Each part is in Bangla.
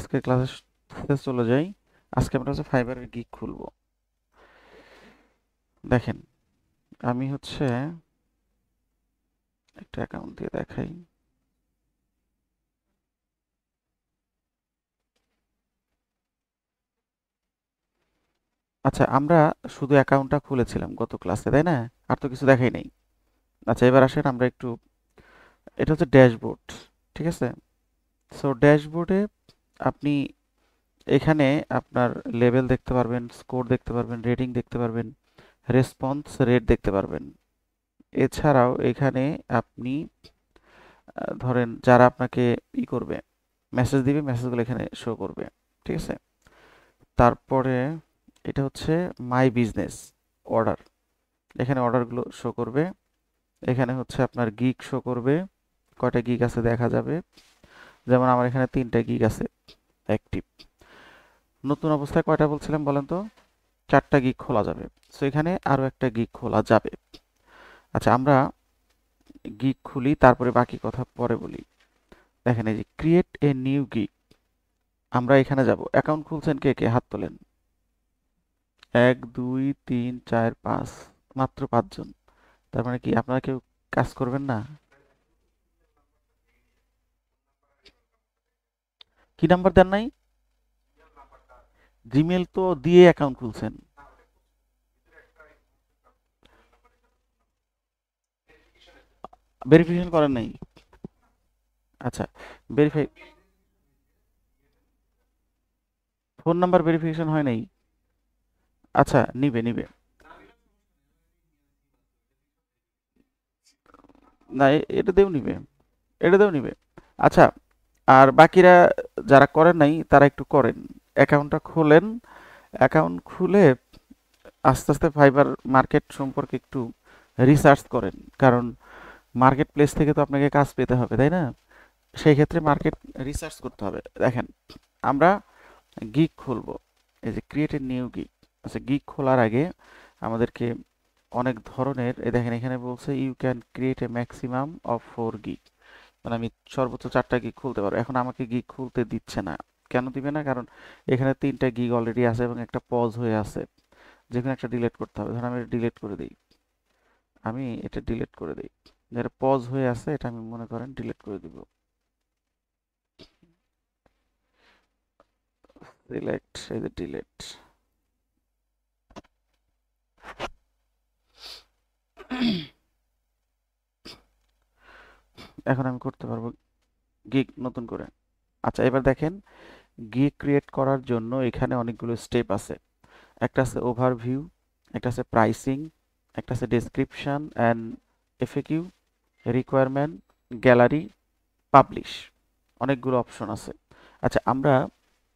আজকে ক্লাসে চলে যাই। আজকে আমরা হচ্ছে ফাইবারের গিগ খুলবো। দেখেন, আমি হচ্ছে একটা অ্যাকাউন্ট দিয়ে দেখাই। আচ্ছা, আমরা শুধু অ্যাকাউন্টটা খুলেছিলাম গত ক্লাসে, তাই না? আর তো কিছু দেখাই নাই। আচ্ছা, এবার আসেন আমরা একটু, এটা হচ্ছে ড্যাশবোর্ড, ঠিক আছে? সো ড্যাশবোর্ডে আপনি এখানে আপনার লেভেল দেখতে পারবেন, স্কোর দেখতে পারবেন, রেটিং দেখতে পারবেন, রেসপন্স রেট দেখতে পারবেন। এছাড়াও এখানে আপনি ধরেন যারা আপনাকে করবে, মেসেজ দিবে, মেসেজগুলো এখানে শো করবে, ঠিক আছে? তারপরে এটা হচ্ছে মাই বিজনেস অর্ডার, এখানে অর্ডারগুলো শো করবে। এখানে হচ্ছে আপনার গিগ শো করবে, কয়টা গিগ আছে দেখা যাবে। যেমন আমার এখানে 3টা গিগ আছে অ্যাক্টিভ। নতুন অবস্থায় কয়টা বলছিলাম বলেন তো? 4টা গিগ খোলা যাবে। সো এখানে আরো একটা গিগ খোলা যাবে। আচ্ছা, আমরা গিগ খুলি, তারপরে বাকি কথা পরে বলি। দেখেন, এই যে ক্রিয়েট এ নিউ গিগ, আমরা এখানে যাব। অ্যাকাউন্ট খুলছেন কে কে? হাত তোলেন। 1 2 3 4 5, মাত্র 5 জন। তার মানে কি আপনারা কেউ কাজ করবেন না? কি নাম্বার দেন নাই? জিমেল তো দিয়ে অ্যাকাউন্ট খুলছেন। ভেরিফিকেশন করেন নাই? আচ্ছা, ভেরিফাই, ফোন নাম্বার ভেরিফিকেশন হয় নাই? আচ্ছা, নিবে নিবে। না, এটা দেও নিবে, এটা দেও নিবে। আচ্ছা, আর বাকিরা যারা করেন নাই তারা একটু করেন। অ্যাকাউন্টটা খোলেন। অ্যাকাউন্ট খুলে আস্তে আস্তে ফাইবার মার্কেট সম্পর্কে একটু রিসার্চ করেন, কারণ মার্কেট প্লেস থেকে তো আপনাকে কাজ পেতে হবে, তাই না? সেই ক্ষেত্রে মার্কেট রিসার্চ করতে হবে। দেখেন, আমরা গিগ খুলবো, এই যে ক্রিয়েট এ নিউ গিগ। আচ্ছা, গিগ খোলার আগে আমাদেরকে অনেক ধরনের, এই দেখেন এখানে বলছে you can create a maximum of 4 gig, মানে আমি সর্বোচ্চ 4টা গিগ খুলতে পারবো। এখন আমাকে গিগ খুলতে দিচ্ছে না। কেন দিবে না? কারণ এখানে 3টা গিগ অলরেডি আছে এবং একটা পজ হয়ে আছে, যেখানে একটা ডিলিট করতে হবে। ধরুন আমি ডিলিট করে দিই, আমি এটা ডিলিট করে দিই। যেটা পজ হয়ে আছে এটা আমি মনে করেন ডিলিট করে দিব। সিলেক্ট, এই যে ডিলিট। এখন আমি করতে পারবো গিগ নতুন করে। আচ্ছা, এবার দেখেন, গিগ ক্রিয়েট করার জন্য এখানে অনেকগুলো স্টেপ আছে। একটা আছে ওভারভিউ, একটা আছে প্রাইসিং, একটা আছে description and FAQ, requirement, gallery, publish. অনেকগুলো অপশন আছে। আচ্ছা, আমরা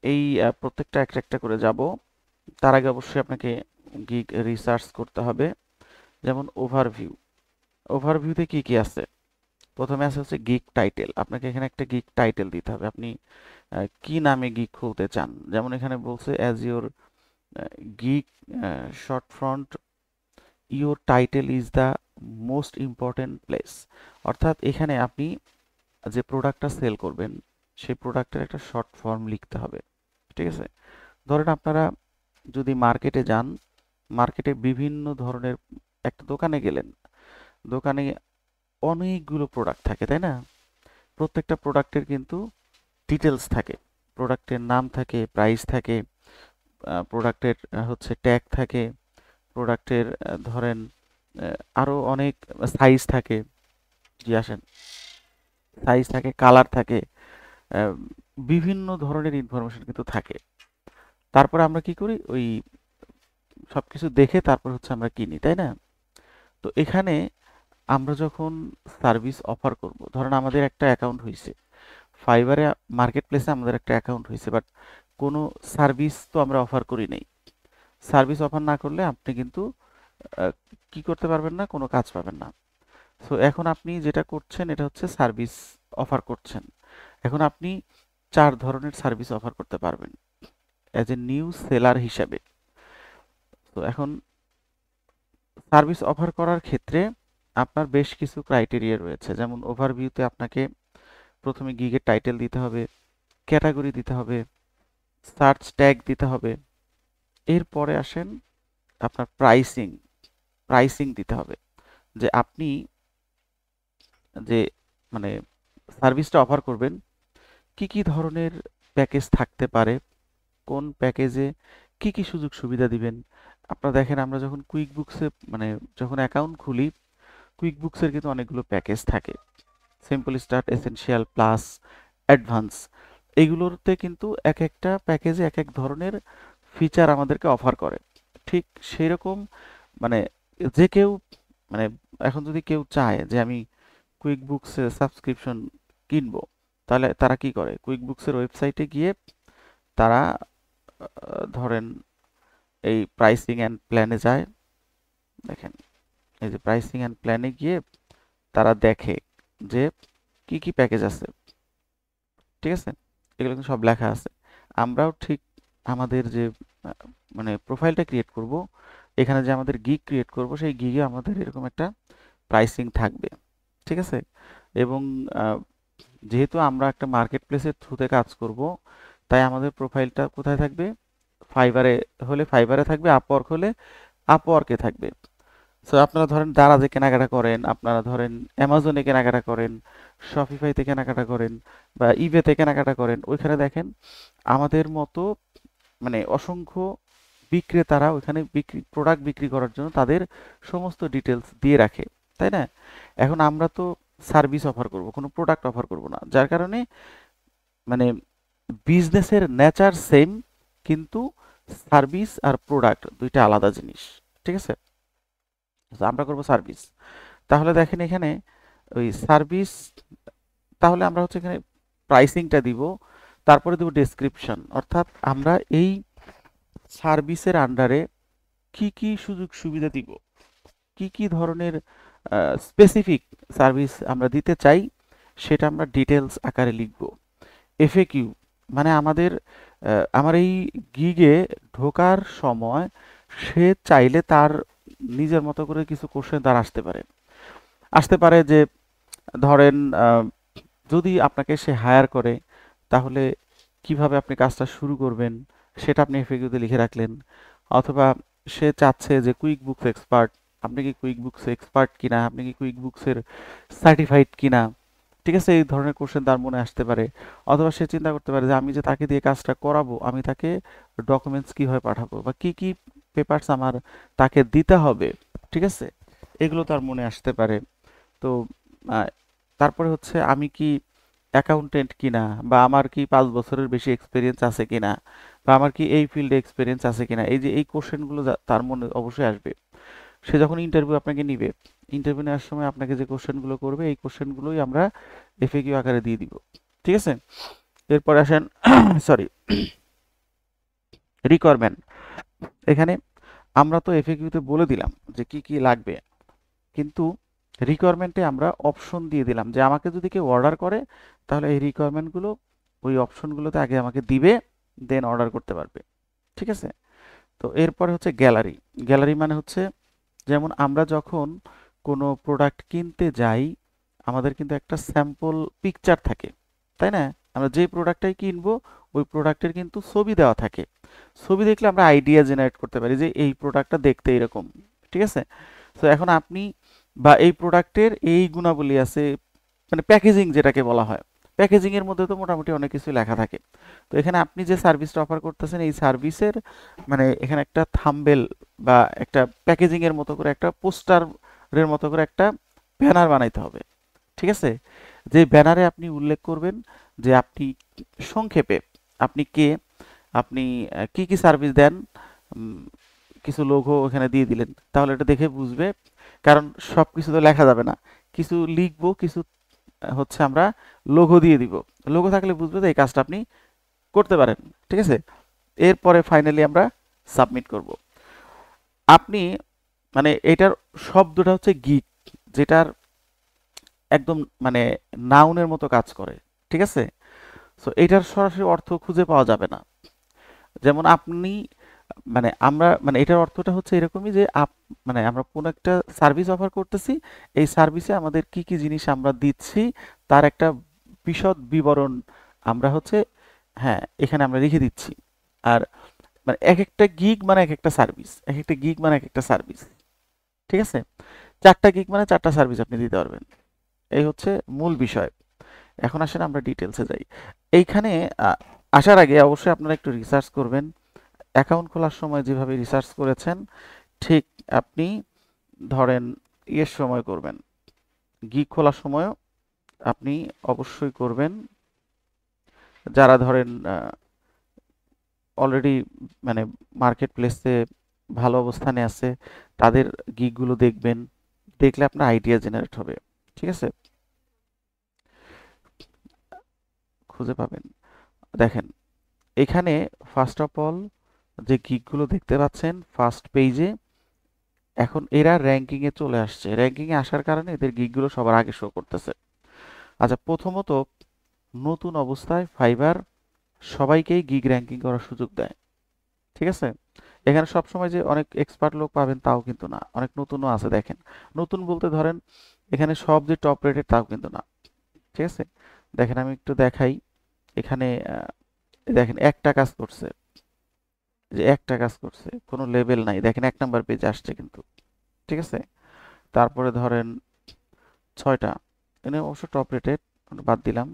এই প্রত্যেকটা একটা একটা করে যাব। তার আগে অবশ্যই আপনাকে গিগ রিসার্চ করতে হবে। যেমন ওভারভিউ, ওভারভিউতে কি কি আছে? প্রথমে আছে হচ্ছে গিগ টাইটেল। আপনাকে এখানে একটা গিগ টাইটেল দিতে হবে। আপনি কি নামে গিগ খুলতে চান? যেমন এখানে বলছে as your gig short front, your title is the most important place. অর্থাৎ এখানে আপনি যে প্রোডাক্টটা সেল করবেন সেই প্রোডাক্টের একটা শর্ট ফর্ম লিখতে হবে, ঠিক আছে? ধরেন আপনারা যদি মার্কেটে যান, মার্কেটে বিভিন্ন ধরনের, একটা দোকানে গেলেন, দোকানে অনেকগুলো প্রোডাক্ট থাকে, তাই না? প্রত্যেকটা প্রোডাক্টের কিন্তু ডিটেলস থাকে, প্রোডাক্টের নাম থাকে, প্রাইস থাকে, প্রোডাক্টের হচ্ছে ট্যাগ থাকে, প্রোডাক্টের ধরেন আরো অনেক সাইজ থাকে। জি আসেন, সাইজ থাকে, কালার থাকে, আহ, বিভিন্ন ধরনের ইনফরমেশন কিন্তু থাকে। তারপরে আমরা কি করি? ওই সবকিছু দেখে তারপর হচ্ছে আমরা কিনি, তাই না? তো এখানে আমরা যখন সার্ভিস অফার করব, ধরেন আমাদের একটা অ্যাকাউন্ট হয়েছে ফাইবারে, মার্কেট প্লেসে আমাদের একটা অ্যাকাউন্ট হয়েছে, বাট কোনো সার্ভিস তো আমরা অফার করি নাই। সার্ভিস অফার না করলে আপনি কিন্তু আহ, কি করতে পারবেন না, কোনো কাজ পাবেন না। সো এখন আপনি যেটা করছেন এটা হচ্ছে সার্ভিস অফার করছেন। এখন আপনি 4 ধরনের সার্ভিস অফার করতে পারবেন অ্যাজ এ নিউ সেলার হিসাবে। তো এখন সার্ভিস অফার করার ক্ষেত্রে আপনার বেশ কিছু ক্রাইটেরিয়া রয়েছে। যেমন ওভারভিউতে আপনাকে প্রথমে গিগের টাইটেল দিতে হবে, ক্যাটাগরি দিতে হবে, সার্চ ট্যাগ দিতে হবে। এরপরে আসেন আপনার প্রাইসিং দিতে হবে, যে আপনি যে মানে সার্ভিসটা অফার করবেন কি কি ধরনের প্যাকেজ থাকতে পারে, কোন প্যাকেজে কি কি সুযোগ সুবিধা দিবেন। আপনারা দেখেন আমরা যখন কুইক বুকসে যখন অ্যাকাউন্ট খুলি, কুইক বুকসের কিন্তু অনেকগুলো প্যাকেজ থাকে, simple start, essential, plus, advance. এইগুলোতে কিন্তু এক একটা প্যাকেজে এক এক ধরনের ফিচার আমাদেরকে অফার করে। ঠিক সেই রকম মানে যে কেউ মানে এখন যদি কেউ চায় যে আমি কুইক বুকসে সাবস্ক্রিপশন কিনবো, তাহলে তারা কি করে, কুইক বুকসের ওয়েবসাইটে গিয়ে তারা ধরেন এই প্রাইসিং অ্যান্ড প্ল্যানে যায়। দেখেন এই যে প্রাইসিং অ্যান্ড প্ল্যানে গিয়ে তারা দেখে যে কি কি প্যাকেজ আছে, ঠিক আছে, এগুলো কিন্তু সব লেখা আছে। আমরাও ঠিক আমাদের যে প্রোফাইলটা ক্রিয়েট করব, এখানে যে আমাদের গিগ ক্রিয়েট করব, সেই গিগে আমাদের এরকম একটা প্রাইসিং থাকবে, ঠিক আছে। এবং আহ, যেহেতু আমরা একটা মার্কেট প্লেসের থ্রুতে কাজ করব, তাই আমাদের প্রোফাইলটা কোথায় থাকবে, ফাইবারে হলে ফাইবারে থাকবে, আপওয়ার্ক হলে আপওয়ার্কে থাকবে। সো আপনারা ধরেন দারাজে কেনাকাটা করেন, আপনারা ধরেন অ্যামাজনে কেনাকাটা করেন, শপিফাইতে কেনাকাটা করেন, বা ইবেতে কেনাকাটা করেন, ওইখানে দেখেন আমাদের মতো অসংখ্য বিক্রেতারা ওইখানে প্রোডাক্ট বিক্রি করার জন্য তাদের সমস্ত ডিটেলস দিয়ে রাখে, তাই না। এখন আমরা তো সার্ভিস অফার করব, কোনো প্রোডাক্ট অফার করব না, যার কারণে মানে বিজনেসের নেচার সেম, কিন্তু সার্ভিস আর প্রোডাক্ট দুইটা আলাদা জিনিস, ঠিক আছে। তো আমরা করব সার্ভিস। তাহলে দেখেন এখানে ওই সার্ভিস, তাহলে আমরা হচ্ছে এখানে প্রাইসিংটা দিব, তারপরে দেব ডেসক্রিপশন, অর্থাৎ আমরা এই সার্ভিসের আন্ডারে কি কি সুযোগ সুবিধা দিব, কি কি ধরনের স্পেসিফিক সার্ভিস আমরা দিতে চাই, সেটা আমরা ডিটেলস আকারে লিখব। এফএকিউ মানে আমার এই গিগে ঢোকার সময় সে চাইলে তার নিজের মতো করে কিছু কোশ্চেন তার আসতে পারে যে ধরেন যদি আপনাকে সে হায়ার করে, তাহলে কিভাবে আপনি কাজটা শুরু করবেন সেটা আপনি এফএকিউতে লিখে রাখলেন। অথবা সে চাচ্ছে যে কুইক বুকস এক্সপার্ট, আপনি কি কুইক বুকস এক্সপার্ট কিনা, আপনি কি কুইক বুকসের সার্টিফাইড কিনা, ঠিক আছে, এই ধরনের কোশ্চেন তার মনে আসতে পারে। অথবা সে চিন্তা করতে পারে যে আমি যে তাকে দিয়ে কাজটা করাবো, আমি তাকে ডকুমেন্টস কিভাবে পাঠাবো, বা কি কি পেপারস আমার তাকে দিতে হবে, ঠিক আছে, এগুলো তার মনে আসতে পারে। তো আহ, তারপরে হচ্ছে আমি কি অ্যাকাউন্টেন্ট কিনা, বা আমার কি 5 বছরের বেশি এক্সপিরিয়েন্স আছে কিনা, বা আমার কি এই ফিল্ডে এক্সপিরিয়েন্স আছে কিনা, এই যে এই কোশ্চেনগুলো তার মনে অবশ্যই আসবে। সে যখন ইন্টারভিউ আপনাকে নিবে, ইন্টারভিউ নেওয়ার সময় আপনাকে যে কোশ্চেনগুলো করবে, এই কোশ্চেনগুলোই আমরা এফএকিউ আকারে দিয়ে দিব, ঠিক আছে। এরপরে আসেন সরি, রিকোয়ারমেন্ট। এখানে আমরা তো এফএকিউতে বলে দিলাম যে কি কি লাগবে, কিন্তু রিকোয়ারমেন্টে আমরা অপশন দিয়ে দিলাম যে আমাকে যদি কেউ অর্ডার করে, তাহলে এই রিকোয়ারমেন্টগুলো ওই অপশনগুলোতে আগে আমাকে দিবে, দেন অর্ডার করতে পারবে, ঠিক আছে। তো এরপরে হচ্ছে গ্যালারি। গ্যালারি মানে হচ্ছে যেমন আমরা যখন কোনো প্রোডাক্ট কিনতে যাই, আমাদের কিন্তু একটা স্যাম্পল পিকচার থাকে, তাই না। আমরা যে প্রোডাক্টটাই কিনবো, ওই প্রোডাক্টের কিন্তু ছবি দেওয়া থাকে। ছবি দেখলে আমরা আইডিয়া জেনারেট করতে পারি যে এই প্রোডাক্টটা দেখতে এরকম, ঠিক আছে। তো এখন আপনি বা এই প্রোডাক্টের এই গুণাবলী আছে, প্যাকেজিং যেটাকে বলা হয়, প্যাকেজিং এর মধ্যে তো মোটামুটি অনেক কিছু লেখা থাকে। তো এখানে আপনি যে সার্ভিসটা অফার করতেছেন, এই সার্ভিসের এখানে একটা থাম্বনেল বা একটা প্যাকেজিং এর মতো করে একটা পোস্টারের মতো করে একটা ব্যানার বানাইতে হবে, ঠিক আছে। যে ব্যানারে আপনি উল্লেখ করবেন যে আপনি সংক্ষেপে আপনি কে, আপনি কি কি সার্ভিস দেন, উম, কিছু লোগো ওখানে দিয়ে দিলেন, তাহলে এটা দেখে বুঝবে। কারণ সব কিছু তো লেখা যাবে না, কিছু লিখবো, কিছু হচ্ছে আমরা লোগো দিয়ে দিব। লোগো থাকলে বুঝবে যে এই কাজটা আপনি করতে পারেন, ঠিক আছে। এরপরে ফাইনালি আমরা সাবমিট করব। আপনি এটার শব্দটা হচ্ছে গিগ, যেটার একদম নাউনের মতো কাজ করে, ঠিক আছে। সো এটার সরাসরি অর্থ খুঁজে পাওয়া যাবে না। যেমন আপনি আমরা এটার অর্থটা হচ্ছে এরকমই যে আমরা কোনো একটা সার্ভিস অফার করতেছি, এই সার্ভিসে আমাদের কি কি জিনিস আমরা দিচ্ছি, তার একটা বিশদ বিবরণ আমরা হচ্ছে, হ্যাঁ, এখানে আমরা লিখে দিচ্ছি। আর মানে এক একটা গিগ মানে এক একটা সার্ভিস, এক একটা গিগ মানে এক একটা সার্ভিস, ঠিক আছে? 4টা গিগ মানে 4টা সার্ভিস আপনি দিতে পারবেন। এই হচ্ছে মূল বিষয়। এখন আসেন আমরা ডিটেলসে যাই। এইখানে আ, আসার আগে অবশ্যই আপনারা একটু রিসার্চ করবেন। অ্যাকাউন্ট খোলার সময় যেভাবে রিসার্চ করেছেন ঠিক আপনি ধরেন ইয়ের সময় করবেন, গিগ খোলার সময়ও আপনি অবশ্যই করবেন। যারা ধরেন অলরেডি মানে মার্কেট প্লেসে ভালো অবস্থানে আছে তাদের গিগগুলো দেখবেন, দেখলে আপনার আইডিয়া জেনারেট হবে, ঠিক আছে? খুঁজে পাবেন। দেখেন এখানে ফার্স্ট অফ অল যে গিগগুলো দেখতে পাচ্ছেন ফার্স্ট পেজে, এখন এরা র্যাঙ্কিং এ চলে আসছে। র্যাঙ্কিং এ আসার কারণে এদের গিগগুলো সবার আগে শো করতেছে। আচ্ছা, প্রথমত নতুন অবস্থায় ফাইবার সবাইকেই গিগ র্যাঙ্কিং করার সুযোগ দেয়, ঠিক আছে? এখানে সবসময় যে অনেক এক্সপার্ট লোক পাবেন তাও কিন্তু না, অনেক নতুনও আছে। দেখেন নতুন বলতে ধরেন এখানে সব যে টপ রেটেড তাও কিন্তু না, ঠিক আছে? দেখেন আমি একটু দেখাই। এখানে দেখেন একটা কাজ করছে, যে একটা কাজ করছে, কোনো লেভেল নাই, দেখেন 1 নাম্বার পেজে আসছে কিন্তু, ঠিক আছে? তারপরে ধরেন 6টা, এনে অবশ্য টপ রেটেড, বাদ দিলাম।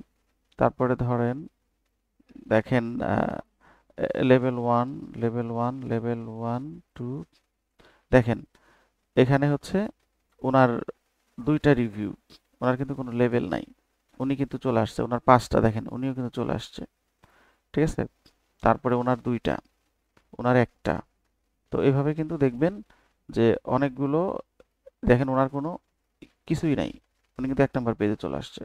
তারপরে ধরেন দেখেন লেভেল 1, লেভেল 1, 2, দেখেন এখানে হচ্ছে ওনার 2টা রিভিউ, ওনার কিন্তু কোনো লেভেল নাই, উনি কিন্তু চলে আসছে। ওনার 5টা, দেখেন উনিও কিন্তু চলে আসছে, ঠিক আছে? তারপরে ওনার 2টা, ওনার 1টা। তো এভাবে কিন্তু দেখবেন যে অনেকগুলো, দেখেন ওনার কোনো কিছুই নাই, উনি কিন্তু 1 নাম্বার পেজে চলে আসছে,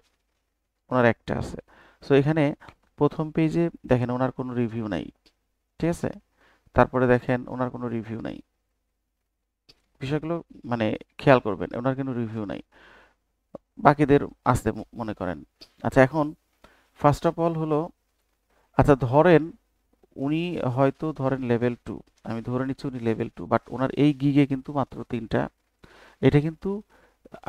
ওনার 1টা আছে। সো এখানে প্রথম পেজে দেখেন ওনার কোনো রিভিউ নাই, ঠিক আছে? তারপরে দেখেন ওনার কোনো রিভিউ নাই, বিষয়গুলো মানে খেয়াল করবেন, ওনার কোনো রিভিউ নাই, বাকিদের আছে মনে করেন। আচ্ছা, এখন ফার্স্ট অফ অল হলো, আচ্ছা ধরেন উনি হয়তো ধরেন লেভেল 2, আমি ধরে নিচ্ছি উনি লেভেল 2, বাট ওনার এই গিগে কিন্তু মাত্র 3টা। এটা কিন্তু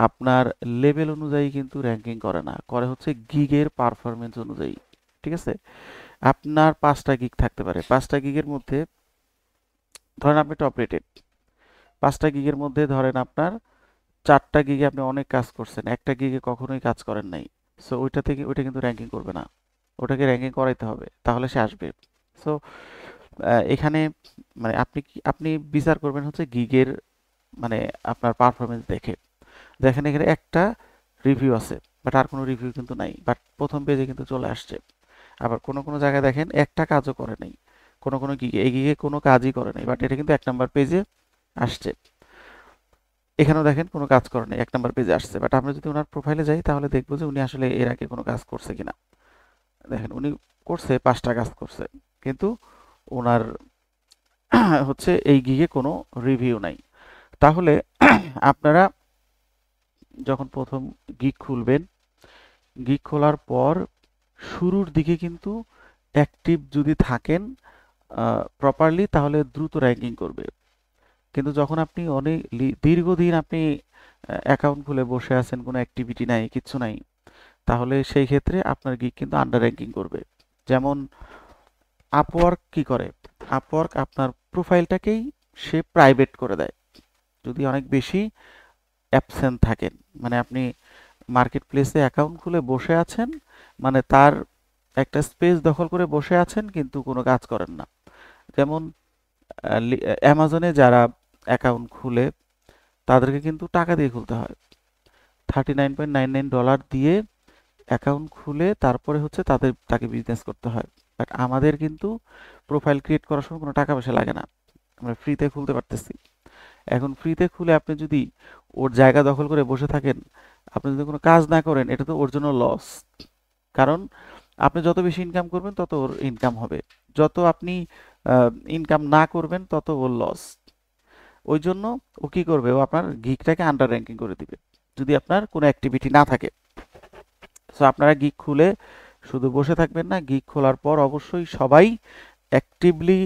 আপনার লেভেল অনুযায়ী কিন্তু র্যাঙ্কিং করে না, করে হচ্ছে গিগের পারফরমেন্স অনুযায়ী, ঠিক আছে? আপনার 5টা গিগ থাকতে পারে, 5টা গিগের মধ্যে ধরেন আপনি টপ রেটেড, 5টা গিগের মধ্যে ধরেন আপনার 4টা গিগে আপনি অনেক কাজ করছেন, একটা গিগে কখনোই কাজ করেন নাই। সো ওইটা থেকে ওইটা কিন্তু র্যাঙ্কিং করবে না, ওটাকে র্যাঙ্কিং করাইতে হবে তাহলে সে আসবে। সো এখানে মানে আপনি বিচার করবেন হচ্ছে গিগের মানে আপনার পারফরমেন্স দেখে। দেখেন এখানে একটা রিভিউ আছে, বাট আর কোনো রিভিউ কিন্তু নাই, বাট প্রথম পেজে কিন্তু চলে আসছে। আবার কোনো কোনো জায়গায় দেখেন একটা কাজও করে নাই, কোনো কোনো গিগে, এই গিগে কোনো কাজই করে নাই, বাট এটা কিন্তু 1 নাম্বার পেজে আসছে। এখানেও দেখেন কোনো কাজ করে নাই, 1 নাম্বার পেজে আসছে, বাট আমরা যদি ওনার প্রোফাইলে যাই তাহলে দেখবো যে উনি আসলে এর আগে কোনো কাজ করছে কিনা। দেখেন উনি করছে, 5টা কাজ করছে, কিন্তু ওনার হচ্ছে এই গিগে কোনো রিভিউ নাই। তাহলে আপনারা যখন প্রথম গিগ খুলবেন, গিগ খোলার পর শুরুর দিকে কিন্তু অ্যাক্টিভ যদি থাকেন প্রপারলি তাহলে দ্রুত র্যাঙ্কিং করবে। কিন্তু যখন আপনি অনেক দীর্ঘদিন আপনি অ্যাকাউন্ট খুলে বসে আছেন, কোনো অ্যাক্টিভিটি নাই, কিচ্ছু নাই, তাহলে সেই ক্ষেত্রে আপনার গিগ কিন্তু আন্ডার র্যাঙ্কিং করবে। যেমন আপওয়ার্ক কি করে, আপওয়ার্ক আপনার প্রোফাইলটাকেই সে প্রাইভেট করে দেয় যদি অনেক বেশি অ্যাবসেন্ট থাকেন, মানে আপনি মার্কেট প্লেসে অ্যাকাউন্ট খুলে বসে আছেন, মানে তার একটা স্পেস দখল করে বসে আছেন কিন্তু কোনো কাজ করেন না। যেমন অ্যামাজনে যারা অ্যাকাউন্ট খুলে তাদেরকে কিন্তু টাকা দিয়ে খুলতে হয়, $39.99 দিয়ে অ্যাকাউন্ট খুলে তারপরে হচ্ছে তাকে বিজনেস করতে হয়। বাট আমাদের কিন্তু প্রোফাইল ক্রিয়েট করার সময় কোনো টাকা পয়সা লাগে না, আমরা ফ্রিতে খুলতে পারতেছি। এখন ফ্রিতে খুলে আপনি যদি ওর জায়গা দখল করে বসে থাকেন, আপনি যদি কোনো কাজ না করেন, এটা তো ওর জন্য লস। কারণ আপনি যত বেশি ইনকাম করবেন তত ওর ইনকাম হবে, যত আপনি ইনকাম না করবেন তত ওর লস। ওই জন্য ও কি করবে, ও আপনার গিগটাকে আন্ডার র্যাঙ্কিং করে দিবে যদি আপনার কোনো অ্যাক্টিভিটি না থাকে। সো আপনারা গিগ খুলে শুধু বসে থাকবেন না, গিগ খোলার পর অবশ্যই সবাই অ্যাক্টিভলি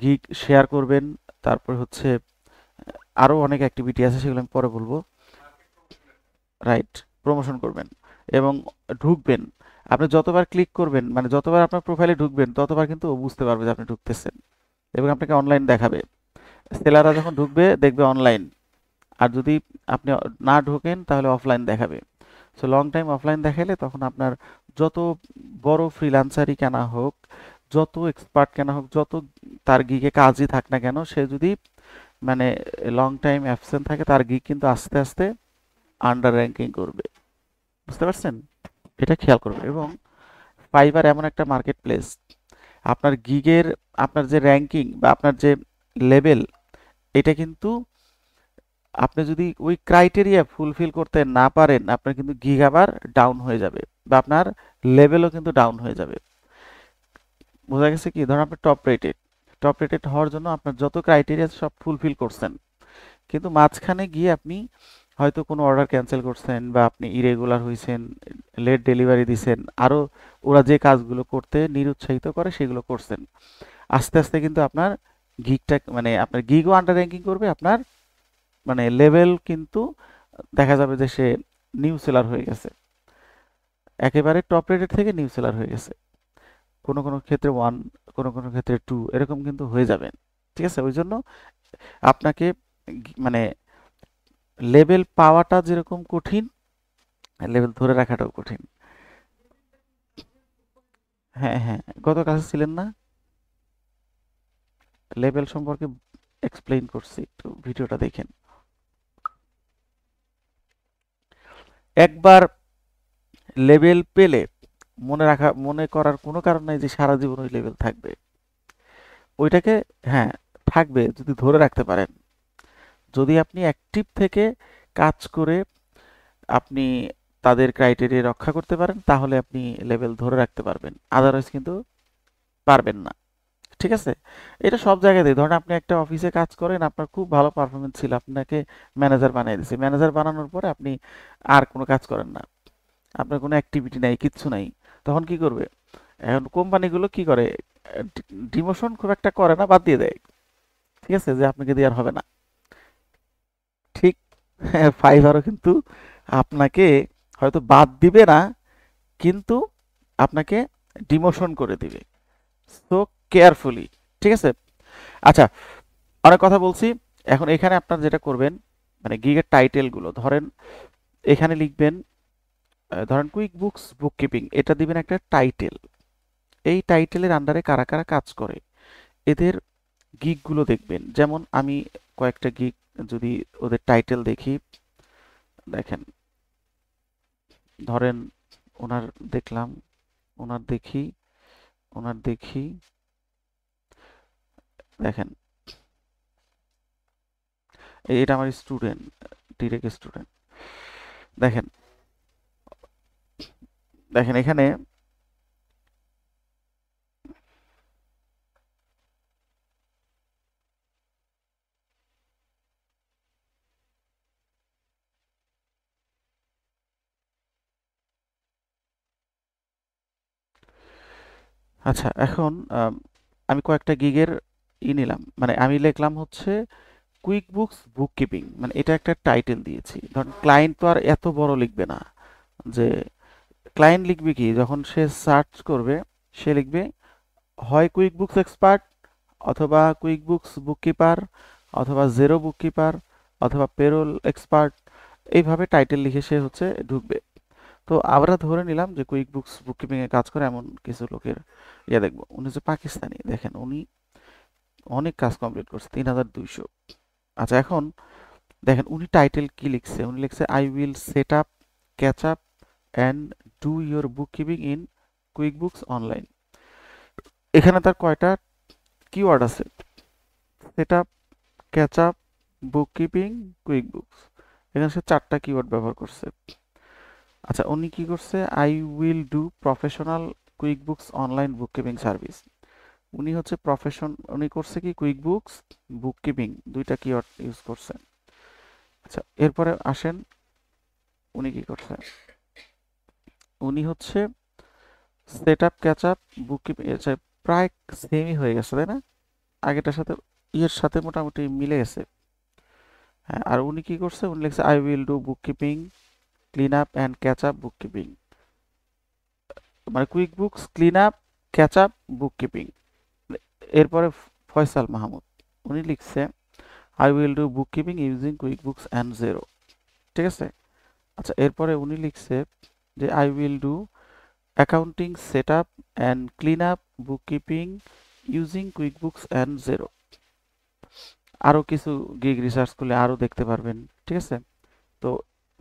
গিগ শেয়ার করবেন। তারপর হচ্ছে আরও অনেক অ্যাক্টিভিটি আছে, সেগুলো আমি পরে বলবো। রাইট, প্রমোশন করবেন এবং ঢুকবেন। আপনি যতবার ক্লিক করবেন, মানে যতবার আপনার প্রোফাইলে ঢুকবেন, ততবার কিন্তু ও বুঝতে পারবে যে আপনি ঢুকতেছেন এবং আপনাকে অনলাইন দেখাবে। সেলাররা যখন ঢুকবে দেখবে অনলাইন, আর যদি আপনি না ঢোকেন তাহলে অফলাইন দেখাবে। সো লং টাইম অফলাইন দেখালে তখন আপনার যত বড় ফ্রিল্যান্সারই কেনা হোক, যত এক্সপার্ট কেনা হোক, যত তার গিগে কাজই থাক না কেন, সে যদি মানে লং টাইম অ্যাবসেন্ট থাকে, তার গিগ কিন্তু আস্তে আস্তে আন্ডার র্যাঙ্কিং করবে। বুঝতে পারছেন? এটা খেয়াল করবে। এবং ফাইবার এমন একটা মার্কেট প্লেস, আপনার গিগের, আপনার যে র্যাঙ্কিং বা আপনার যে লেভেল, এটা কিন্তু আপনি যদি ওই ক্রাইটেরিয়া ফুলফিল করতে না পারেন, আপনার কিন্তু গিগ আবার ডাউন হয়ে যাবে বা আপনার লেভেলও কিন্তু ডাউন হয়ে যাবে। বোঝা গেছে কি? ধরুন আপনি টপ রেটেড হওয়ার জন্য আপনার যত ক্রাইটেরিয়া সব ফুলফিল করছেন, কিন্তু মাঝখানে গিয়ে আপনি হয়তো কোনো অর্ডার ক্যান্সেল করছেন বা আপনি ইরেগুলার হয়েছেন, লেট ডেলিভারি দিছেন, আরও ওরা যে কাজগুলো করতে নিরুৎসাহিত করে সেগুলো করছেন। আস্তে আস্তে কিন্তু আপনার গিগটা, মানে আপনার গিগও আন্ডার র্যাঙ্কিং করবে, আপনার মানে লেভেল কিন্তু দেখা যাবে যে সে নিউ সেলার হয়ে গেছে, একেবারে টপ রেটেড থেকে নিউ সেলার হয়ে গেছে। কোনো কোনো ক্ষেত্রে ওয়ান, কোনো কোনো ক্ষেত্রে টু, এরকম কিন্তু হয়ে যাবেন। ঠিক আছে? ওই জন্য আপনাকে মানে লেভেল পাওয়াটা যেরকম কঠিন, লেভেল ধরে রাখাটাও কঠিন। হ্যাঁ হ্যাঁ, গত ক্লাসে ছিলেন না? লেভেল সম্পর্কে এক্সপ্লেইন করছি, একটু ভিডিওটা দেখেন। একবার লেভেল পেলে মনে করার কোনো কারণ নাই যে সারা জীবন ওই লেভেল থাকবে। ওইটাকে, হ্যাঁ, থাকবে যদি ধরে রাখতে পারেন। যদি আপনি অ্যাক্টিভ থেকে কাজ করে আপনি তাদের ক্রাইটেরিয়া রক্ষা করতে পারেন, তাহলে আপনি লেভেল ধরে রাখতে পারবেন, আদারওয়াইজ কিন্তু পারবেন না। ঠিক আছে? এটা সব জায়গাতেই। ধরেন আপনি একটা অফিসে কাজ করেন, আপনার খুব ভালো পারফরমেন্স ছিল, আপনাকে ম্যানেজার বানিয়ে দিয়েছে। ম্যানেজার বানানোর পরে আপনি আর কোনো কাজ করেন না, আপনার কোনো অ্যাক্টিভিটি নাই, কিচ্ছু নাই। তখন কি করবে? এখন কোম্পানিগুলো কি করে? ডিমোশন খুব একটা করে না, বাদ দিয়ে দেয়। ঠিক আছে? যে আপনাকে দিয়ে আর হবে না। ঠিক ফাইবারও কিন্তু আপনাকে হয়তো বাদ দিবে না, কিন্তু আপনাকে ডিমোশন করে দিবে। So carefully. ঠিক আছে? আচ্ছা, অনেক কথা বলছি। এখন এখানে আপনার যেটা করবেন, মানে গিগের টাইটেলগুলো ধরেন, এখানে লিখবেন, ধরেন কুইক বুকস বুককিপিং, এটা দিবেন একটা টাইটেল। এই টাইটেলের আন্ডারে কারা কারা কাজ করে এদের গিগগুলো দেখবেন। যেমন আমি কয়েকটা গিগ যদি ওদের টাইটেল দেখি, দেখেন, ধরেন ওনার দেখলাম, ওনার দেখি, ওনার দেখি, দেখেন এটা আমার স্টুডেন্ট, ডিরেক্ট স্টুডেন্ট। দেখেন, দেখেন এখানে, আচ্ছা এখন আমি কয়েকটা গিগের নিলাম, মানে আমি লিখলাম হচ্ছে কুইক বুকস বুককিপিং, মানে এটা একটা টাইটেল দিয়েছি। ধরুন ক্লায়েন্ট তো আর এত বড় লিখবে না, যে ক্লায়েন্ট লিখবে কি যখন সে সার্চ করবে, সে লিখবে হয় কুইক বুকস এক্সপার্ট, অথবা কুইক বুকস বুককিপার, অথবা জেরো বুককিপার, অথবা পেরোল এক্সপার্ট, এইভাবে টাইটেল লিখে সে হচ্ছে ঢুকবে। তো আমরা ধরে নিলাম যে কুইক বুকস বুককিপিং এ কাজ করে এমন কিছু লোকের দেখবো। উনি হচ্ছে পাকিস্তানি, দেখেন উনি অনেক কাজ কমপ্লিট করছে, 3200। আচ্ছা এখন দেখেন উনি টাইটেল কি লিখছে, উনি লিখছে I will set up, catch up and do your book keeping in QuickBooks online. এখানে তার কয়টা কিওয়ার্ড আছে? সেট আপ, ক্যাচ আপ, বুক কিপিং, কুইক বুকস। এখানে সে 4টা কিওয়ার্ড ব্যবহার করছে। আচ্ছা উনি কি করছে? I will do professional quick books online book keeping service. উনি হচ্ছে প্রফেশন, উনি করছে কি কুইক বুকস বুক কিপিং, দুইটা কিওয়ার্ড ইউজ করছে। আচ্ছা এরপরে আসেন, উনি কি করছে? উনি হচ্ছে সেট আপ, ক্যাচ আপ, বুক কিপিং, প্রায় সেমই হয়ে গেছে, তাই না? আগেটার সাথে ইয়ের সাথে মোটামুটি মিলে গেছে। হ্যাঁ, আর উনি কি করছে? উনি লিখছে I will do bookkeeping, clean up and catch up bookkeeping. মানে QuickBooks, clean up, catch up, bookkeeping. এরপরে ফয়সাল মাহমুদ, উনি লিখছে I will do bookkeeping using QuickBooks and Xero. ঠিক আছে। আচ্ছা, এরপরে উনি লিখছে যে I will do accounting set up and clean up bookkeeping using QuickBooks and Xero. আরও কিছু গিগ রিসার্চ করলে আরও দেখতে পারবেন। ঠিক আছে। তো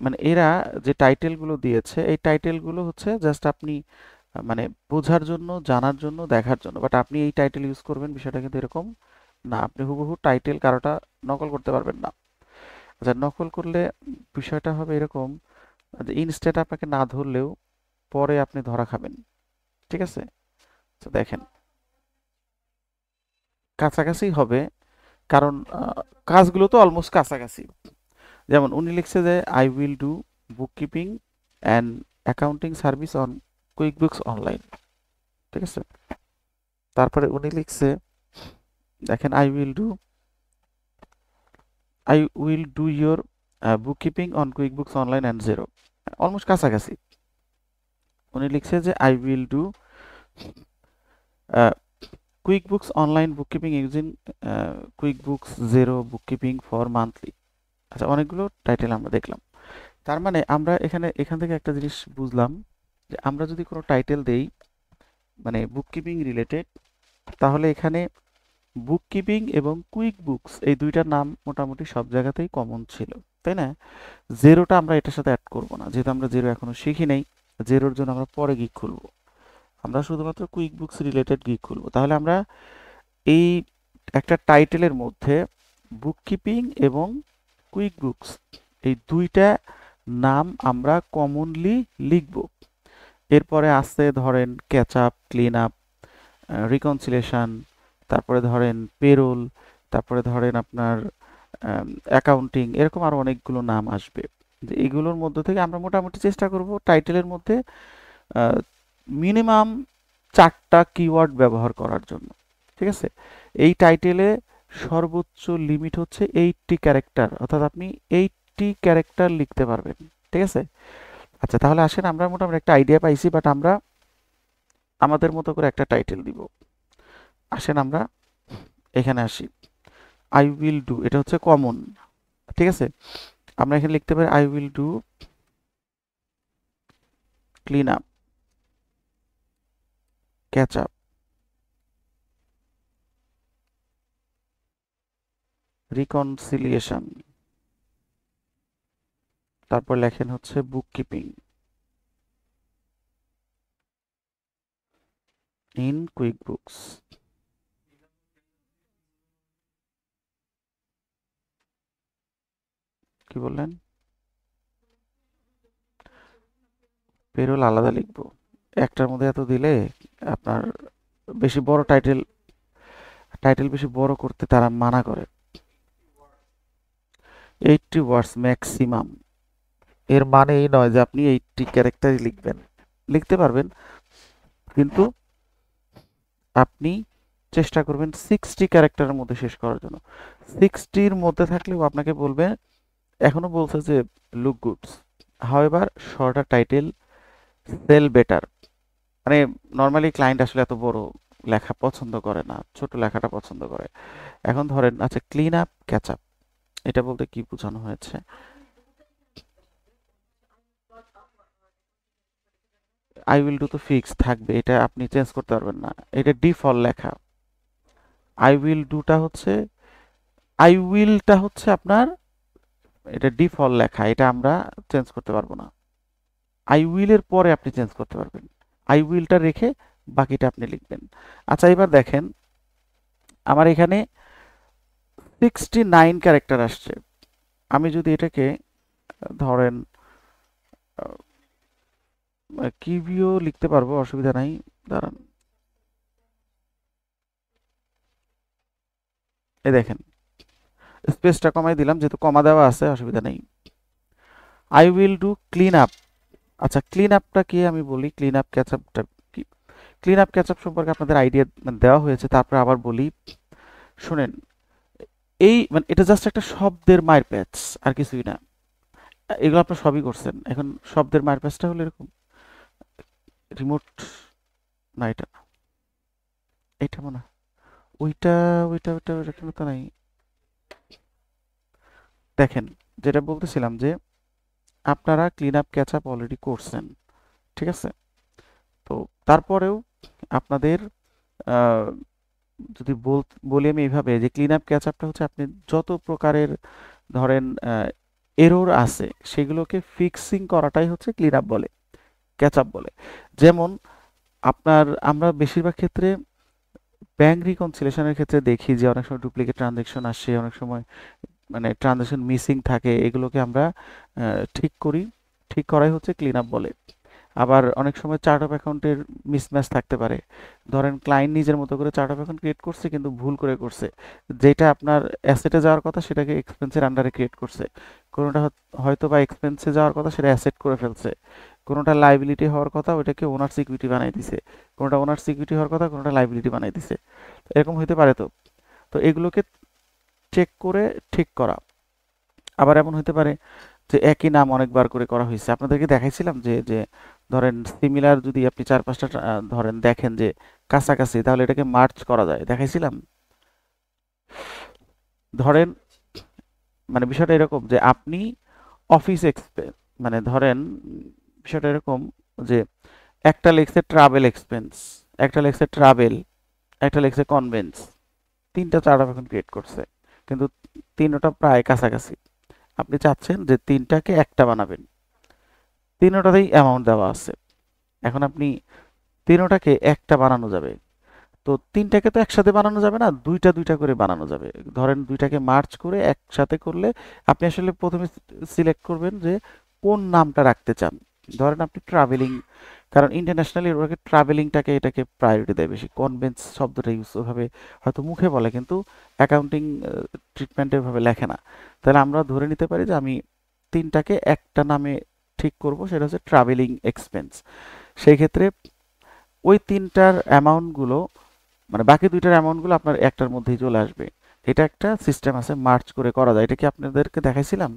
মানে এরা যে টাইটেলগুলো দিয়েছে, এই টাইটেলগুলো হচ্ছে জাস্ট আপনি মানে বোঝার জন্য, জানার জন্য, দেখার জন্য। বাট আপনি এই টাইটেল ইউজ করবেন, বিষয়টা কিন্তু এরকম না। আপনি হুবহু টাইটেল কারোটা নকল করতে পারবেন না। আচ্ছা, নকল করলে বিষয়টা হবে এরকম যে ইনস্ট্যান্ট আপনাকে না ধরলেও পরে আপনি ধরা খাবেন। ঠিক আছে। তো দেখেন, কাছাকাছি হবে, কারণ কাজগুলো তো অলমোস্ট কাছাকাছি। যেমন উনি লিখছে যে I will do book keeping and accounting service on quick books online. ঠিক আছে। তারপরে উনি লিখছে, দেখেন, I will do your book keeping on quick books online and zero. Almost কাছাকাছি। উনি লিখছে যে I will do quick books online book keeping using QuickBooks zero book keeping for monthly. আচ্ছা, অনেকগুলো টাইটেল আমরা দেখলাম। তার মানে আমরা এখান থেকে একটা জিনিস বুঝলাম যে আমরা যদি কোনো টাইটেল দেই মানে বুক কিপিং রিলেটেড, তাহলে এখানে বুক কিপিং এবং কুইক বুকস এই দুইটার নাম মোটামুটি সব জায়গাতেই কমন ছিল, তাই না? জেরোটা আমরা এটার সাথে অ্যাড করব না, যেহেতু আমরা জেরো এখনো শিখি নাই। জেরোর জন্য আমরা পরে গিগ খুলবো। আমরা শুধুমাত্র কুইক বুকস রিলেটেড গিগ খুলবো। তাহলে আমরা এই একটা টাইটেলের মধ্যে বুক কিপিং এবং কুইক বুকস এই দুইটা নাম আমরা কমনলি লিখব। এরপরে আসতে ধরেন catch up, clean up, reconciliation, তারপরে ধরেন পেরোল, তারপরে ধরেন আপনার অ্যাকাউন্টিং, এরকম আরো অনেকগুলো নাম আসবে। যে এগুলোর মধ্যে থেকে আমরা মোটামুটি চেষ্টা করব টাইটেলের মধ্যে মিনিমাম 4টা কিওয়ার্ড ব্যবহার করার জন্য। ঠিক আছে। এই টাইটেলে সর্বোচ্চ লিমিট হচ্ছে 80 ক্যারেক্টার, অর্থাৎ আপনি 80 ক্যারেক্টার লিখতে পারবেন। ঠিক আছে। আচ্ছা, তাহলে আসেন, আমরা মোটামুটি একটা আইডিয়া পাইছি, বাট আমরা আমাদের মতো করে একটা টাইটেল দিব। আসেন আমরা এখানে আসি। আই উইল ডু, এটা হচ্ছে কমন। ঠিক আছে। আমরা এখানে লিখতে পারি I will do clean up, catch up, reconciliation, তারপর লেখেন হচ্ছে বুক কিপিং ইন কুইক বুকস। কি বললেন? পেরোল আলাদা লিখবো? একটার মধ্যে এত দিলে আপনার বেশি বড় টাইটেল বেশি বড় করতে তারা মানা করে। 80 ওয়ার্ডস ম্যাক্সিমাম। এর মানে এই নয় যে আপনি 80 ক্যারেক্টারই লিখবেন, লিখতে পারবেন, কিন্তু আপনি চেষ্টা করবেন 60 ক্যারেক্টারের মধ্যে শেষ করার জন্য। 60-র মধ্যে থাকলেও আপনাকে বলবে, এখনো বলছে যে look goods, however shorter title sell better. মানে নর্মালি ক্লায়েন্ট আসলে এত বড় লেখা পছন্দ করে না, ছোট লেখাটা পছন্দ করে। এখন ধরেন, আচ্ছা, ক্লিন আপ, ক্যাচ আপ, এটা বলতে কি বোঝানো হয়েছে? আই উইল ডু তো ফিক্স থাকবে, এটা আপনি চেঞ্জ করতে পারবেন না, এটা ডিফল্ট লেখা। আই উইল ডুটা হচ্ছে, আই উইলটা হচ্ছে আপনার, এটা ডিফল্ট লেখা, এটা আমরা চেঞ্জ করতে পারবো না। আই উইলের পরে আপনি চেঞ্জ করতে পারবেন। আই উইলটা রেখে বাকিটা আপনি লিখবেন। আচ্ছা, এবার দেখেন, আমার এখানে 69 ক্যারেক্টার আসছে। আমি যদি এটাকে ধরেন কিভিও লিখতে পারবো, অসুবিধা নাই। দাঁড়ান, এই দেখেন, স্পেসটা কমাই দিলাম, যেহেতু কমা দেওয়া আছে, অসুবিধা নেই। I will do clean up. আচ্ছা, ক্লিন আপটা কি আমি বলি, ক্লিন আপ ক্যাচ আপটা কি? ক্লিন আপ ক্যাচ আপ সম্পর্কে আপনাদের আইডিয়া দেওয়া হয়েছে, তারপর আবার বলি, শুনেন। এই মানে এটা জাস্ট একটা শব্দের মায়ের প্যাচ, আর কিছুই না। এগুলো আপনারা সবই করছেন। এখন শব্দের মায়ের প্যাচটা হলো এরকম, রিমোট না, এটা এটা মনে হয় ওইটা ওইটা ওইটা ওইটা কিন্তু তো নাই। দেখেন, যেটা বলতেছিলাম যে আপনারা clean up catch up already করছেন, ঠিক আছে? তো তারপরেও আপনাদের আহ, যদি বলি আমি এইভাবে যে ক্লিন আপ ক্যাচ আপটা হচ্ছে আপনি যত প্রকারের ধরেন এরর আছে সেগুলোকে ফিক্সিং করাটাই হচ্ছে ক্লিন আপ বলে, ক্যাচ আপ বলে। যেমন আমরা বেশিরভাগ ক্ষেত্রে ব্যাংক রিকনসিলেশনের ক্ষেত্রে দেখি যে অনেক সময় ডুপ্লিকেট ট্রানজ্যাকশন আসে, অনেক সময় মানে ট্রানজ্যাকশন মিসিং থাকে, এগুলোকে আমরা ঠিক করি। ঠিক করাই হচ্ছে ক্লিন আপ বলে। আবার অনেক সময় চার্ট অফ অ্যাকাউন্টের মিসম্যাচ থাকতে পারে। ধরেন ক্লায়েন্ট নিজের মতো করে চার্ট অফ অ্যাকাউন্ট ক্রিয়েট করছে কিন্তু ভুল করে করছে, যেটা আপনার অ্যাসেটে যাওয়ার কথা সেটাকে এক্সপেন্সের আন্ডারে ক্রিয়েট করছে। কোনোটা হয়তো বা এক্সপেন্সে যাওয়ার কথা সেটা অ্যাসেট করে ফেলছে। কোনোটা লাইবিলিটি হওয়ার কথা ওইটাকে ওনার সিকিউরিটি বানিয়ে দিছে। কোনোটা ওনার সিকিউরিটি হওয়ার কথা কোনোটা লাইবিলিটি বানিয়ে দিছে। এরকম হতে পারে। তো তো এগুলোকে চেক করে ঠিক করা। আবার এমন হতে পারে যে একই নাম অনেকবার করে করা হয়েছে। আপনাদেরকে দেখাইছিলাম যে যে ধরেন সিমিলার যদি আপনি 4-5টা ধরেন দেখেন যে কাছাকাছি, তাহলে এটাকে মার্জ করা যায়, দেখাইছিলাম। ধরেন মানে বিষয়টা এরকম যে আপনি অফিস এক্সপেন্স মানে ধরেন বিষয়টা এরকম যে একটা লেখছে ট্রাভেল এক্সপেন্স, একটা লেখছে ট্রাভেল, একটা লেখছে কনভেন্স, তিনটা চার্ট এখন ক্রিয়েট করছে কিন্তু তিনটা প্রায় কাছাকাছি। আপনি চাচ্ছেন যে তিনটাকে একটা বানাবেন, তিনটাতেই অ্যামাউন্ট দেওয়া আছে। এখন আপনি তিনটাকে একটা বানানো যাবে, তো তিনটাকে তো একসাথে বানানো যাবে না, দুইটা দুইটা করে বানানো যাবে। ধরেন দুইটাকে মার্চ করে একসাথে করলে আপনি আসলে প্রথমে সিলেক্ট করবেন যে কোন নামটা রাখতে চান। ধরেন আপনি ট্রাভেলিং, কারণ ইন্টারন্যাশনালি ওটাকে ট্রাভেলিংটাকে এটাকে প্রায়োরিটি দেয় বেশি। কনভেন্স শব্দটা ইউজ ওভাবে হয়তো মুখে বলে কিন্তু অ্যাকাউন্টিং ট্রিটমেন্টে ওভাবে লেখে না। তাহলে আমরা ধরে নিতে পারি যে আমি তিনটাকে একটা নামে ঠিক করব, সেটা হচ্ছে ট্রাভেলিং এক্সপেন্স। সেই ক্ষেত্রে ওই তিনটার অ্যামাউন্টগুলো মানে বাকি দুইটার অ্যামাউন্টগুলো আপনার একটার মধ্যেই চলে আসবে। এটা একটা সিস্টেম আছে, মার্চ করে করা যায়। এটা কি আপনাদেরকে দেখাইছিলাম?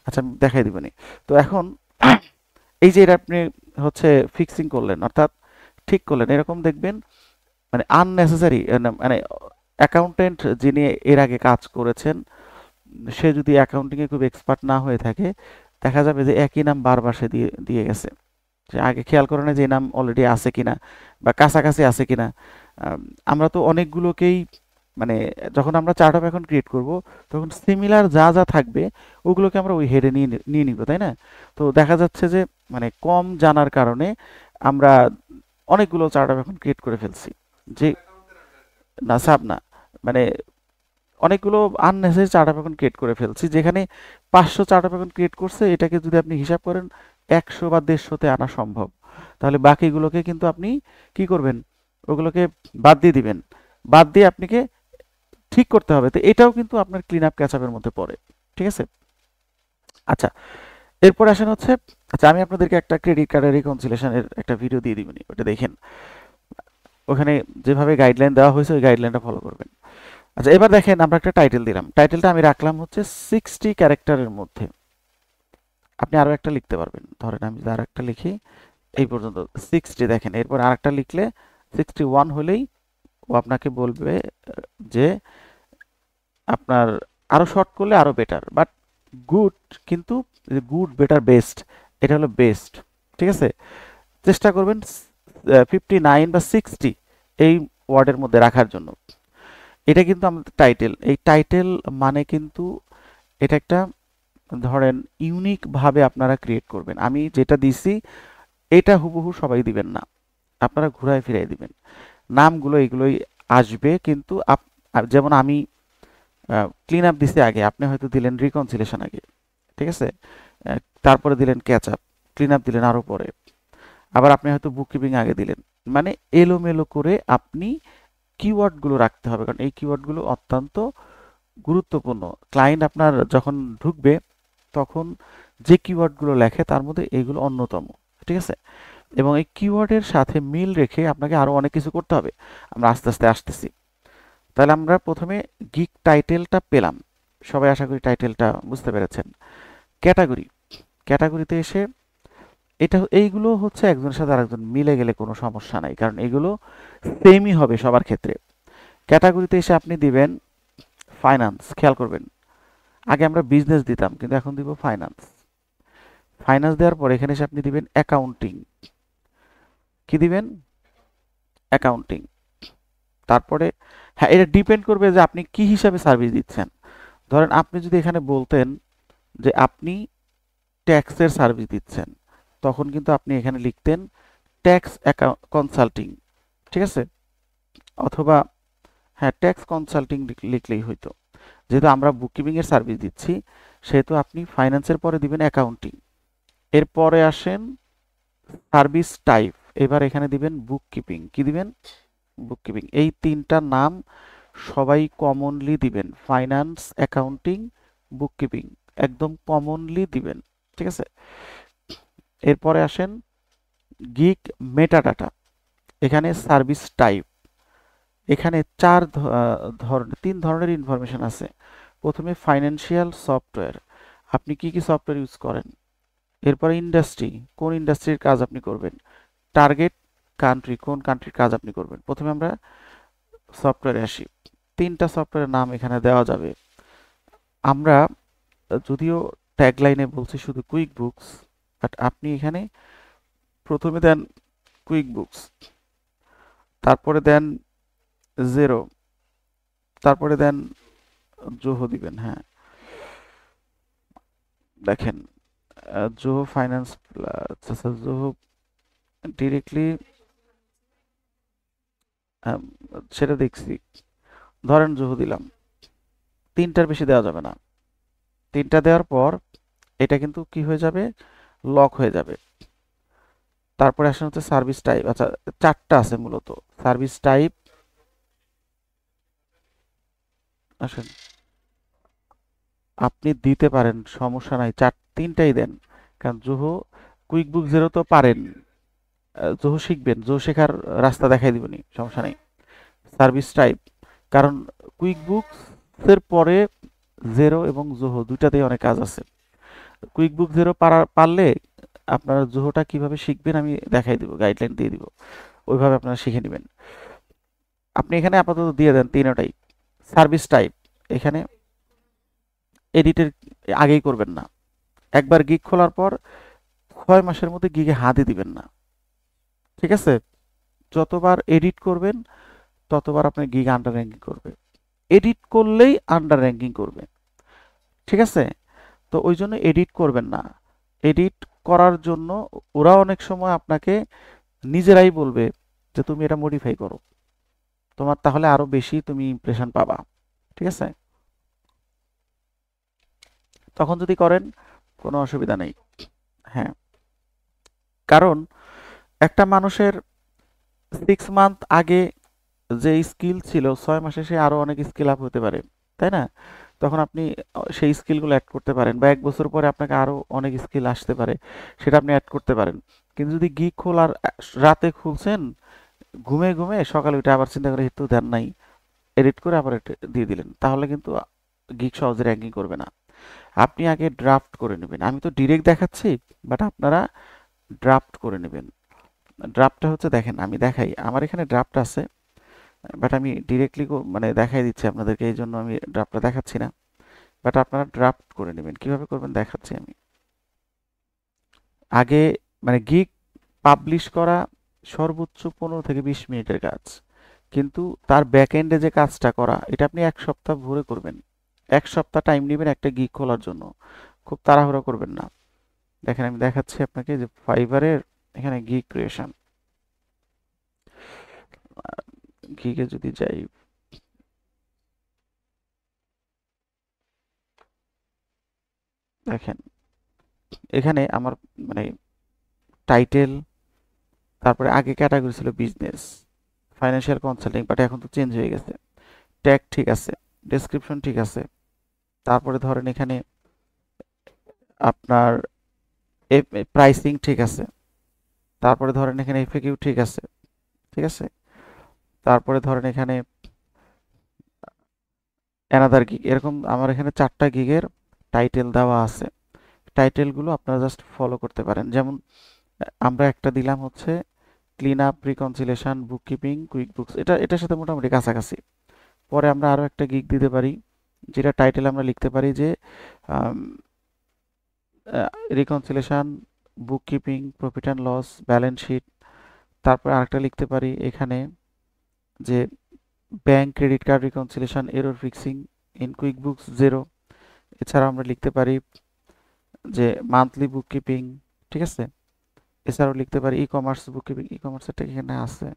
আচ্ছা, আমি দেখাই দিবনি। তো এখন এই যে এটা আপনি হচ্ছে ফিক্সিং করলেন, অর্থাৎ ঠিক করলেন, এরকম দেখবেন মানে আননেসেসারি মানে অ্যাকাউন্টেন্ট যিনি এর আগে কাজ করেছেন সে যদি অ্যাকাউন্টিংয়ে খুব এক্সপার্ট না হয়ে থাকে, দেখা যাবে যে একই নাম বারবার সে দিয়ে দিয়ে গেছে। সে আগে খেয়াল করে না যে এই নাম অলরেডি আছে কিনা বা কাছাকাছি আছে কিনা। আম, আমরা তো অনেকগুলোকেই মানে যখন আমরা চার্ট অফ অ্যাকাউন্ট ক্রিয়েট করব তখন সিমিলার যা যা থাকবে ওগুলোকে আমরা ওই হেডে নিয়ে নিয়ে নিব, তাই না? তো দেখা যাচ্ছে যে মানে কম জানার কারণে আমরা অনেকগুলো চার্ট অফ অ্যাকাউন্ট ক্রিয়েট করে ফেলছি। যে না, সাব না, মানে অনেকগুলো unnecessary chart of account create করে ফেলছি, যেখানে 500 চার্ট অফ অ্যাকাউন্ট ক্রিয়েট করছে এটাকে যদি আপনি হিসাব করেন 100 বা 150-তে আনা সম্ভব। তাহলে বাকিগুলোকে কিন্তু আপনি কি করবেন, ওগুলোকে বাদ দিয়ে দিবেন। বাদ দিয়ে আপনাকে ঠিক করতে হবে। তো এটাও কিন্তু আপনার ক্লিন আপ ক্যাচ আপের মধ্যে পড়ে, ঠিক আছে? আচ্ছা, এরপর আসেন হচ্ছে, আচ্ছা আমি আপনাদেরকে একটা ক্রেডিট কার্ডের রিকনসিলেশনের একটা ভিডিও দিয়ে দিবেন, ওটা দেখেন। ওখানে যেভাবে গাইডলাইন দেওয়া হয়েছে ওই গাইডলাইনটা ফলো করবেন। আচ্ছা, এবার দেখেন আমরা একটা টাইটেল দিলাম, টাইটেলটা আমি রাখলাম হচ্ছে 60 ক্যারেক্টারের মধ্যে। আপনি আরো একটা লিখতে পারবেন, ধরেন আমি যদি আর একটা লিখি এই পর্যন্ত 60, দেখেন এরপর আর একটা লিখলে 61 হলেই ও আপনাকে বলবে যে আপনার আরো শর্ট করলে আরো বেটার, বাট গুড, কিন্তু গুড বেটার বেস্ট, এটা হলো বেস্ট, ঠিক আছে? চেষ্টা করবেন 59 বা 60 এই ওয়ার্ডের মধ্যে রাখার জন্য। এটা কিন্তু আমাদের টাইটেল। এই টাইটেল মানে কিন্তু এটা একটা ধরেন ইউনিক ভাবে আপনারা ক্রিয়েট করবেন। আমি যেটা দিছি এটা হুবহু সবাই দিবেন না, আপনারা ঘুরায় ফিরাই দিবেন। নামগুলো এগুলোই আসবে, কিন্তু যেমন আমি ক্লিন আপ দিছি আগে, আপনি হয়তো দিলেন রিকনসিলেশন আগে, ঠিক আছে? তারপরে দিলেন ক্যাচ আপ, ক্লিন আপ দিলেন আরো পরে, আবার আপনি হয়তো বুক কিপিং আগে দিলেন। মানে এলোমেলো করে আপনি কিওয়ার্ডগুলো রাখতে হবে, কারণ এই কিওয়ার্ডগুলো অত্যন্ত গুরুত্বপূর্ণ। ক্লায়েন্ট আপনার যখন ঢুকবে তখন যে কিওয়ার্ডগুলো লেখে তার মধ্যে এগুলো অন্যতম, ঠিক আছে? এবং এই কিওয়ার্ডের সাথে মিল রেখে আপনাকে আরো অনেক কিছু করতে হবে। আমরা আস্তে আস্তে আসতেছি। তাহলে আমরা প্রথমে গিগ টাইটেলটা পেলাম, সবাই আশা করি টাইটেলটা বুঝতে পেরেছেন। ক্যাটাগরি, ক্যাটাগরিতে এসে এইগুলো হচ্ছে একজনের সাথে আরেকজন মিলে গেলে কোনো সমস্যা নাই, কারণ এগুলো সেমই হবে সবার ক্ষেত্রে। ক্যাটাগরিতে এসে আপনি দিবেন ফাইন্যান্স, খেয়াল করবেন আগে আমরা বিজনেস দিতাম কিন্তু এখন দিব ফাইন্যান্স। ফাইন্যান্স দেওয়ার পর এখানে এসে আপনি দিবেন অ্যাকাউন্টিং। কি দিবেন? অ্যাকাউন্টিং। তারপরে হ্যাঁ, এটা ডিপেন্ড করবে যে আপনি কি হিসাবে সার্ভিস দিচ্ছেন। ধরেন আপনি যদি এখানে বলতেন যে আপনি ট্যাক্সের সার্ভিস দিচ্ছেন, তখন কিন্তু আপনি এখানে লিখতেন ট্যাক্স কনসাল্টিং, ঠিক আছে? অথবা হ্যাঁ, ট্যাক্স কনসাল্টিং লিখলেই হইতো। যেহেতু আমরা বুককিপিং এর সার্ভিস দিচ্ছি, সেহেতু আপনি ফাইন্যান্সের পরে দিবেন অ্যাকাউন্টিং। এরপরে আসেন সার্ভিস টাইপ, এবার এখানে দিবেন বুককিপিং। কি দিবেন? বুককিপিং। এই তিনটা নাম সবাই কমনলি দিবেন, ফাইন্যান্স, অ্যাকাউন্টিং, বুককিপিং, একদম কমনলি দিবেন, ঠিক আছে? এরপরে আসেন গিগ মেটাডাটা। এখানে সার্ভিস টাইপ, এখানে তিন ধরনের ইনফরমেশন আছে। প্রথমে ফাইন্যান্সিয়াল সফটওয়্যার, আপনি কি কি সফটওয়্যার ইউজ করেন। এরপরে ইন্ডাস্ট্রি, কোন ইন্ডাস্ট্রির কাজ আপনি করবেন। টার্গেট কান্ট্রি, কোন কান্ট্রির কাজ আপনি করবেন। প্রথমে আমরা সফটওয়্যারে আসি। তিনটা সফটওয়্যারের নাম এখানে দেওয়া যাবে। আমরা যদিও ট্যাগলাইনে বলছি শুধু কুইক বুকস, বাট আপনি এখানে প্রথমে দেন কুইক বুকস, তারপরে দেন জেরো, তারপরে দেন জোহো দিবেন। হ্যাঁ, দেখেন জোহো ফাইন্যান্স, আচ্ছা জোহো ডিরেক্টলি সেটা দেখছি। ধরেন জোহো দিলাম, তিনটার বেশি দেওয়া যাবে না। তিনটা দেওয়ার পর এটা কিন্তু কি হয়ে যাবে, লক হয়ে যাবে। তারপরে আসেন হচ্ছে সার্ভিস টাইপ। আচ্ছা, চারটা আছে মূলত সার্ভিস টাইপ। আসেন, আপনি দিতে পারেন, সমস্যা নাই, তিনটাই দেন। কারণ জোহো কুইক বুক জেরো তো পারেন, জোহো শিখবেন, জোহো শেখার রাস্তা দেখাই দিবনি, সমস্যা নেই। সার্ভিস টাইপ, কারণ কুইক বুকস এর পরে জেরো এবং জোহো দুইটাতেই অনেক কাজ আছে। কুইক বুক জেরো পারলে আপনারা জোহোটা কিভাবে শিখবেন আমি দেখাই দিব, গাইডলাইন দিয়ে দিব, ওইভাবে আপনারা শিখে নেবেন। আপনি এখানে আপাতত দিয়ে দেন তিনটাই। সার্ভিস টাইপ, এখানে এডিটের আগেই করবেন না। একবার গিগ খোলার পর 6 মাসের মধ্যে গিগে হাতই দিবেন না, ঠিক আছে? যতবার এডিট করবেন ততবার আপনার গিগ আন্ডার র্যাঙ্কিং করবে। এডিট করলেই আন্ডার র্যাঙ্কিং করবে, ঠিক আছে? তো ওই জন্য এডিট করবেন না। এডিট করার জন্য ওরা অনেক সময় আপনাকে নিজেরাই বলবে যে তুমি এটা মডিফাই করো, তোমার তাহলে আরো বেশি তুমি ইমপ্রেশন পাবা, ঠিক আছে? তখন যদি করেন কোনো অসুবিধা নেই। হ্যাঁ, কারণ একটা মানুষের 6 মান্থ আগে যে স্কিল ছিল 6 মাসে সে আরো অনেক স্কিল আপ হতে পারে, তাই না? তখন আপনি সেই স্কিলগুলো অ্যাড করতে পারেন, বা 1 বছর পরে আপনাকে আরো অনেক স্কিল আসতে পারে, সেটা আপনি অ্যাড করতে পারেন। কিন্তু যদি গিগ খোলার রাতে খুলছেন, ঘুমে ঘুমে সকালে উঠে আবার চিন্তা করে একটু ধ্যান নাই, এডিট করে আবার এটা দিয়ে দিলেন, তাহলে কিন্তু গিগ সহজে র্যাঙ্কিং করবে না। আপনি আগে ড্রাফট করে নেবেন, আমি তো ডিরেক্ট দেখাচ্ছি, বাট আপনারা ড্রাফট করে নেবেন। ড্রাফটটা হচ্ছে, দেখেন আমি দেখাই, আমার এখানে ড্রাফট আছে, বাট আমি ডিরেক্টলি মানে দেখাই দিচ্ছি আপনাদেরকে, এই জন্য আমি ড্রাফটটা দেখাচ্ছি না। বাট আপনারা ড্রাফট করে নেবেন, কিভাবে করবেন দেখাচ্ছি আমি। আগে মানে গিগ পাবলিশ করা সর্বোচ্চ 15 থেকে 20 মিনিটের কাজ, কিন্তু তার ব্যাক এন্ডে যে কাজটা করা এটা আপনি 1 সপ্তাহ ভরে করবেন। 1 সপ্তাহ টাইম নেবেন একটা গিগ খোলার জন্য, খুব তাড়াহুড়ো করবেন না। দেখেন আমি দেখাচ্ছি আপনাকে যে ফাইবারের এখানে গিগ ক্রিয়েশন, গিগে যদি যাই, দেখেন এখানে আমার মানে টাইটেল, তারপরে আগে ক্যাটাগরি ছিল বিজনেস, ফাইন্যান্সিয়াল কনসাল্টিং, বাট এখন তো চেঞ্জ হয়ে গেছে। ট্যাগ ঠিক আছে, ডেসক্রিপশন ঠিক আছে, তারপরে ধরেন এখানে আপনার প্রাইসিং ঠিক আছে, তারপরে ধরেন এখানে এফএকিউ ঠিক আছে, ঠিক আছে? তারপরে ধরেন এখানে অ্যানাদার গিগ, এরকম আমার এখানে 4টা গিগের টাইটেল দেওয়া আছে। টাইটেলগুলো আপনারা জাস্ট ফলো করতে পারেন। যেমন আমরা একটা দিলাম হচ্ছে clean up, reconciliation, bookkeeping, quick books, এটার সাথে মোটামুটি কাছাকাছি। পরে আমরা আরও একটা গিগ দিতে পারি, যেটা টাইটেল আমরা লিখতে পারি যে reconciliation, bookkeeping, profit and loss, balance sheet. তারপরে আরেকটা লিখতে পারি এখানে যে bank credit card reconciliation, error fixing in QuickBooks 0। এছাড়া আমরা লিখতে পারি যে মান্থলি বুককিপিং, ঠিক আছে। এছাড়াও লিখতে পারি ই কমার্স বুককিপিং, ই কমার্সেরটা এখানে আছে।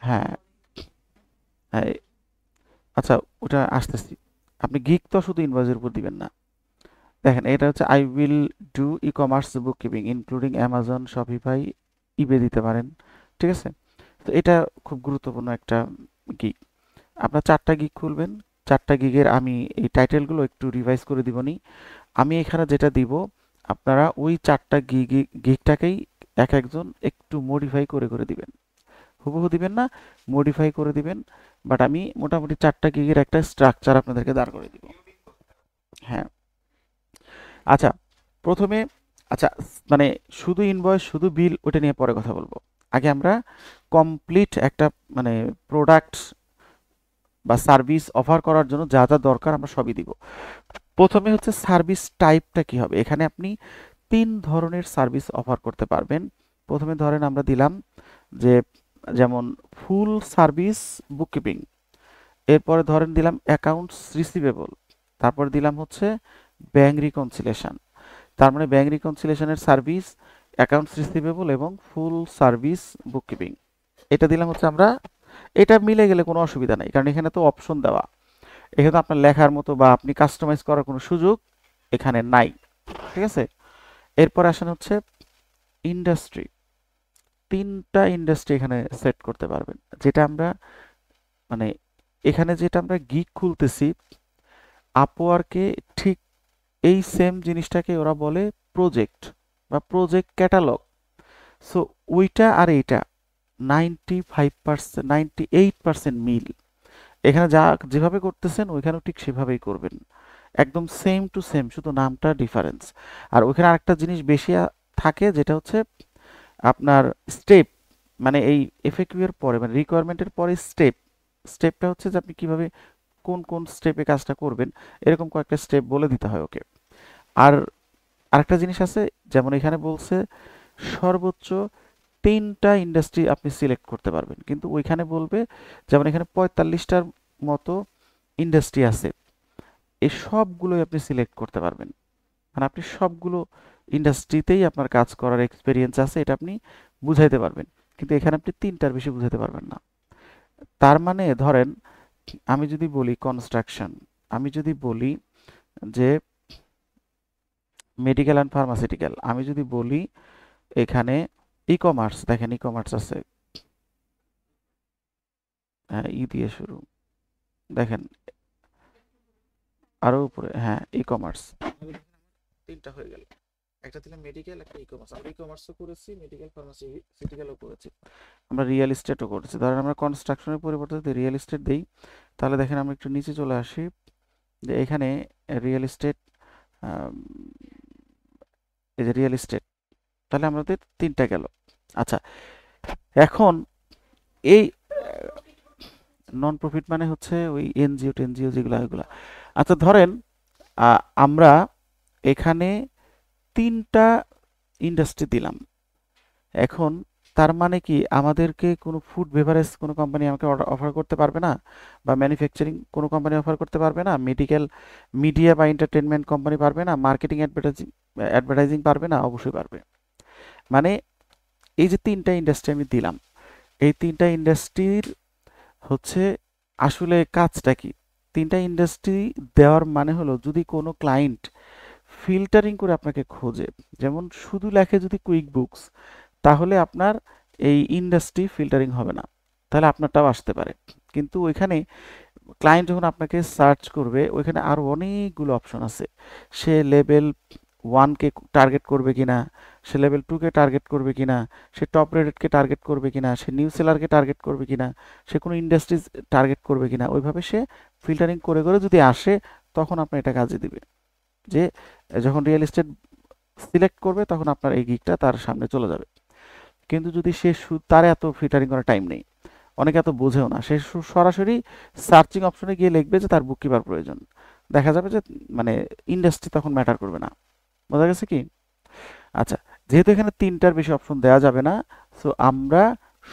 হ্যাঁ, হ্যাঁ, আচ্ছা, ওটা আসতেছি। আপনি গিগ তো শুধু ইনভয়েসের উপর দিবেন না। দেখেন, এটা হচ্ছে I will do e commerce bookkeeping including Amazon, Shopify, eBay দিতে পারেন, ঠিক আছে। তো এটা খুব গুরুত্বপূর্ণ একটা গিগ। আপনার 4টা গিগ খুলবেন, 4টা গিগের আমি এই টাইটেলগুলো একটু রিভাইজ করে দিবনি। আমি এখানে যেটা দিব, আপনারা ওই 4টা গিগটাকেই এক একজন একটু মডিফাই করে করে দিবেন। হুবহু দিবেন না, মডিফাই করে দিবেন। বাট আমি মোটামুটি 4টা গিগের একটা স্ট্রাকচার আপনাদেরকে দাঁড় করে দিব। হ্যাঁ, আচ্ছা, প্রথমে, আচ্ছা, মানে শুধু ইনভয়েস, শুধু বিল, ওটা নিয়ে পরে কথা বলবো। আগে আমরা কমপ্লিট একটা মানে প্রোডাক্ট বা সার্ভিস অফার করার জন্য যা যা দরকার আমরা সবই দিব। প্রথমে হচ্ছে সার্ভিস টাইপটা কি হবে। এখানে আপনি 3 ধরনের সার্ভিস অফার করতে পারবেন। প্রথমে ধরেন আমরা দিলাম যে যেমন ফুল সার্ভিস বুককিপিং, এরপরে ধরেন দিলাম অ্যাকাউন্টস রিসিভেবল, তারপরে দিলাম হচ্ছে ব্যাংক রিকনসিলেশন। তার মানে ব্যাংক রিকনসিলেশনের সার্ভিস, অ্যাকাউন্টস রিসিভেবল এবং ফুল সার্ভিস বুককিপিং, এটা দিলাম হচ্ছে আমরা। এটা মিলে গেলে কোনো অসুবিধা নাই, কারণ এখানে তো অপশন দেওয়া, এখানে তো আপনার লেখার মতো বা আপনি কাস্টমাইজ করার কোনো সুযোগ এখানে নাই, ঠিক আছে। এরপর আসেন হচ্ছে ইন্ডাস্ট্রি। 3টা ইন্ডাস্ট্রি এখানে সেট করতে পারবেন, যেটা আমরা মানে এখানে যেটা আমরা গিগ খুলতেছি, আপওয়ার্কে ঠিক এই সেম জিনিসটাকে ওরা বলে প্রজেক্ট বা প্রজেক্ট ক্যাটালগ। সো ওইটা আর এইটা 95%, 98% মিল। এখানে যা যেভাবে করতেছেন ওইখানেও ঠিক সেভাবেই করবেন, একদম সেম টু সেম, শুধু নামটা ডিফারেন্স। আর ওইখানে আরেকটা জিনিস বেশি থাকে, যেটা হচ্ছে আপনার স্টেপ, মানে এই এফএকিউ এর পরে মানে রিকোয়ারমেন্টের পরে স্টেপটা হচ্ছে যে আপনি কিভাবে কোন কোন স্টেপে কাজটা করবেন, এরকম কয়েকটা স্টেপ বলে দিতে হয় ওকে। আর আরেকটা জিনিস আছে, যেমন এখানে বলছে সর্বোচ্চ 3টা ইন্ডাস্ট্রি আপনি সিলেক্ট করতে পারবেন, কিন্তু ওইখানে বলবে যেমন এখানে 45টার মতো ইন্ডাস্ট্রি আছে, এই সবগুলোই আপনি সিলেক্ট করতে পারবেন। মানে আপনি সবগুলো ইন্ডাস্ট্রিতেই আপনার কাজ করার এক্সপিরিয়েন্স আছে, এটা আপনি বুঝাইতে পারবেন। কিন্তু এখানে আপনি 3টার বেশি বুঝাতে পারবেন না। তার মানে ধরেন আমি যদি বলি কনস্ট্রাকশন, আমি যদি বলি যে মেডিকেল অ্যান্ড ফার্মাসিউটিক্যাল, আমি যদি বলি এখানে ই কমার্স, দেখেন ই কমার্স আছে, হ্যাঁ, ই দিয়ে শুরু, দেখেন আরো উপরে, হ্যাঁ, ই কমার্স। 3টা হয়ে গেল, একটা দিলাম মেডিকেল, একটা ই কমার্স। আমরা ই কমার্সও করেছি, মেডিকেল ফার্মাসিউটিক্যালও করেছি, আমরা রিয়েল এস্টেটও করেছি। ধরেন আমরা কনস্ট্রাকশনের পরিবর্তে যদি রিয়েল এস্টেট দিই, তাহলে দেখেন আমরা একটু নিচে চলে আসি, যে এখানে রিয়েল এস্টেট, এই যে রিয়েল এস্টেট, তাহলে আমাদের 3টা গেল। আচ্ছা, এখন এই নন প্রফিট মানে হচ্ছে ওই এনজিও টেনজিও যেগুলো, এগুলা। আচ্ছা, ধরেন আমরা এখানে 3টা ইন্ডাস্ট্রি দিলাম। এখন তার মানে কি আমাদেরকে কোনো ফুড বেভারেজ কোনো কোম্পানি আমাকে অফার করতে পারবে না, বা ম্যানুফ্যাকচারিং কোনো কোম্পানি অফার করতে পারবে না, মেডিকেল, মিডিয়া বা এন্টারটেনমেন্ট কোম্পানি পারবে না, মার্কেটিং অ্যাডভার্টাইজিং পারবে না? অবশ্যই পারবে। মানে এই যে 3টা ইন্ডাস্ট্রি আমি দিলাম, এই 3টা ইন্ডাস্ট্রির হচ্ছে আসলে কাজটা কি। 3টা ইন্ডাস্ট্রি দেওয়ার মানে হলো, যদি কোনো ক্লায়েন্ট ফিল্টারিং করে আপনাকে খোঁজে, যেমন শুধু লেখে যদি কুইক বুকস, তাহলে আপনার এই ইন্ডাস্ট্রি ফিল্টারিং হবে না, তাহলে আপনারটাও আসতে পারে। কিন্তু ওইখানে ক্লায়েন্ট যখন আপনাকে সার্চ করবে, ওইখানে আরো অনেকগুলো অপশন আছে। সে লেভেল 1কে টার্গেট করবে কিনা, সে লেভেল 2কে টার্গেট করবে কিনা, সে টপ রেটেডকে টার্গেট করবে কিনা, সে নিউ সেলারকে টার্গেট করবে কিনা, সে কোনো ইন্ডাস্ট্রিজ টার্গেট করবে কিনা, ওইভাবে সে ফিল্টারিং করে করে যদি আসে, তখন আপনার এটা কাজে দিবে। যে যখন রিয়েল এস্টেট সিলেক্ট করবে তখন আপনার এই গিগটা তার সামনে চলে যাবে। কিন্তু যদি সে তার এত ফিল্টারিং করার টাইম নেই, অনেকে এত বোঝেও না, সে সরাসরি সার্চিং অপশনে গিয়ে লিখবে যে তার বুককিপার প্রয়োজন, দেখা যাবে যে মানে ইন্ডাস্ট্রি তখন ম্যাটার করবে না। বোঝা গেছে কি? আচ্ছা, যেহেতু এখানে তিনটার বেশি অপশন দেওয়া যাবে না, সো আমরা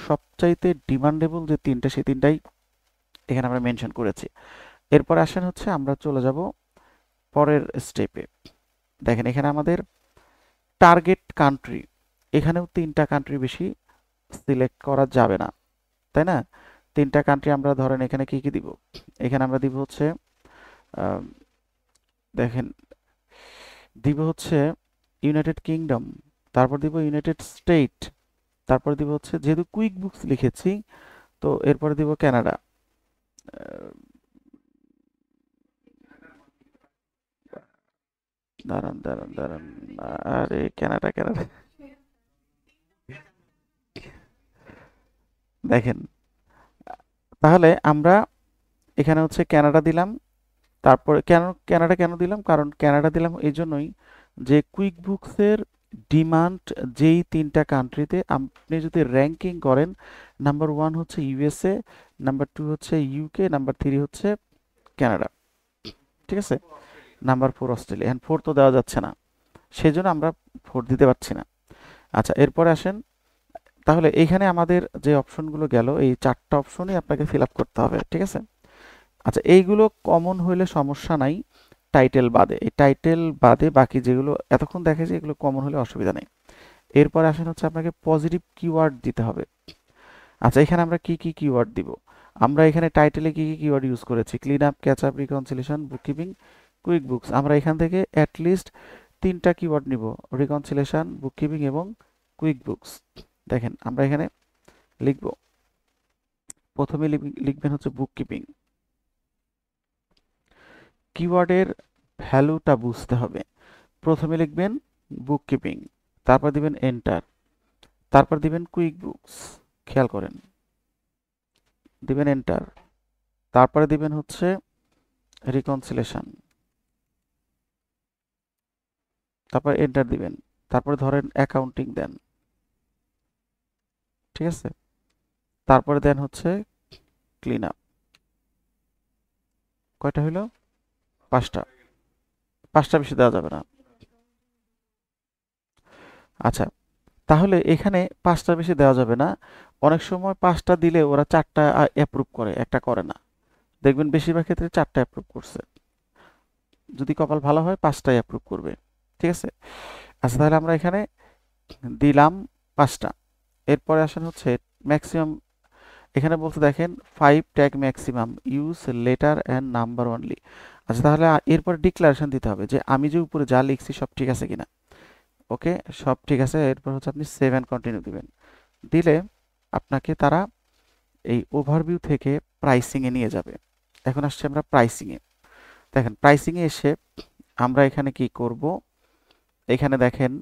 সবচাইতে ডিমান্ডেবল যে তিনটা সেই তিনটাই এখানে আমরা মেনশন করেছি। এরপর আসেন হচ্ছে আমরা চলে যাব পরের স্টেপে। দেখেন এখানে আমাদের টার্গেট কান্ট্রি, এখানেও তিনটা কান্ট্রি বেশি সিলেক্ট করা যাবে না, তাই না? তিনটা কান্ট্রি আমরা ধরেন এখানে কি কি দিব, এখানে আমরা দিব হচ্ছে দেখেন দিব হচ্ছে ইউনাইটেড কিংডম, তারপর দিব ইউনাইটেড স্টেট, তারপর দিব হচ্ছে যেহেতু কুইক বুকস লিখেছি তো এরপরে দিব কানাডা। দাঁড়ান দাঁড়ান দাঁড়ান, আরে কানাডা কানাডা, দেখেন তাহলে আমরা এখানে হচ্ছে কানাডা দিলাম। তারপরে কেন কানাডা কেন দিলাম, কারণ কানাডা দিলাম এই জন্যই যে কুইক বুকসের ডিমান্ড যেই তিনটা কান্ট্রিতে আপনি যদি র্যাঙ্কিং করেন, নাম্বার 1 হচ্ছে ইউএসএ, নাম্বার 2 হচ্ছে ইউকে, নাম্বার 3 হচ্ছে কানাডা, ঠিক আছে? নাম্বার 4 অস্ট্রেলিয়া, এখন 4 তো দেওয়া যাচ্ছে না, সেই জন্য আমরা 4 দিতে পারছি না। আচ্ছা, এরপরে আসেন, তাহলে এইখানে আমাদের যে অপশনগুলো গেল এই চারটা অপশনই আপনাকে ফিল আপ করতে হবে, ঠিক আছে? আচ্ছা, এইগুলো কমন হইলে সমস্যা নাই, টাইটেল বাদে, এই টাইটেল বাদে বাকি যেগুলো এতক্ষণ দেখেছি এগুলো কমন হলে অসুবিধা নেই। এরপর আসেন হচ্ছে আপনাকে পজিটিভ কিওয়ার্ড দিতে হবে। আচ্ছা, এখানে আমরা কি কি কিওয়ার্ড দিব, আমরা এখানে টাইটেলে কি কি কিওয়ার্ড ইউজ করেছি, clean up, catch up, reconciliation, bookkeeping, quick books, আমরা এখান থেকে অ্যাটলিস্ট তিনটা কিওয়ার্ড নিব, রিকনসিলেশন, বুককিপিং এবং কুইক বুকস। দেখেন আমরা এখানে লিখব, প্রথমে লিখবেন হচ্ছে বুককিপিং, কিওয়ার্ডের ভ্যালুটা বুঝতে হবে। প্রথমে লিখবেন বুককিপিং, তারপর দিবেন এন্টার, তারপর দিবেন কুইক বুকস, খেয়াল করেন, দিবেন এন্টার, তারপরে দিবেন হচ্ছে রিকনসিলেশন, তারপর এন্টার দিবেন, তারপরে ধরেন অ্যাকাউন্টিং দেন, ঠিক আছে? তারপরে দেন হচ্ছে ক্লিন আপ। কয়টা হইলো? 5টা। 5টা বেশি দেওয়া যাবে না। আচ্ছা, তাহলে এখানে 5টা বেশি দেওয়া যাবে না। অনেক সময় 5টা দিলে ওরা 4টা অ্যাপ্রুভ করে, একটা করে না। দেখবেন বেশিরভাগ ক্ষেত্রে 4টা অ্যাপ্রুভ করছে, যদি কপাল ভালো হয় 5টাই অ্যাপ্রুভ করবে, ঠিক আছে? আচ্ছা, তাহলে আমরা এখানে দিলাম 5টা। এরপরে আসেন হচ্ছে ম্যাক্সিমাম, এখানে বলতে দেখেন 5 tag maximum, use letter and number only. আচ্ছা, তাহলে এরপর ডিক্লারেশন দিতে হবে যে আমি যে উপরে যা লিখছি সব ঠিক আছে কিনা। ওকে, সব ঠিক আছে। এরপর হচ্ছে আপনি সেভ অ্যান্ড কন্টিনিউ দিবেন, দিলে আপনাকে তারা এই ওভারভিউ থেকে প্রাইসিংয়ে নিয়ে যাবে। এখন আসছে আমরা প্রাইসিংয়ে। দেখেন প্রাইসিংয়ে এসে আমরা এখানে কি করব, এখানে দেখেন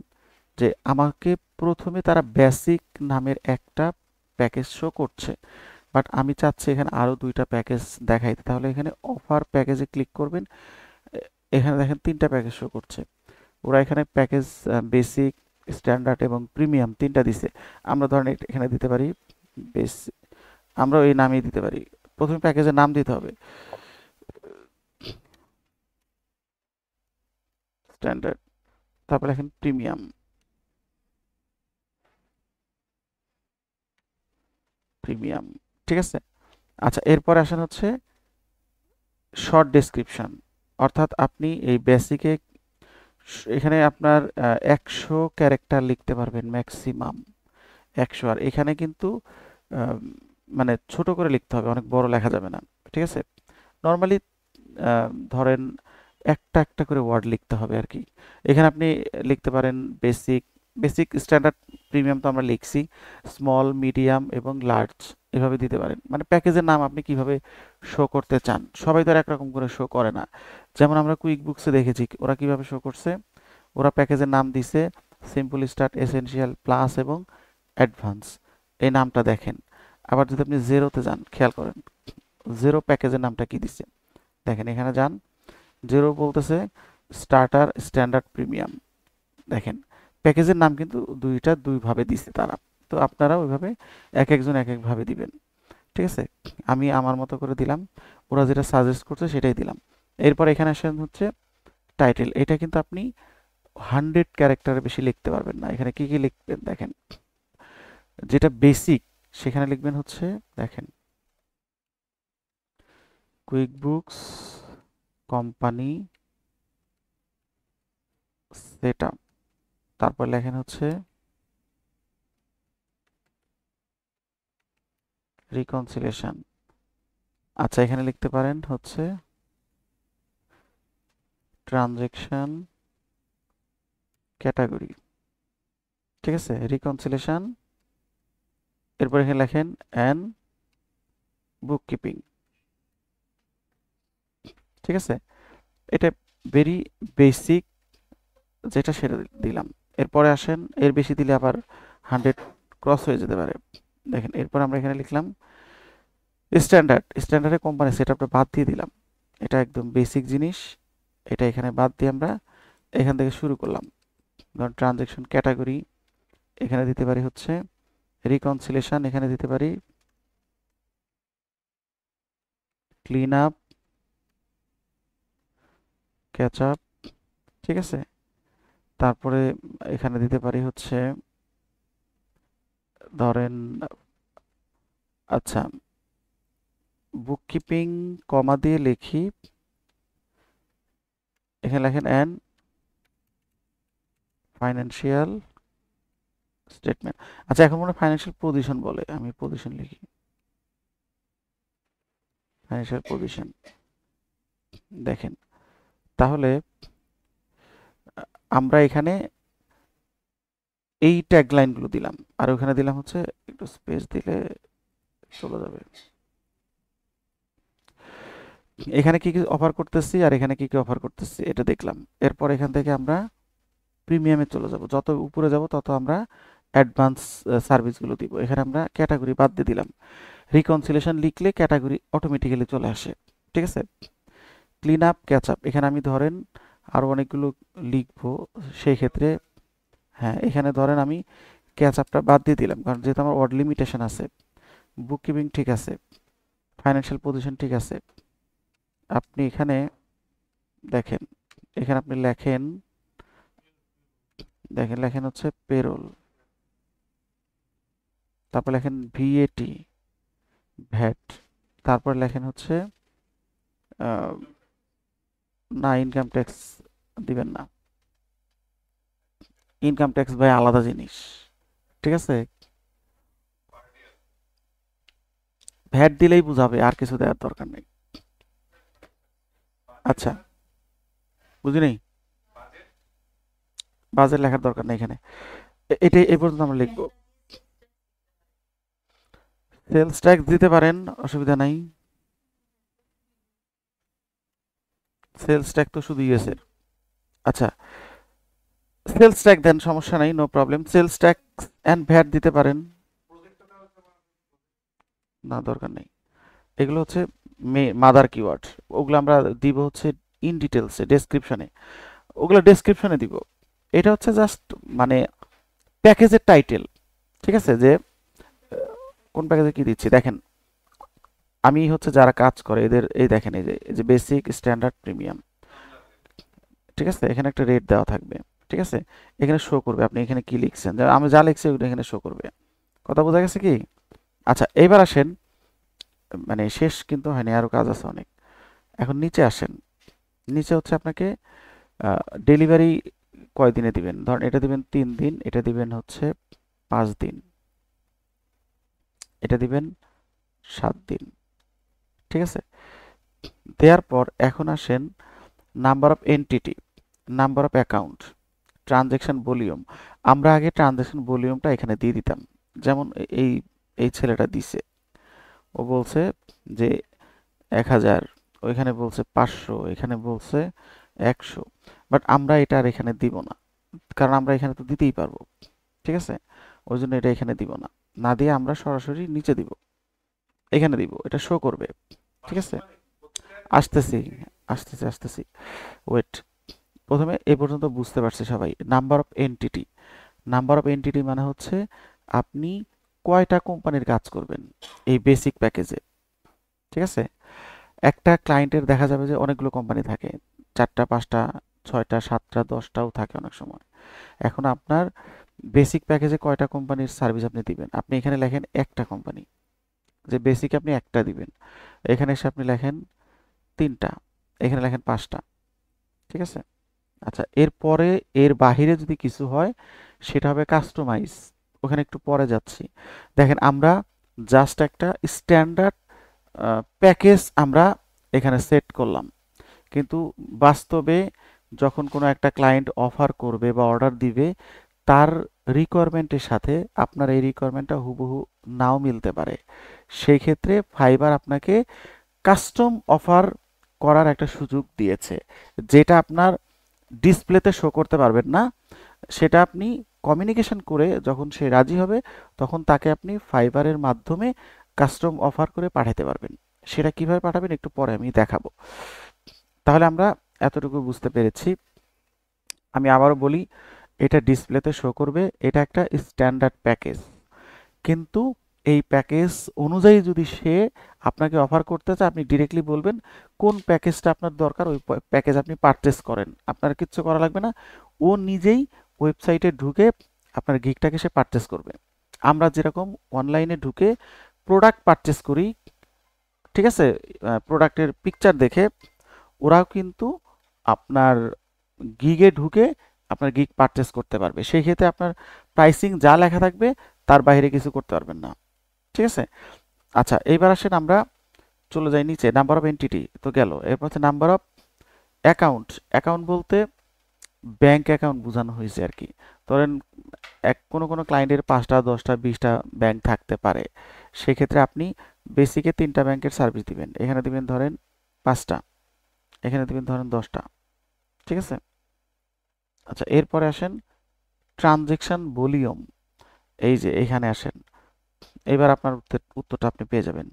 যে আমাকে প্রথমে তারা বেসিক নামের একটা প্যাকেজ শো করছে, বাট আমি চাচ্ছি এখানে আরো 2টা প্যাকেজ দেখাইতে, তাহলে এখানে অফার প্যাকেজে ক্লিক করবেন। এখানে দেখেন 3টা প্যাকেজ শো করছে, ওরা এখানে প্যাকেজ বেসিক, স্ট্যান্ডার্ড এবং প্রিমিয়াম 3টা দিছে। আমরা ধরেন এখানে দিতে পারি বেস, আমরা এই নামই দিতে পারি, প্রথমে প্যাকেজের নাম দিতে হবে স্ট্যান্ডার্ড, তারপর এখন প্রিমিয়াম, প্রিমিয়াম, ঠিক আছে? আচ্ছা, এরপর আসেন হচ্ছে শর্ট ডেসক্রিপশন, অর্থাৎ আপনি এই বেসিকে এখানে আপনার 100 ক্যারেক্টার লিখতে পারবেন ম্যাক্সিমাম 100, আর এখানে কিন্তু আহ, মানে ছোট করে লিখতে হবে, অনেক বড় লেখা যাবে না, ঠিক আছে? নর্মালি ধরেন একটা একটা করে ওয়ার্ড লিখতে হবে আর কি। এখানে আপনি লিখতে পারেন বেসিক, বেসিক, স্ট্যান্ডার্ড, প্রিমিয়াম তো আমরা লিখছি, স্মল, মিডিয়াম এবং লার্জ এভাবে দিতে পারেন। মানে প্যাকেজের নাম আপনি কিভাবে শো করতে চান, সবাই তো আর একরকম করে শো করে না। যেমন আমরা কুইক বুকসে দেখেছি ওরা কিভাবে শো করছে, ওরা প্যাকেজের নাম দিছে সিম্পল, স্টার্ট, এসেনশিয়াল, প্লাস এবং অ্যাডভান্স, এই নামটা দেখেন। আবার যদি আপনি জেরোতে যান, খেয়াল করেন জেরো প্যাকেজের নামটা কি দিছে, দেখেন এখানে যান, জেরো বলতেছে স্টার্টার, স্ট্যান্ডার্ড, প্রিমিয়াম। দেখেন প্যাকেজের নাম কিন্তু দুইটা দুইভাবে দিছে তারা, তো আপনারা ওইভাবে এক একজন এক একভাবে দিবেন। ঠিক আছে, আমি আমার মতো করে দিলাম, ওরা যেটা সাজেস্ট করছে সেটাই দিলাম। এরপর এখানে আসেন হচ্ছে টাইটেল। এটা কিন্তু আপনি 100 ক্যারেক্টারের বেশি লিখতে পারবেন না। এখানে কি কি লিখবেন দেখেন, যেটা বেসিক সেখানে লিখবেন হচ্ছে, দেখেন quick books company set up, তারপর লেখেন হচ্ছে রিকনসিলেশন। আচ্ছা এখানে লিখতে পারেন হচ্ছে ট্রানজেকশন ক্যাটাগরি। ঠিক আছে, রিকনসিলেশন, এরপর এখানে লেখেন অ্যান্ড বুক কিপিং। ঠিক আছে, এটা ভেরি বেসিক যেটা সেটা দিলাম। এরপরে আসেন, এর বেশি দিলে আবার 100 ক্রস হয়ে যেতে পারে। দেখেন এরপর আমরা এখানে লিখলাম স্ট্যান্ডার্ড। স্ট্যান্ডার্ডে কোম্পানি সেট আপটা বাদ দিয়ে দিলাম, এটা একদম বেসিক জিনিস, এটা এখানে বাদ দিয়ে আমরা এখান থেকে শুরু করলাম। ধরুন ট্রানজেকশন ক্যাটাগরি এখানে দিতে পারি হচ্ছে রিকনসিলেশন, এখানে দিতে পারি ক্লিন আপ, ক্যাচ আপ। ঠিক আছে, তারপরে এখানে দিতে পারি হচ্ছে ধরেন, আচ্ছা বুককিপিং কমা দিয়ে লিখি, এখানে লেখেন অ্যান্ড ফাইন্যান্সিয়াল স্টেটমেন্ট। আচ্ছা এখন মনে ফাইন্যান্সিয়াল পজিশন বলে, আমি পজিশন লিখি, ফাইন্যান্সিয়াল পজিশন। দেখেন তাহলে আমরা এখানে এই ট্যাগ লাইনগুলো দিলাম, আর ওখানে দিলাম হচ্ছে, একটু স্পেস দিলে চলে যাবে, এখানে কি কি অফার করতেছি আর এখানে কি কি অফার করতেছি এটা দেখলাম। এরপর এখান থেকে আমরা প্রিমিয়ামে চলে যাব, যত উপরে যাব তত আমরা অ্যাডভান্স সার্ভিসগুলো দিব। এখানে আমরা ক্যাটাগরি বাদ দিয়ে দিলাম, রিকনসিলেশন লিখলে ক্যাটাগরি অটোমেটিক্যালি চলে আসে। ঠিক আছে, ক্লিন আপ, ক্যাচ আপ, এখানে আমি ধরেন আরও অনেকগুলো লিখবো, সেই ক্ষেত্রে হ্যাঁ এখানে ধরেন আমি ক্যাচ আপটা বাদ দিয়ে দিলাম, কারণ যেহেতু আমার ওয়ার্ড লিমিটেশন আছে। বুক কিপিং ঠিক আছে, ফাইন্যান্সিয়াল পজিশন ঠিক আছে। আপনি এখানে দেখেন, এখানে আপনি লেখেন, দেখেন লেখেন হচ্ছে পেরোল, তারপর লেখেন ভিএটি, ভ্যাট, তারপর লেখেন হচ্ছে আহ, না ইনকাম ট্যাক্স দিবেন না, ইনকাম ট্যাক্স ভাই আলাদা জিনিস। ঠিক আছে, ভ্যাট দিলেই বুঝাবে, আর কিছু দেওয়ার দরকার নেই। আচ্ছা বুঝি নেই, বাজেট লেখার দরকার নেই এখানে, এটাই এই পর্যন্ত আমরা লিখবো। সেলস ট্যাক্স দিতে পারেন, অসুবিধা নাই, সেলস ট্যাক্স তো শুধু ইউএস এর। আচ্ছা সেলস ট্যাক্স দেন, সমস্যা নাই, no problem, sales tax and VAT দিতে পারেন, না দরকার নেই। এগুলো হচ্ছে মাদার কিওয়ার্ড, ওগুলো আমরা দিব হচ্ছে ইন ডিটেলসে ডেসক্রিপশনে, ওগুলো ডেসক্রিপশনে দিব। এটা হচ্ছে জাস্ট মানে প্যাকেজের টাইটেল। ঠিক আছে, যে কোন প্যাকেজে কি দিচ্ছি দেখেন, আমি হচ্ছে যারা কাজ করে এদের এই দেখেন, এই যে বেসিক, স্ট্যান্ডার্ড, প্রিমিয়াম। ঠিক আছে, এখানে একটা রেট দেওয়া থাকবে। ঠিক আছে, এখানে শো করবে আপনি এখানে কি লিখছেন, আমি যা লিখছি ওটা এখানে শো করবে। কথা বোঝা গেছে কি? আচ্ছা এইবার আসেন, মানে শেষ কিন্তু হয়নি, আরো কাজ আছে অনেক। এখন নিচে আসেন, নিচে হচ্ছে আপনাকে ডেলিভারি কয়দিনে দিবেন, ধরেন এটা দিবেন 3 দিন, এটা দিবেন হচ্ছে 5 দিন, এটা দিবেন 7 দিন। ঠিক আছে, দেওয়ার পর এখন আসেন number of entity, number of account, transaction volume. আমরা আগে ট্রানজ্যাকশন ভলিউমটা এখানে দিয়ে দিতাম, যেমন এই এই ছেলেটা দিছে, ও বলছে যে 1000, ওইখানে বলছে 500, এখানে বলছে 100, বাট আমরা এটা আর এখানে দিব না, কারণ আমরা এখানে তো দিতেই পারবো। ঠিক আছে, ওই জন্য এটা এখানে দিব না, না দিয়ে আমরা সরাসরি নিচে দিব, এখানে দিব, এটা শো করবে। ঠিক আছে, আসতেছি আসতেছি আসতেছি, ওয়েট, প্রথমে এ পর্যন্ত বুঝতে পারছি সবাই। Number of entity, number of entity মানে হচ্ছে আপনি কয়টা কোম্পানির কাজ করবেন এই বেসিক প্যাকেজে। ঠিক আছে, একটা ক্লায়েন্টের দেখা যাবে যে অনেকগুলো কোম্পানি থাকে, 4টা 5টা 6টা 7টা 10টাও থাকে অনেক সময়। এখন আপনার বেসিক প্যাকেজে কয়টা কোম্পানির সার্ভিস আপনি দিবেন, আপনি এখানে লেখেন একটা কোম্পানি, যে বেসিক আপনি একটা দিবেন। এখানে এসে আপনি লেখেন 3টা, এখানে লেখেন 5টা। ঠিক আছে, আচ্ছা এরপরে এর বাহিরে যদি কিছু হয় সেটা হবে কাস্টমাইজ, ওখানে একটু পরে যাচ্ছি। দেখেন আমরা জাস্ট একটা স্ট্যান্ডার্ড প্যাকেজ আমরা এখানে সেট করলাম, কিন্তু বাস্তবে যখন কোনো একটা ক্লায়েন্ট অফার করবে বা অর্ডার দিবে, তার রিকোয়ারমেন্টের সাথে আপনার এই রিকোয়ারমেন্টটা হুবহু নাও মিলতে পারে। সেই ক্ষেত্রে ফাইবার আপনাকে কাস্টম অফার করার একটা সুযোগ দিয়েছে, যেটা আপনার ডিসপ্লেতে শো করতে পারবেন না। সেটা আপনি কমিউনিকেশন করে যখন সে রাজি হবে, তখন তাকে আপনি ফাইবারের মাধ্যমে কাস্টম অফার করে পাঠাতে পারবেন। সেটা কিভাবে পাঠাবেন একটু পরে আমি দেখাবো। তাহলে আমরা এতটুকু বুঝতে পেরেছি। আমি আবারও বলি, এটা ডিসপ্লেতে শো করবে, এটা একটা স্ট্যান্ডার্ড প্যাকেজ, কিন্তু এই প্যাকেজ অনুযায়ী যদি সে আপনাকে অফার করতে চায়, আপনি ডিরেক্টলি বলবেন কোন প্যাকেজটা আপনার দরকার, ওই প্যাকেজ আপনি পারচেস করেন, আপনার কিচ্ছু করা লাগবে না। ও নিজেই ওয়েবসাইটে ঢুকে আপনার গিগটাকে সে পারচেস করবে। আমরা যেরকম অনলাইনে ঢুকে প্রোডাক্ট পারচেস করি, ঠিক আছে, প্রোডাক্টের পিকচার দেখে, ওরাও কিন্তু আপনার গিগে ঢুকে আপনার গিগ পারচেস করতে পারবে। সেই ক্ষেত্রে আপনার প্রাইসিং যা লেখা থাকবে তার বাইরে কিছু করতে পারবেন না। ঠিক আছে, আচ্ছা এইবার আসেন আমরা চলে যাই নিচে, নাম্বার অফ এন্টিটি তো গেল, এরপর হচ্ছে নাম্বার অফ অ্যাকাউন্ট। অ্যাকাউন্ট বলতে ব্যাংক অ্যাকাউন্ট বোঝানো হয়েছে আর কি। ধরেন কোনো ক্লায়েন্টের 5টা 10টা 20টা ব্যাংক থাকতে পারে, সেক্ষেত্রে আপনি বেসিকে 3টা ব্যাংকের সার্ভিস দিবেন, এখানে দিবেন ধরেন 5টা, এখানে দিবেন ধরেন 10টা। ঠিক আছে, আচ্ছা এরপরে আসেন ট্রানজেকশন ভলিউম, এই যে এখানে আসেন, এবার আপনার উত্তরটা আপনি পেয়ে যাবেন।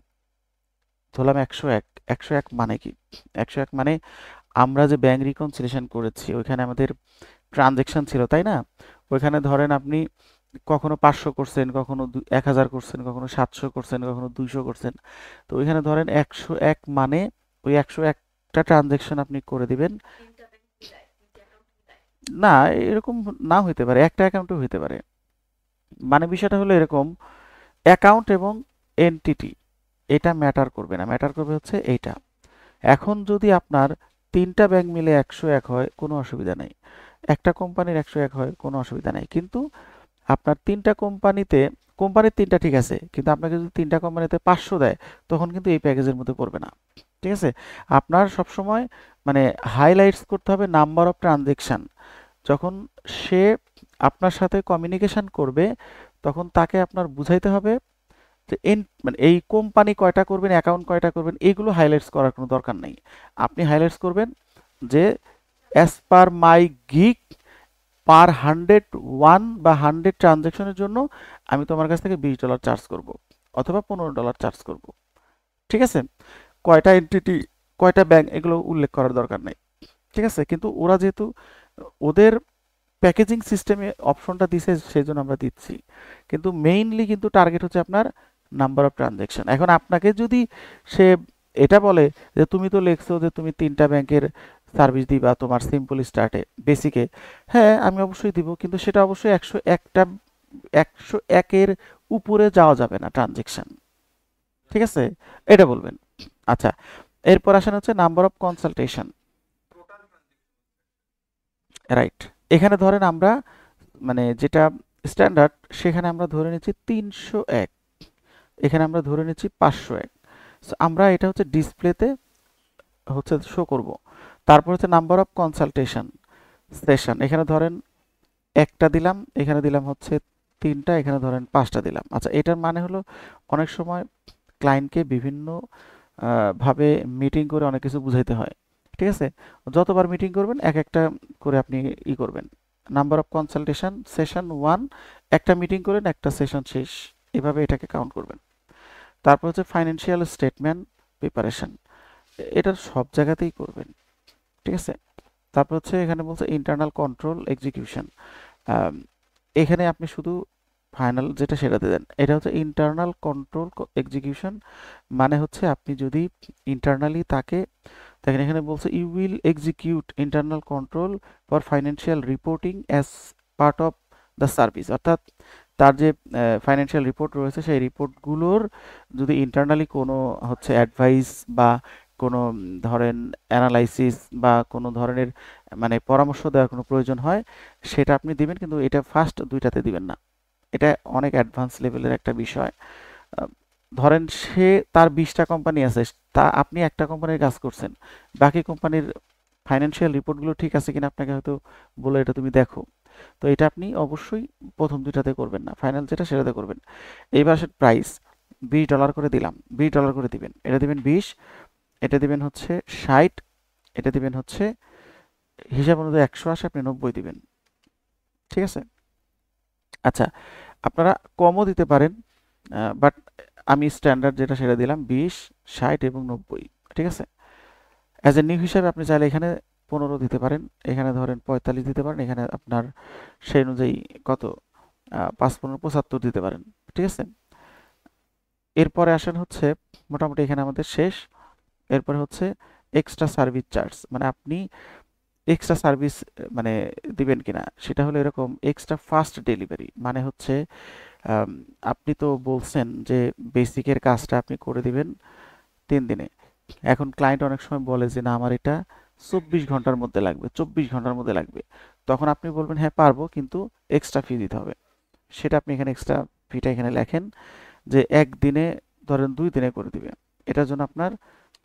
ধরলাম 101। 101 মানে কি? 101 মানে আমরা যে ব্যাংক রিকনসিলিয়েশন করেছি ওইখানে আমাদের ট্রানজেকশন ছিল, তাই না? ওইখানে ধরেন আপনি কখনো 500 করছেন, কখনো 1000 করছেন, কখনো 700 করছেন, কখনো 200 করছেন। তো ওইখানে ধরেন 101 মানে ওই 101টা ট্রানজেকশন আপনি করে দিবেন। না, এরকম না হইতে পারে, একটা অ্যাকাউন্টও হইতে পারে। মানে বিষয়টা হলো এরকম, অ্যাকাউন্ট এবং এন্টিটি এটা ম্যাটার করবে না, ম্যাটার করবে হচ্ছে এইটা। এখন যদি আপনার 3টা ব্যাংক মিলে 101 হয় কোনো অসুবিধা নেই, একটা কোম্পানির 101 হয় কোনো অসুবিধা নেই, কিন্তু আপনার 3টা কোম্পানিতে, কোম্পানির 3টা ঠিক আছে, কিন্তু আপনাকে যদি 3টা কোম্পানিতে 500 দেয়, তখন কিন্তু এই প্যাকেজের মধ্যে পড়বে না। ঠিক আছে, আপনার সবসময় মানে হাইলাইটস করতে হবে নাম্বার অফ ট্রানজেকশন। যখন সে আপনার সাথে কমিউনিকেশন করবে, তখন তাকে আপনার বুঝাইতে হবে যে মানে এই কোম্পানি কয়টা করবেন, অ্যাকাউন্ট কয়টা করবেন, এগুলো হাইলাইটস করার কোনো দরকার নেই। আপনি হাইলাইটস করবেন যে অ্যাজ পার মাই গিগ পার 101 বা 100 ট্রানজ্যাকশনের জন্য আমি তোমার কাছ থেকে $20 চার্জ করব, অথবা $15 চার্জ করব। ঠিক আছে, কয়টা এন্টিটি, কয়টা ব্যাংক, এগুলো উল্লেখ করার দরকার নেই। ঠিক আছে, কিন্তু ওরা যেহেতু ওদের প্যাকেজিং সিস্টেমে অপশনটা দিছে, সেই জন্য আমরা দিচ্ছি, কিন্তু মেইনলি কিন্তু টার্গেট হচ্ছে আপনার নাম্বার অফ ট্রানজ্যাকশন। এখন আপনাকে যদি সে এটা বলে যে তুমি তো লেখছো যে তুমি 3টা ব্যাংকের সার্ভিস দিবা তোমার সিম্পল স্টার্টে বেসিকে, হ্যাঁ আমি অবশ্যই দিব, কিন্তু সেটা অবশ্যই 101-এর উপরে যাওয়া যাবে না ট্রানজ্যাকশন। ঠিক আছে, এটা বলবেন। আচ্ছা এরপর আসেন হচ্ছে নাম্বার অফ কনসালটেশন। রাইট, এখানে ধরেন আমরা মানে যেটা স্ট্যান্ডার্ড, সেখানে আমরা ধরে নিচ্ছি 301, এখানে আমরা ধরে নিচ্ছি 501। আমরা এটা হচ্ছে ডিসপ্লেতে হচ্ছে শো করব। তারপর হচ্ছে নাম্বার অফ কনসালটেশন সেশন, এখানে ধরেন একটা দিলাম, এখানে দিলাম হচ্ছে 3টা, এখানে ধরেন 5টা দিলাম। আচ্ছা এটার মানে হলো অনেক সময় ক্লায়েন্টকে বিভিন্ন ভাবে মিটিং করে অনেক কিছু বুঝাইতে হয়। ঠিক আছে, যতবার মিটিং করবেন এক একটা করে আপনি করবেন। নাম্বার অফ কনসালটেশন সেশন 1, একটা মিটিং করেন, একটা সেশন শেষ, এভাবে এটাকে কাউন্ট করবেন। তারপর হচ্ছে ফাইন্যান্সিয়াল স্টেটমেন্ট প্রিপারেশন, এটা সব জায়গাতেই করবেন। ঠিক আছে, তারপর হচ্ছে এখানে বলছে ইন্টারনাল কন্ট্রোল এক্সিকিউশন। এখানে আপনি শুধু ফাইনাল যেটা সেটা দেন। এটা হচ্ছে ইন্টারনাল কন্ট্রোল এক্সিকিউশন, মানে হচ্ছে আপনি যদি ইন্টারনালি তাকে দেখেন, এখানে বলছে you will execute internal control for financial reporting as part of the service, অর্থাৎ তার যে ফাইন্যান্সিয়াল রিপোর্ট রয়েছে সেই রিপোর্টগুলোর যদি ইন্টারনালি কোনো হচ্ছে অ্যাডভাইস বা কোনো ধরেন অ্যানালাইসিস বা কোনো ধরনের মানে পরামর্শ দেওয়ার কোনো প্রয়োজন হয়, সেটা আপনি দিবেন, কিন্তু এটা ফার্স্ট দুইটাতে দিবেন না। এটা অনেক অ্যাডভান্স লেভেলের একটা বিষয়। আহ, ধরেন সে তার 20টা কোম্পানি আছে, তা আপনি একটা কোম্পানির কাজ করছেন, বাকি কোম্পানির ফাইন্যান্সিয়াল রিপোর্টগুলো ঠিক আছে কিনা আপনাকে হয়তো বলে এটা তুমি দেখো। তো এটা আপনি অবশ্যই প্রথম দুইটাতে করবেন না, ফাইনাল যেটা সেটাতে করবেন। এইবার আসেন প্রাইস, $20 করে দিলাম, $20 করে দিবেন, এটা দিবেন 20, এটা দিবেন হচ্ছে 60, এটা দিবেন হচ্ছে হিসাব অনুযায়ী 100 আসে, আপনি 90 দিবেন। ঠিক আছে? আচ্ছা, আপনারা কমও দিতে পারেন, বাট আমি স্ট্যান্ডার্ড যেটা সেটা দিলাম 20, 60 এবং 90। ঠিক আছে? অ্যাজ এ নিউ হিসাবে আপনি চাইলে এখানে 15 দিতে পারেন, এখানে ধরেন 45 দিতে পারেন, এখানে আপনার সেই অনুযায়ী কত 5, 15, 75 দিতে পারেন। ঠিক আছে? এরপরে আসেন হচ্ছে মোটামুটি এখানে আমাদের শেষ। এরপরে হচ্ছে এক্সট্রা সার্ভিস চার্জ, মানে আপনি এক্সট্রা সার্ভিস মানে দিবেন কিনা, সেটা হলো এরকম এক্সট্রা ফাস্ট ডেলিভারি, মানে হচ্ছে আম, আপনি তো বলছেন যে বেসিকের কাজটা আপনি করে দিবেন 3 দিনে। এখন ক্লায়েন্ট অনেক সময় বলে যে না আমার এটা 24 ঘন্টার মধ্যে লাগবে, 24 ঘন্টার মধ্যে লাগবে, তখন আপনি বলবেন হ্যাঁ পারবো, কিন্তু এক্সট্রা ফি দিতে হবে। সেটা আপনি এখানে এক্সট্রা ফিটা এখানে লেখেন যে একদিনে ধরেন 2 দিনে করে দিবে, এটার জন্য আপনার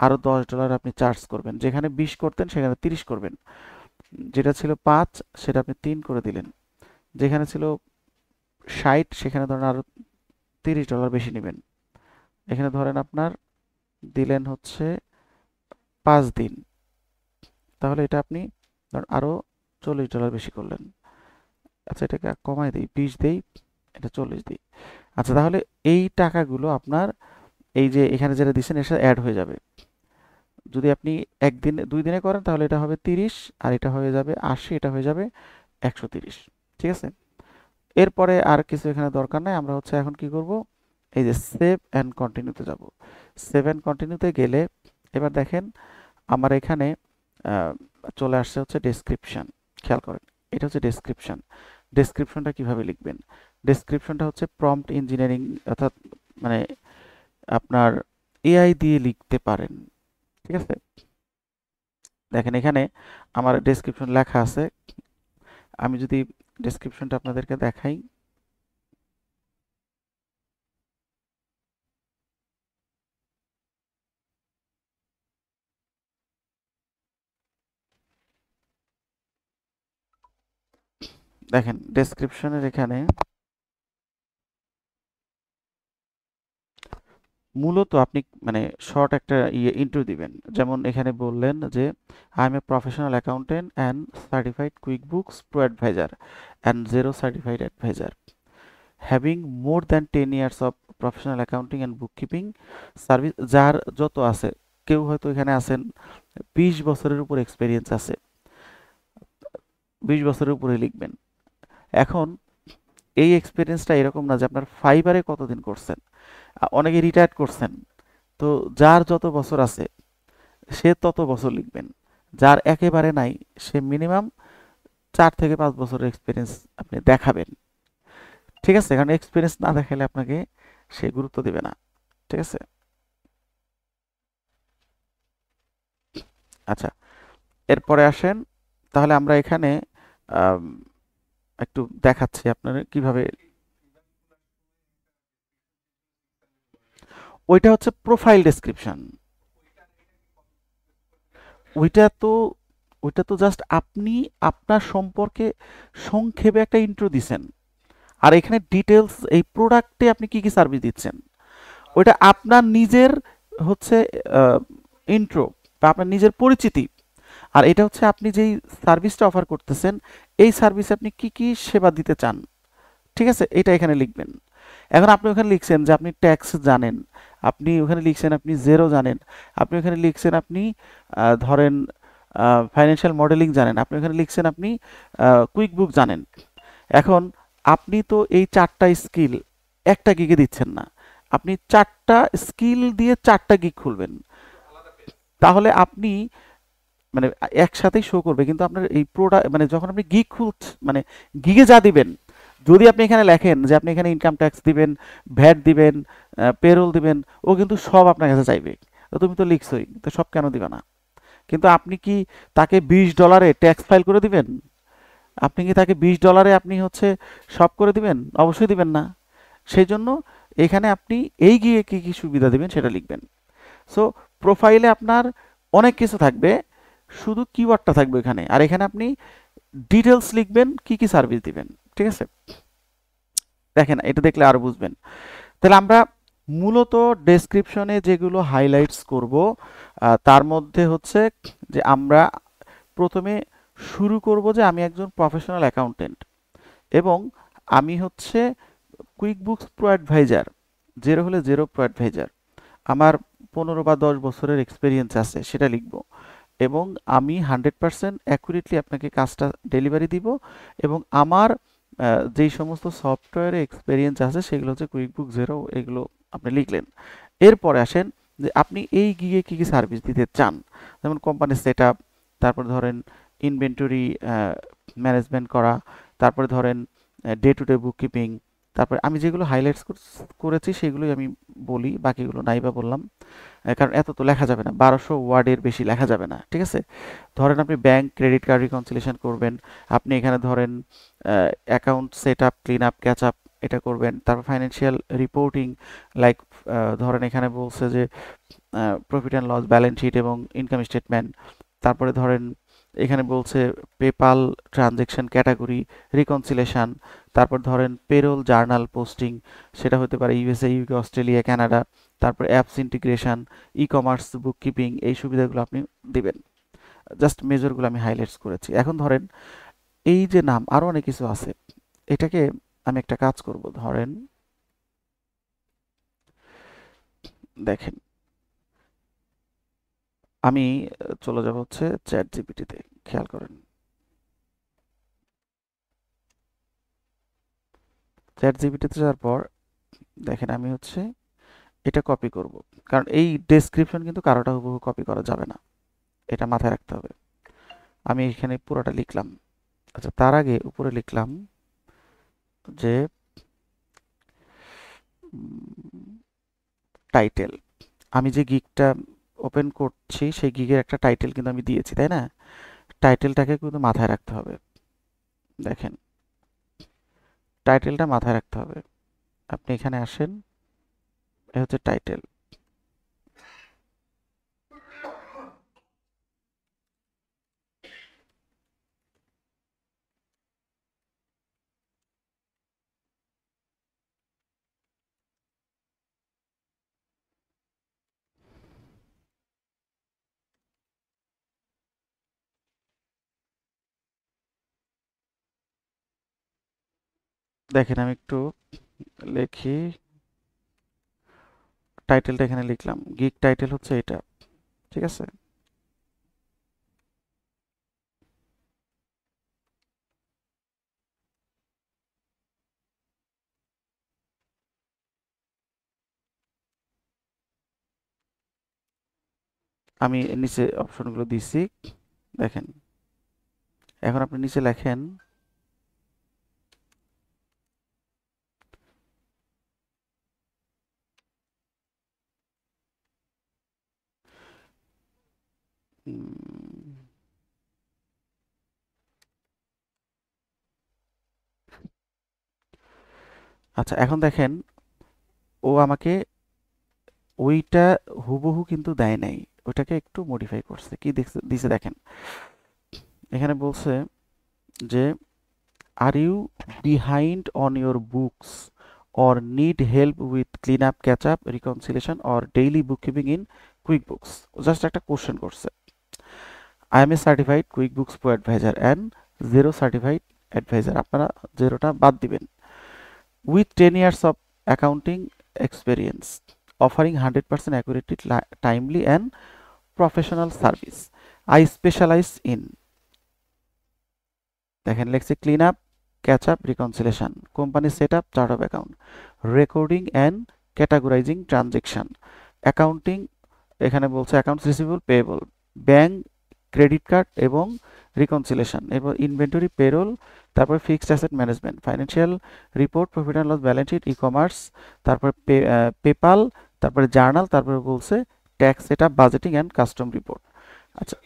আরো $10 আপনি চার্জ করবেন। যেখানে 20 করতেন সেখানে 30 করবেন, যেটা ছিল 5 সেটা আপনি 3 করে দিলেন, যেখানে ছিল 60 সেখানে ধরেন আরো $30 বেশি নেবেন। এখানে ধরেন আপনার দিলেন হচ্ছে 5 দিন, তাহলে এটা আপনি ধরেন আরো $40 বেশি করলেন। আচ্ছা, এটাকে কমাই দিই, 20 দেই, এটা 40 দিই। আচ্ছা, তাহলে এই টাকাগুলো আপনার এই যে এখানে যেটা দিচ্ছেন এর সাথে অ্যাড হয়ে যাবে। যদি আপনি 2 দিনে করেন তাহলে এটা হবে 30, আর এটা হয়ে যাবে 80, এটা হয়ে যাবে 130। ঠিক আছে? এরপরে আর কিছু এখানে দরকার নাই, আমরা হচ্ছে এখন কি করব, এই যে সেভ অ্যান্ড কন্টিনিউতে যাব। সেভ অ্যান্ড কন্টিনিউতে গেলে এবার দেখেন আমার এখানে আহ, চলে আসছে হচ্ছে ডেসক্রিপশন। খেয়াল করেন, এটা হচ্ছে ডেসক্রিপশন। ডেসক্রিপশনটা কিভাবে লিখবেন? ডেসক্রিপশনটা হচ্ছে প্রম্পট ইঞ্জিনিয়ারিং, অর্থাৎ মানে আপনার এআই দিয়ে লিখতে পারেন। ঠিক আছে? দেখেন এখানে আমার ডেসক্রিপশন লেখা আছে, আমি যদি ডেসক্রিপশনটা আপনাদেরকে দেখাই, দেখেন ডেসক্রিপশনের এখানে মূলত আপনি মানে শর্ট একটা ইন্ট্রো দিবেন। যেমন এখানে বললেন যে I am a professional accountant and certified QuickBooks pro advisor and Xero certified advisor, having more than 10 years of professional accounting and bookkeeping service. যার যত আছে, কেউ হয়তো এখানে আছেন 20 বছরের উপর এক্সপিরিয়েন্স আছে, 20 বছরের উপরে লিখবেন। এখন এই এক্সপিরিয়েন্সটা এরকম না যে আপনার ফাইবারে কতদিন করছেন, অনেকে রিটায়ার্ড করছেন, তো যার যত বছর আছে সে তত বছর লিখবেন। যার একেবারে নাই সে মিনিমাম 4 থেকে 5 বছরের এক্সপিরিয়েন্স আপনি দেখাবেন। ঠিক আছে? কারণ এক্সপিরিয়েন্স না দেখালে আপনাকে সে গুরুত্ব দেবে না। ঠিক আছে? আচ্ছা, এরপরে আসেন, তাহলে আমরা এখানে আম, একটু দেখাচ্ছি আপনার কিভাবে। ওইটা হচ্ছে প্রোফাইল ডেসক্রিপশন। ওইটা তো ওইটা তো জাস্ট আপনি আপনার সম্পর্কে সংক্ষেপে একটা ইন্ট্রো দিছেন, আর এখানে ডিটেলস এই প্রোডাক্টে আপনি কি কি সার্ভিস দিচ্ছেন ওইটা আপনার নিজের হচ্ছে ইন্ট্রো বা আপনার নিজের পরিচিতি। আর এটা হচ্ছে আপনি যেই সার্ভিসটা অফার করতেছেন এই সার্ভিসে আপনি কি কি সেবা দিতে চান। ঠিক আছে? এটা এখানে লিখবেন। এখন আপনি ওখানে লিখছেন যে আপনি ট্যাক্স জানেন, আপনি ওখানে লিখছেন আপনি জেরো জানেন, আপনি ওখানে লিখছেন আপনি ধরেন ফাইন্যান্সিয়াল মডেলিং জানেন, আপনি ওখানে লিখছেন আপনি কুইক বুক জানেন। এখন আপনি তো এই 4টা স্কিল একটা গিগে দিচ্ছেন না, আপনি 4টা স্কিল দিয়ে 4টা গিগ খুলবেন। তাহলে আপনি মানে একসাথেই শো করবে, কিন্তু আপনার এই মানে যখন আপনি গিগ মানে গিগে যা দিবেন, যদি আপনি এখানে লেখেন যে আপনি এখানে ইনকাম ট্যাক্স দিবেন, ভ্যাট দিবেন, পেরোল দিবেন, ও কিন্তু সব আপনার কাছে চাইবে। তো তুমি তো লিখছোই, তো সব কেন দিবা না? কিন্তু আপনি কি তাকে $20 ট্যাক্স ফাইল করে দিবেন? আপনি কি তাকে $20 আপনি হচ্ছে সব করে দিবেন? অবশ্যই দিবেন না। সেই জন্য এখানে আপনি এই গিয়ে কি কি সুবিধা দিবেন সেটা লিখবেন। সো প্রোফাইলে আপনার অনেক কিছু থাকবে, শুধু কিওয়ার্ডটা থাকবে এখানে, আর এখানে আপনি ডিটেলস লিখবেন কি কি সার্ভিস দিবেন। ঠিক আছে, দেখেন এটা দেখলে আরো বুঝবেন। তাহলে আমরা মূলত ডেসক্রিপশনে যেগুলো হাইলাইটস করব, তার মধ্যে হচ্ছে যে আমরা প্রথমে শুরু করব যে আমি একজন প্রফেশনাল অ্যাকাউন্টেন্ট এবং আমি হচ্ছে QuickBooks pro advisor, Xero হলে জিরো প্রো অ্যাডভাইজার, আমার 15 বা 10 বছরের এক্সপিরিয়েন্স আছে সেটা লিখব, এবং আমি 100% অ্যাকুরেটলি আপনাকে কাজটা ডেলিভারি দিব, এবং আমার যেই সমস্ত সফটওয়্যারে এক্সপিরিয়েন্স আছে সেগুলো হচ্ছে কুইকবুক জিরো, এগুলো আপনি লিখলেন। এরপরে আসেন যে আপনি এই গিগে কী কী সার্ভিস দিতে চান, যেমন কোম্পানি সেট আপ, তারপরে ধরেন ইনভেন্টরি ম্যানেজমেন্ট করা, তারপরে ধরেন day to day bookkeeping, তারপরে আমি যেগুলো হাইলাইটস করেছি সেগুলোই আমি বলি, বাকিগুলো নাই বা বললাম। কারণ এত তো লেখা যাবে না, 1200 ওয়ার্ডের বেশি লেখা যাবে না। ঠিক আছে, ধরেন আপনি ব্যাংক ক্রেডিট কার্ড রিকনসিলিয়েশন করবেন, আপনি এখানে ধরেন account set up, clean up, catch up এটা করবেন, তারপর ফাইন্যান্সিয়াল রিপোর্টিং, লাইক ধরেন এখানে বলছে যে profit and loss balance sheet এবং ইনকাম স্টেটমেন্ট, তারপরে ধরেন এখানে বলছে পেপাল ট্রানজেকশন ক্যাটাগরি রিকনসিলেশন, তারপর ধরেন পেরোল জার্নাল পোস্টিং, সেটা হতে পারে ইউএসএ, ইউকে, অস্ট্রেলিয়া, কানাডা, তারপর অ্যাপস ইন্টিগ্রেশন, ই কমার্স, বুক কিপিং, এই সুবিধাগুলো আপনি দিবেন। জাস্ট মেজরগুলো আমি হাইলাইটস করেছি। এখন ধরেন এই যে নাম, আরও অনেক কিছু আছে, এটাকে আমি একটা কাজ করব, ধরেন দেখেন আমি চলে যাব হচ্ছে চ্যাট জিপিটিতে, খেয়াল করেন চ্যাট জিপিটিতে যাওয়ার পর দেখেন আমি হচ্ছে এটা কপি করব, কারণ এই ডেসক্রিপশন কিন্তু কারোটা হুবহু কপি করা যাবে না, এটা মাথায় রাখতে হবে। আমি এখানে পুরোটা লিখলাম। আচ্ছা, তার আগে উপরে লিখলাম যে টাইটেল, আমি যে গিগটা ওপেন করছি সেই গিগের একটা টাইটেল কিন্তু আমি দিয়েছি, তাই না? টাইটেলটাকে কিন্তু মাথায় রাখতে হবে। দেখেন টাইটেলটা মাথায় রাখতে হবে। আপনি এখানে আসেন, এ হচ্ছে টাইটেল। দেখেন আমি একটু লিখি, টাইটেলটা এখানে লিখলাম, গিগ টাইটেল হচ্ছে এটা। ঠিক আছে, আমি নিচে অপশনগুলো দিছি, দেখেন। এখন আপনি নিচে লেখেন আচ্ছা এখন দেখেন ও আমাকে ওইটা হুবহু কিন্তু দেয় নাই, ওইটাকে একটু মডিফাই করছে। কি দিছে দেখেন, এখানে বলছে যে are you behind on your books or need help with cleanup, catch up, reconciliation or daily bookkeeping in QuickBooks? Just একটা কোশ্চেন করছে। I am a certified QuickBooks pro advisor and Xero certified advisor, আপনারা জিরোটা বাদ দিবেন। With 10 years of accounting experience, offering 100% accurately, timely and professional service. I specialise in, দেখেন লেখছে clean up, catch up, reconciliation, company set up, chart of account, recording and categorising transaction, accounting, এখানে বলছে accounts receivable payable, bank, credit card এবং রিকনসিলেশন, এরপর ইনভেন্টরি, পেরোল, তারপর fixed asset management, financial report, profit and loss, balance sheet, e commerce, তারপর পেপাল, তারপরে জার্নাল, তারপরে বলছে tax set up, budgeting and custom report. আচ্ছা,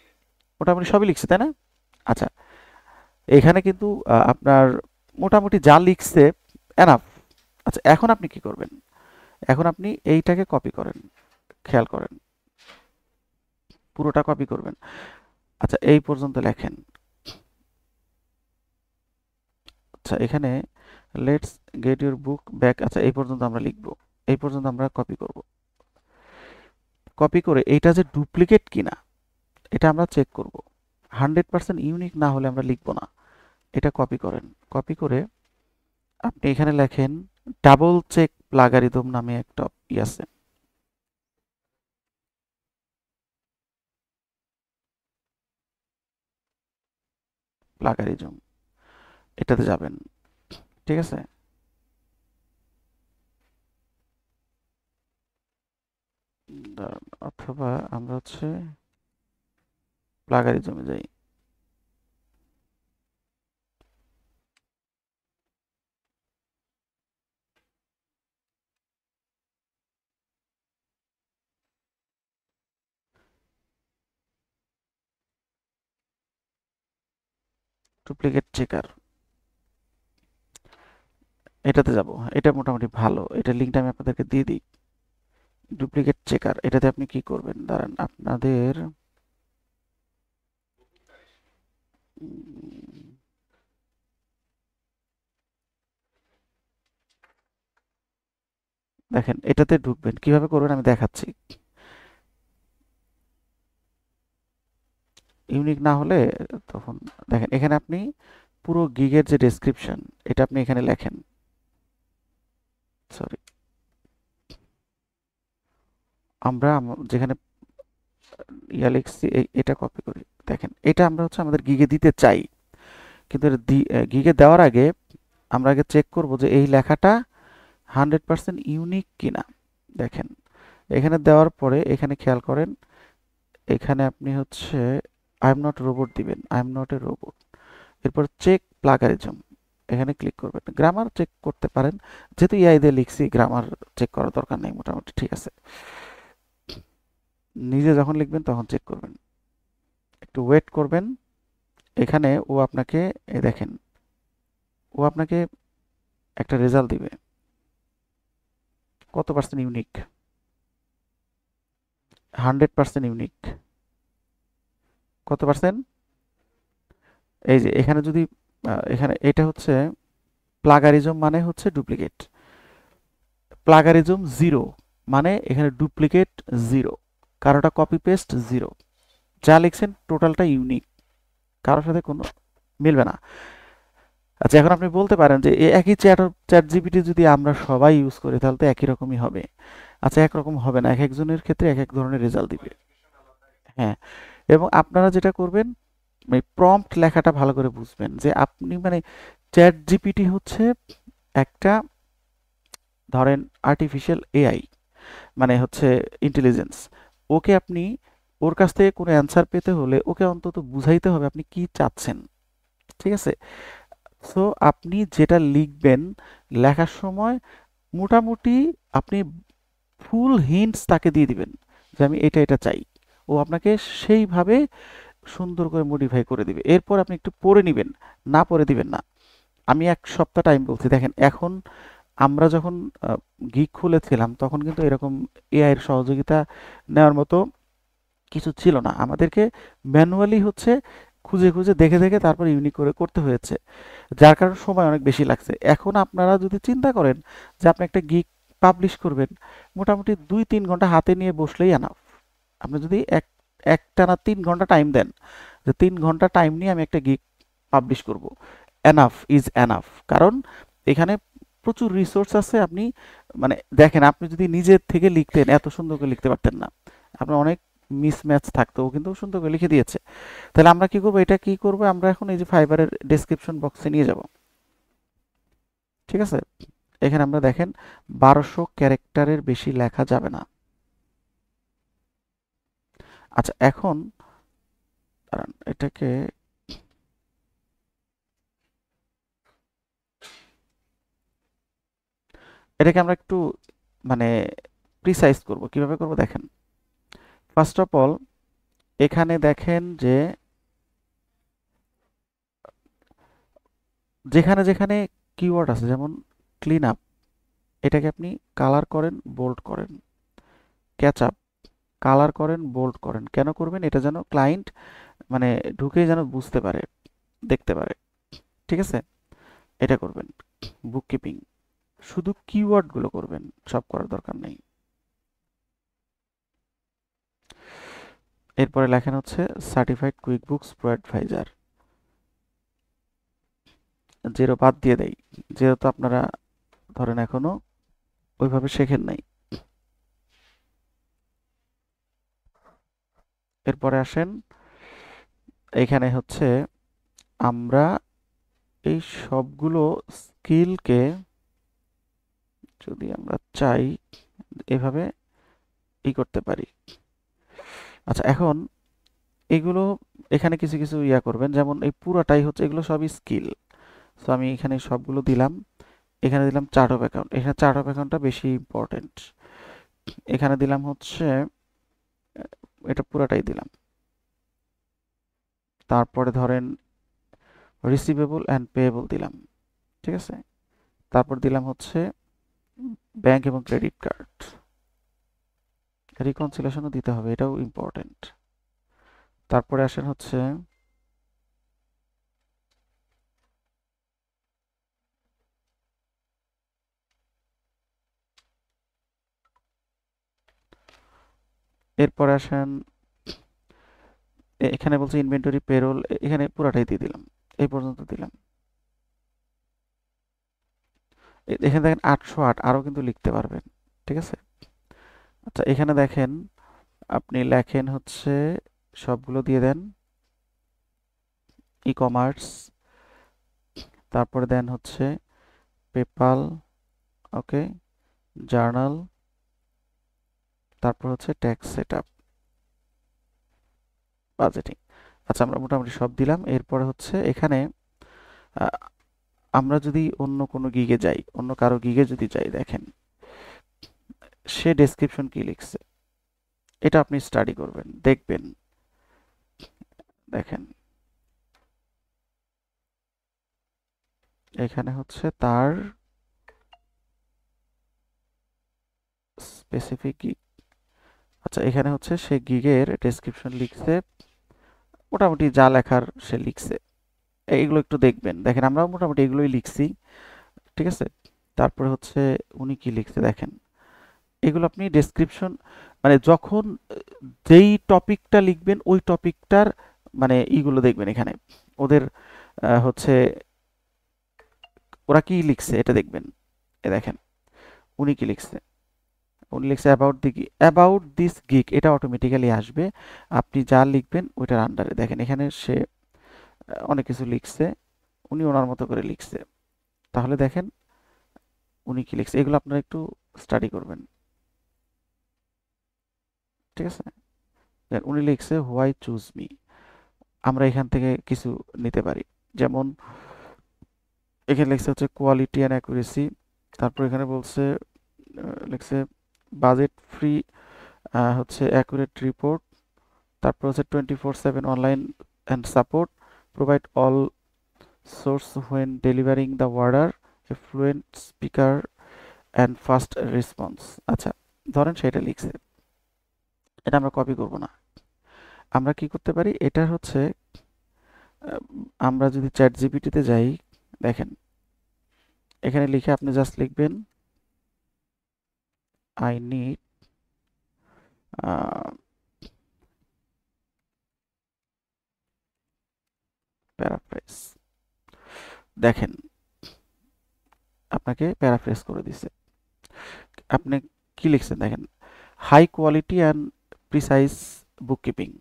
মোটামুটি সবই লিখছে তাই না? আচ্ছা, এখানে কিন্তু আপনার মোটামুটি যা লিখছে এনাফ। আচ্ছা, এখন আপনি কি করবেন? এখন আপনি এইটাকে কপি করেন, খেয়াল করেন, পুরোটা কপি করবেন। আচ্ছা, এই পর্যন্ত লেখেন। আচ্ছা, এখানে let's get your book back, আচ্ছা এই পর্যন্ত আমরা লিখব, এই পর্যন্ত আমরা কপি করব। কপি করে এইটা যে ডুপ্লিকেট কিনা এটা আমরা চেক করব। 100% ইউনিক না হলে আমরা লিখব না। এটা কপি করেন, কপি করে আপনি এখানে লেখেন ডাবল চেক প্লাগারিদম নামে একটা ই আছে, প্লাগারিজম, এটাতে যাবেন, ঠিক আছে? অথবা আমরা হচ্ছে প্লাগারিজমে যাই, ডুপ্লিকেট চেকার, এটাতে যাব। এটা মোটামুটি ভালো, এটা লিঙ্কটা আমি আপনাদেরকে দিয়ে দিই। ডুপ্লিকেট চেকার, এটাতে আপনি কি করবেন দাঁড়ান, আপনাদের দেখেন এটাতে ঢুকবেন, কিভাবে করবেন আমি দেখাচ্ছি। ইউনিক না হলে তখন দেখেন এখানে আপনি পুরো গিগের যে ডেসক্রিপশন এটা আপনি এখানে লেখেন, সরি, আমরা যেখানে ইয়া লিখছি এটা কপি করি। দেখেন এটা আমরা হচ্ছে আমাদের গিগে দিতে চাই, কিন্তু গিগে দেওয়ার আগে আমরা আগে চেক করব যে এই লেখাটা 100% ইউনিক কিনা। দেখেন এখানে দেওয়ার পরে এখানে খেয়াল করেন, এখানে আপনি হচ্ছে আই এম নট রোবট দিবেন, I am not a robot, এরপর চেক প্লাগারিজম, এখানে ক্লিক করবেন। গ্রামার চেক করতে পারেন, যেহেতু ইআই দিয়ে লিখছি গ্রামার চেক করার দরকার নেই, মোটামুটি ঠিক আছে। নিজে যখন লিখবেন তখন চেক করবেন, একটু ওয়েট করবেন। এখানে ও আপনাকে দেখেন ও আপনাকে একটা রেজাল্ট দিবে কত পার্সেন্ট ইউনিক। 100% ইউনিক। কত পার্সেন্ট? এই যে এখানে যদি এখানে এটা হচ্ছে প্লাগারিজম মানে হচ্ছে ডুপ্লিকেট, প্লাগারিজম জিরো মানে এখানে ডুপ্লিকেট জিরো, কারোটা কপি পেস্ট জিরো, যা লিখছেন টোটালটা ইউনিক, কারোর সাথে কোনো মিলবে না। আচ্ছা, এখন আপনি বলতে পারেন যে একই চ্যাট জিপিটি যদি আমরা সবাই ইউজ করি তাহলে তো একই রকমই হবে। আচ্ছা, একরকম হবে না, এক একজনের ক্ষেত্রে এক এক ধরনের রেজাল্ট দিবে। হ্যাঁ, এবং আপনারা যেটা করবেন মানে প্রম্পট লেখাটা ভালো করে বুঝবেন, যে আপনি মানে চ্যাট জিপিটি হচ্ছে একটা ধরেন আর্টিফিশিয়াল এআই, মানে হচ্ছে ইন্টেলিজেন্স। ওকে আপনি ওর কাছ থেকে কোনো অ্যান্সার পেতে হলে ওকে অন্তত বুঝাইতে হবে আপনি কি চাচ্ছেন, ঠিক আছে? সো আপনি যেটা লিখবেন লেখার সময় মোটামুটি আপনি ফুল হিন্টস তাকে দিয়ে দিবেন যে আমি এটা এটা চাই, ও আপনাকে সেইভাবে সুন্দর করে মডিফাই করে দিবে। এরপর আপনি একটু পড়ে নেবেন, না পড়ে দিবেন না। আমি 1 সপ্তাহ টাইম বলছি, দেখেন এখন আমরা যখন গিগ খুলেছিলাম তখন কিন্তু এরকম এআই এর সহযোগিতা নেওয়ার মতো কিছু ছিল না, আমাদেরকে ম্যানুয়ালি হচ্ছে খুঁজে খুঁজে দেখে দেখে তারপর ইউনিক করে করতে হয়েছে, যার কারণে সময় অনেক বেশি লাগছে। এখন আপনারা যদি চিন্তা করেন যে আপনি একটা গিগ পাবলিশ করবেন, মোটামুটি 2-3 ঘন্টা হাতে নিয়ে বসলেই এনাফ। আপনি যদি একটানা 3 ঘন্টা টাইম দেন, যে 3 ঘন্টা টাইম নিয়ে আমি একটা গিগ পাবলিশ করব, এনাফ ইজ এনাফ। কারণ এখানে প্রচুর রিসোর্স আছে। আপনি মানে দেখেন আপনি যদি নিজের থেকে লিখতেন এত সুন্দর করে লিখতে পারতেন না, আপনার অনেক মিসম্যাচ থাকতো, ও কিন্তু সুন্দর করে লিখে দিয়েছে। তাহলে আমরা কি করব, এটা কি করব, আমরা এখন এই যে ফাইবারের ডেসক্রিপশন বক্সে নিয়ে যাব। ঠিক আছে, এখানে আমরা দেখেন 1200 ক্যারেক্টারের বেশি লেখা যাবে না। আচ্ছা এখন দাঁড়ান, এটাকে আমরা একটু মানে প্রিসাইজ করব। কিভাবে করব দেখেন, ফার্স্ট অফ অল এখানে দেখেন যে যেখানে যেখানে কিওয়ার্ড আছে, যেমন ক্লিন আপ, এটাকে আপনি কালার করেন, বোল্ড করেন। ক্যাচ আপ কালার করেন, বোল্ড করেন। কেন করবেন? এটা যেন ক্লায়েন্ট মানে ঢুকেই যেন বুঝতে পারে, দেখতে পারে। ঠিক আছে, এটা করবেন। বুককিপিং শুধু কিওয়ার্ড গুলো করবেন, সব করার দরকার নেই। এরপরে লেখেন হচ্ছে certified QuickBooks pro advisor, Xero বাদ দিয়ে দেই, যেহেতু আপনারা ধরেন এখনো ওইভাবে শেখেন নাই। এরপরে আসেন, এখানে হচ্ছে আমরা এই সবগুলো স্কিলকে যদি আমরা চাই এভাবে করতে পারি। আচ্ছা এখন এগুলো এখানে কিছু কিছু ইয়া করবেন, যেমন এই পুরাটাই হচ্ছে এগুলো সবই স্কিল। সো আমি এখানে সবগুলো দিলাম। এখানে দিলাম চার্ট অফ অ্যাকাউন্ট, এখানে চার্ট অফ অ্যাকাউন্টটা বেশি ইম্পর্টেন্ট। এখানে দিলাম হচ্ছে এটা পুরাটাই দিলাম। তারপরে ধরেন রিসিভেবল অ্যান্ড পেয়েবল দিলাম। ঠিক আছে, তারপর দিলাম হচ্ছে ব্যাংক এবং ক্রেডিট কার্ড। রিকনসিলেশনও দিতে হবে, এটাও ইম্পর্টেন্ট। তারপরে আসেন হচ্ছে এরপরে আসেন এখানে বলছে ইনভেন্টরি পেরোল, এখানে পুরাটাই দিয়ে দিলাম, এই পর্যন্ত দিলাম। এখানে দেখেন 808 আরও কিন্তু লিখতে পারবেন। ঠিক আছে, আচ্ছা এখানে দেখেন আপনি লেখেন হচ্ছে সবগুলো দিয়ে দেন, ই কমার্স, তারপরে দেন হচ্ছে পেপাল, ওকে, জার্নাল, তারপর হচ্ছে ট্যাক্স সেটআপ, বাজেটিং। আচ্ছা আমরা মোটামুটি সব দিলাম। এরপরে হচ্ছে এখানে আহ, আমরা যদি অন্য কোনো গিগে যাই, অন্য কারো গিগে যদি যাই, দেখেন সে ডেসক্রিপশন কি লিখছে, এটা আপনি স্টাডি করবেন, দেখবেন। দেখেন এখানে হচ্ছে তার স্পেসিফিক গিগ। আচ্ছা এখানে হচ্ছে সে গিগের ডেসক্রিপশন লিখছে, মোটামুটি যা লেখার সে লিখছে। এইগুলো একটু দেখবেন। দেখেন আমরাও মোটামুটি এগুলোই লিখছি। ঠিক আছে, তারপরে হচ্ছে উনি কি লিখছে দেখেন, এগুলো আপনি ডেসক্রিপশন মানে যখন যেই টপিকটা লিখবেন ওই টপিকটার মানে ইগুলো দেখবেন এখানে, ওদের হচ্ছে ওরা কি লিখছে এটা দেখবেন। এ দেখেন উনি কি লিখছে, উনি লিখছে অ্যাবাউট দিস গিগ, এটা অটোমেটিক্যালি আসবে। আপনি যা লিখবেন ওইটার আন্ডারে। দেখেন এখানে সে অনেক কিছু লিখছে, উনি ওনার মতো করে লিখছে। তাহলে দেখেন উনি কি লিখছে, এগুলো আপনারা একটু স্টাডি করবেন। ঠিক আছে, উনি লিখছে হোয়াই চুজ মি, আমরা এখান থেকে কিছু নিতে পারি। যেমন এখানে লিখছে হচ্ছে কোয়ালিটি অ্যান্ড অ্যাকুরেসি, তারপর এখানে বলছে লিখছে বাজেট ফ্রি হচ্ছে অ্যাকুরেট রিপোর্ট, তারপর হচ্ছে 24/7 online and support, provide all source when delivering the order, A fluent speaker and fast response. আচ্ছা ধরেন সেটা লিখছে, এটা আমরা কপি করব না। আমরা কি করতে পারি, এটা হচ্ছে আমরা যদি চ্যাট জিপিটিতে যাই, দেখেন এখানে লিখে আপনি জাস্ট লিখবেন আই নিড প্যারাফ্রেজ। দেখেন আপনাকে প্যারাফ্রেজ করে দিছে। আপনি কি লিখছেন দেখেন, high quality and precise bookkeeping,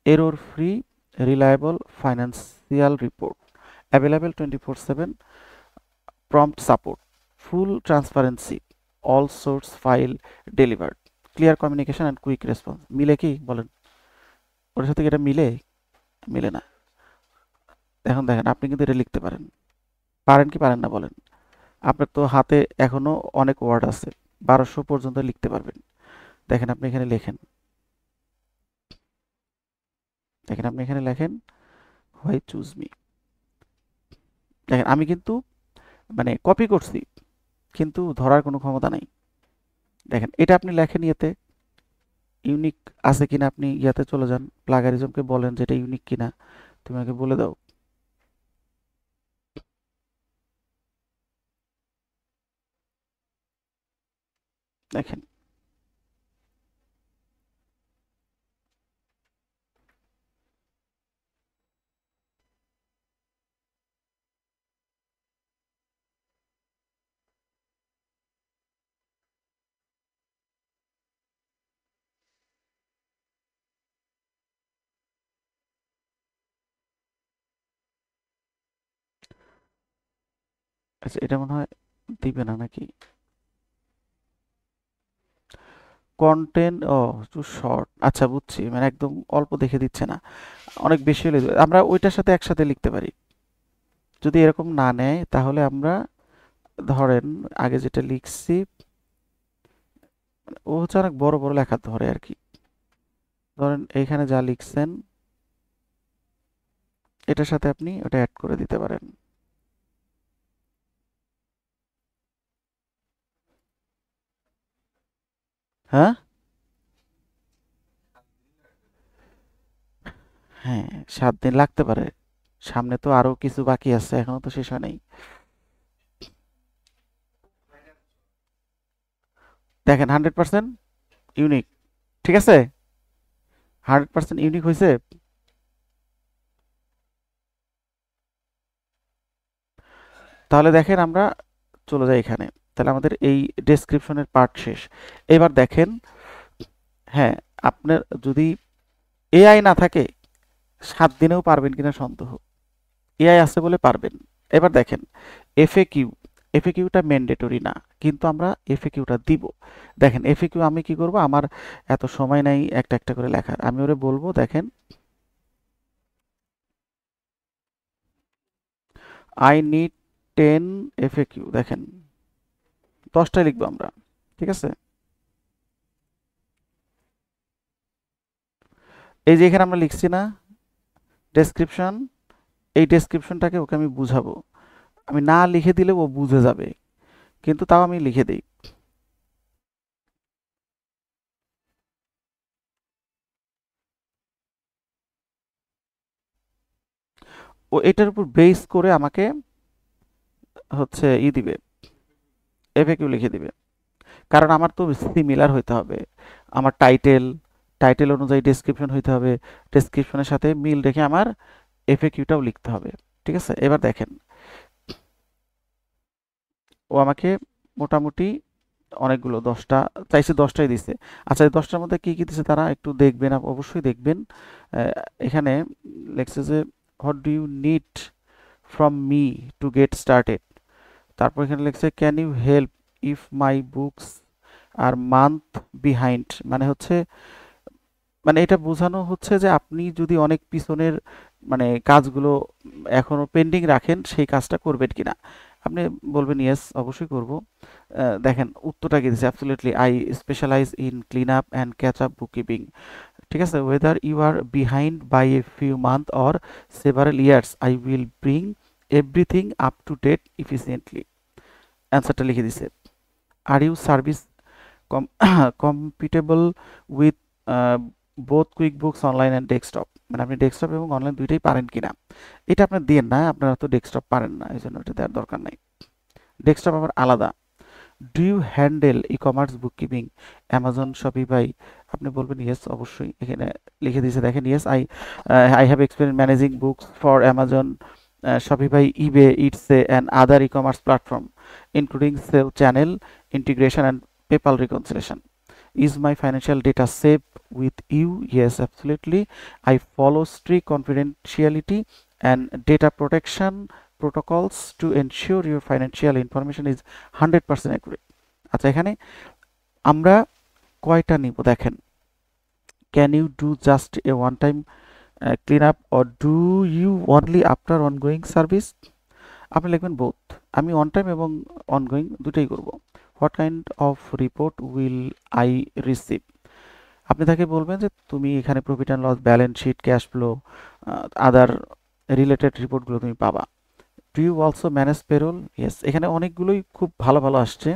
error free, reliable financial report, available 24/7, prompt support, full transparency, all source file delivered, clear communication and quick response। মিলে কি বলেন? ওর সাথে কি এটা মিলে? মিলে না। এখন দেখেন আপনি কিন্তু এটা লিখতে পারেন, পারেন কি পারেন না বলেন? আপনার তো হাতে এখনো অনেক ওয়ার্ড আছে, 1200 পর্যন্ত লিখতে পারবেন। দেখেন আপনি এখানে লেখেন, দেখেন আপনি এখানে লেখেন হোয়াই চুজ মি। দেখেন আমি কিন্তু মানে কপি করছি, কিন্তু ধরার কোনো ক্ষমতা নাই। দেখেন এটা আপনি লেখেন ইয়েতে, ইউনিক আছে কিনা আপনি ইয়াতে চলে যান, প্লাগারিজমকে বলেন যেটা ইউনিক কিনা, তুমি আমাকে বলে দাও। দেখেন আচ্ছা এটা মনে হয় দিবে না নাকি? কন্টেন্ট ও টু শর্ট, আচ্ছা বুঝছি, মানে একদম অল্প দেখে দিচ্ছে না, অনেক বেশি হলে দিবে। আমরা ওইটার সাথে একসাথে লিখতে পারি। যদি এরকম না নেয় তাহলে আমরা ধরেন আগে যেটা লিখছি, ও হচ্ছে অনেক বড় বড় লেখা ধরে আর কি। ধরেন এইখানে যা লিখছেন এটার সাথে আপনি ওটা অ্যাড করে দিতে পারেন। হ্যাঁ, হ্যাঁ 7 দিন লাগতে পারে, সামনে তো আরো কিছু বাকি আছে, এখনো তো শেষ হয় নাই। দেখেন 100% ইউনিক, ঠিক আছে? 100% ইউনিক হয়েছে। তাহলে দেখেন আমরা চলে যাই এখানে, তাহলে আমাদের এই ডেসক্রিপশনের পার্ট শেষ। এবার দেখেন, হ্যাঁ আপনার যদি এআই না থাকে 7 দিনেও পারবেন কিনা সন্দেহ, এআই আছে বলে পারবেন। এবার দেখেন এফএকিউ, এফএকিউটা ম্যান্ডেটরি না, কিন্তু আমরা এফএকিউটা দিব। দেখেন এফএকিউ আমি কি করব, আমার এত সময় নাই একটা একটা করে লেখার, আমি ওরে বলবো দেখেন আই নিড 10 এফএকিউ, দেখেন 10টাই লিখবো আমরা, ঠিক আছে? এই যে এখানে আমরা লিখছি না ডেসক্রিপশন, এই ডেসক্রিপশনটাকে ওকে আমি বুঝাবো, আমি না লিখে দিলে ও বুঝে যাবে, কিন্তু তাও আমি লিখে দিই। ও এটার উপর বেস করে আমাকে হচ্ছে দিবে, এফএকিউ লিখে দিবে। কারণ আমার তো সিমিলার হইতে হবে, আমার টাইটেল, টাইটেল অনুযায়ী ডেসক্রিপশন হইতে হবে, ডেসক্রিপশনের সাথে মিল রেখে আমার এফএকিউটাও লিখতে হবে, ঠিক আছে? এবার দেখেন ও আমাকে মোটামুটি অনেকগুলো 10টা চাইছে, 10টাই দিছে। আচ্ছা এই 10টার মধ্যে কি কি দিছে তারা একটু দেখবেন, অবশ্যই দেখবেন। এখানে লেখছে যে what do you need from me to get started, তারপর এখানে লেখছে can you help if my books are month behind, মানে হচ্ছে, মানে এটা বোঝানো হচ্ছে যে আপনি যদি অনেক পিছনের মানে কাজগুলো এখনো পেন্ডিং রাখেন সেই কাজটা করবেন কিনা। আপনি বলবেন ইয়েস অবশ্যই করব। দেখেন উত্তরটা কি দিচ্ছে, absolutely I specialise in clean up and catch up bookkeeping, ঠিক আছে? Whether you are behind by a few month or several years I will bring everything up to date efficiently. অ্যান্সারটা লিখে দিছে। Are you service compatible with both QuickBooks online and desktop, মানে আপনি ডেস্কটপ এবং অনলাইন দুইটাই পারেন কিনা। এটা আপনার দিয়ে না, আপনারা তো ডেস্কটপ পারেন না, এই জন্য এটা দেওয়ার দরকার নাই, ডেস্কটপ আবার আলাদা। Do you handle e commerce bookkeeping, Amazon Shopify, আপনি বলবেন ইয়েস অবশ্যই, এখানে লিখে দিয়েছে দেখেন yes I I have experience managing books for Amazon Shopify eBay Etsy and other e commerce platform including sell channel integration and PayPal reconciliation. Is my financial data safe with you? Yes, absolutely. I follow strict confidentiality and data protection protocols to ensure your financial information is 100% accurate. আচ্ছা, এখানে আমরা কয়টা নিব দেখেন। Can you do just a one time clean up or do you only after ongoing service? আপনি লিখবেন বোথ। আমি অন টাইম এবং অনগোয়িং দুটোই করব। What kind of report will I receive? আপনি তাকে বলবেন যে তুমি এখানে profit and loss, balance sheet, cash flow, other related রিপোর্টগুলো তুমি পাবা। Do you also manage payroll? Yes. এখানে অনেকগুলোই খুব ভালো ভালো আসছে।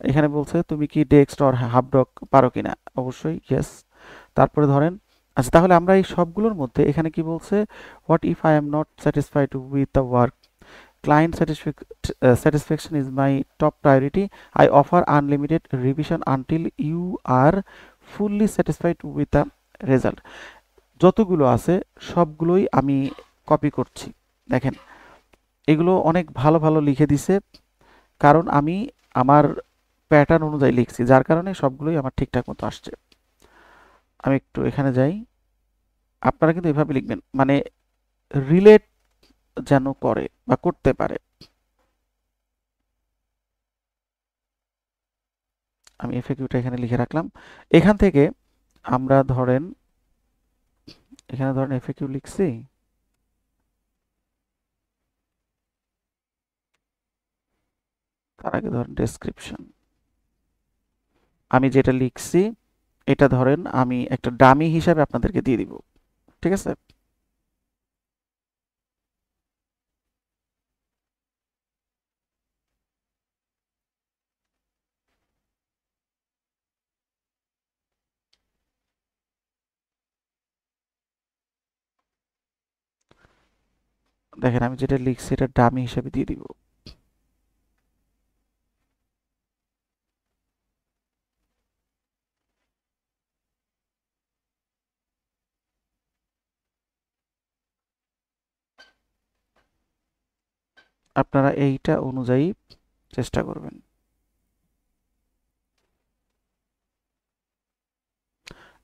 এখানে বলছে তুমি কি ডেক্সট অর হাবডক পারো কিনা? অবশ্যই ইয়েস। তারপরে ধরেন, আচ্ছা তাহলে আমরা এই সবগুলোর মধ্যে এখানে কি বলছে, what if I am not satisfied with the work? Client satisfaction is my top priority. I offer unlimited revision until you are fully satisfied with the result. যতগুলো আছে সবগুলোই আমি কপি করছি। দেখেন এগুলো অনেক ভালো ভালো লিখে দিছে, কারণ আমি আমার প্যাটার্ন অনুযায়ী লিখছি, যার কারণে সবগুলোই আমার ঠিকঠাক মতো আসছে। আমি একটু এখানে যাই। আপনারা কিন্তু এভাবে লিখবেন, মানে রিলেট যেন করে বা করতে পারে। আমি এফএকিউটা এখানে লিখে রাখলাম। এখান থেকে আমরা ধরেন এখানে ধরেন এফএকিউ লিখছি, তার আগে ধরেন ডেসক্রিপশন। আমি যেটা লিখছি এটা ধরেন আমি একটা ডামি হিসাবে আপনাদেরকে দিয়ে দিব, ঠিক আছে? দেখেন আমি যেটা লিখছি এটা ডামি হিসাবে দিয়ে দিব। আপনারা এইটা অনুযায়ী চেষ্টা করবেন।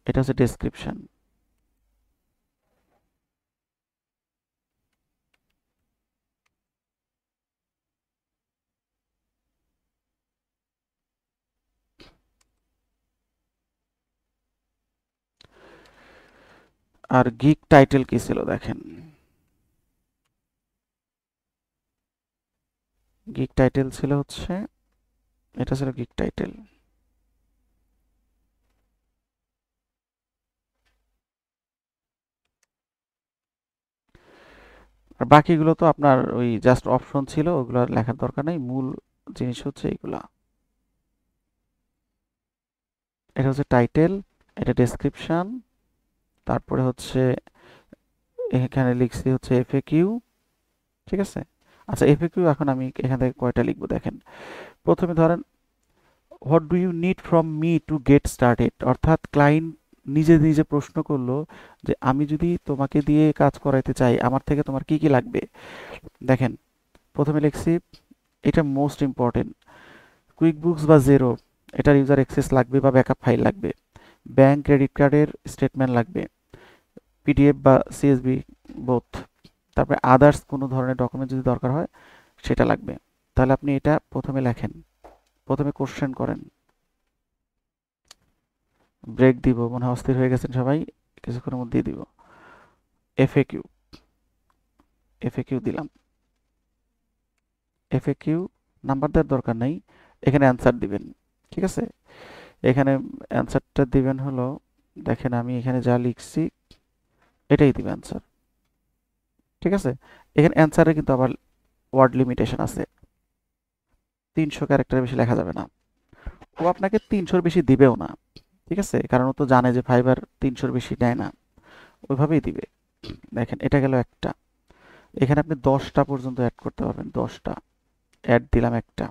এটা হচ্ছে ডেসক্রিপশন। আর গিগ টাইটেল কি ছিল দেখেন, গিগ টাইটেল ছিল হচ্ছে, এটা ছিল গিগ টাইটেল। আর বাকিগুলো তো আপনার ওই জাস্ট অপশন ছিল, ওগুলো লেখার দরকার নেই, মূল জিনিস হচ্ছে এইগুলা। এটা হচ্ছে টাইটেল, এটা ডেসক্রিপশন, তারপরে হচ্ছে এখানে লিখছি হচ্ছে এফএকিউ, ঠিক আছে? আচ্ছা এফএকিউ এখন আমি এখান থেকে কয়টা লিখবো দেখেন। প্রথমে ধরেন what do you need from me to get started, অর্থাৎ ক্লায়েন্ট নিজে নিজে প্রশ্ন করলো যে আমি যদি তোমাকে দিয়ে কাজ করাইতে চাই আমার থেকে তোমার কি কি লাগবে। দেখেন প্রথমে লিখছি, এটা মোস্ট ইম্পর্টেন্ট, কুইক বুকস বা জেরো এটার ইউজার অ্যাক্সেস লাগবে বা ব্যাকআপ ফাইল লাগবে, ব্যাংক ক্রেডিট কার্ডের স্টেটমেন্ট লাগবে, পিডিএফ বা সিএসবি বোথ, তারপরে আদার্স কোনো ধরনের ডকুমেন্ট যদি দরকার হয় সেটা লাগবে। তাহলে আপনি এটা প্রথমে লেখেন, প্রথমে কোশ্চেন করেন। ব্রেক দিব, মনে হয় অস্থির হয়ে গেছেন সবাই, কিছুক্ষণের মধ্যেই দিব। এফএকিউ, এফএকিউ দিলাম। এফএকিউ নাম্বার দেওয়ার দরকার নেই, এখানে অ্যান্সার দিবেন, ঠিক আছে? এখানে অ্যান্সারটা দিবেন হলো, দেখেন আমি এখানে যা লিখছি এটাই দিবেন অ্যান্সার, ঠিক আছে? এখানে অ্যান্সারে কিন্তু আবার ওয়ার্ড লিমিটেশন আছে, 300 ক্যারেক্টারের বেশি লেখা যাবে না। ও আপনাকে 300-র বেশি দিবেও না, ঠিক আছে? কারণ ও তো জানে যে ফাইবার 300-র বেশি নেয় না, ওইভাবেই দিবে। দেখেন এটা গেল একটা, এখানে আপনি 10টা পর্যন্ত অ্যাড করতে পারবেন, 10টা অ্যাড দিলাম একটা,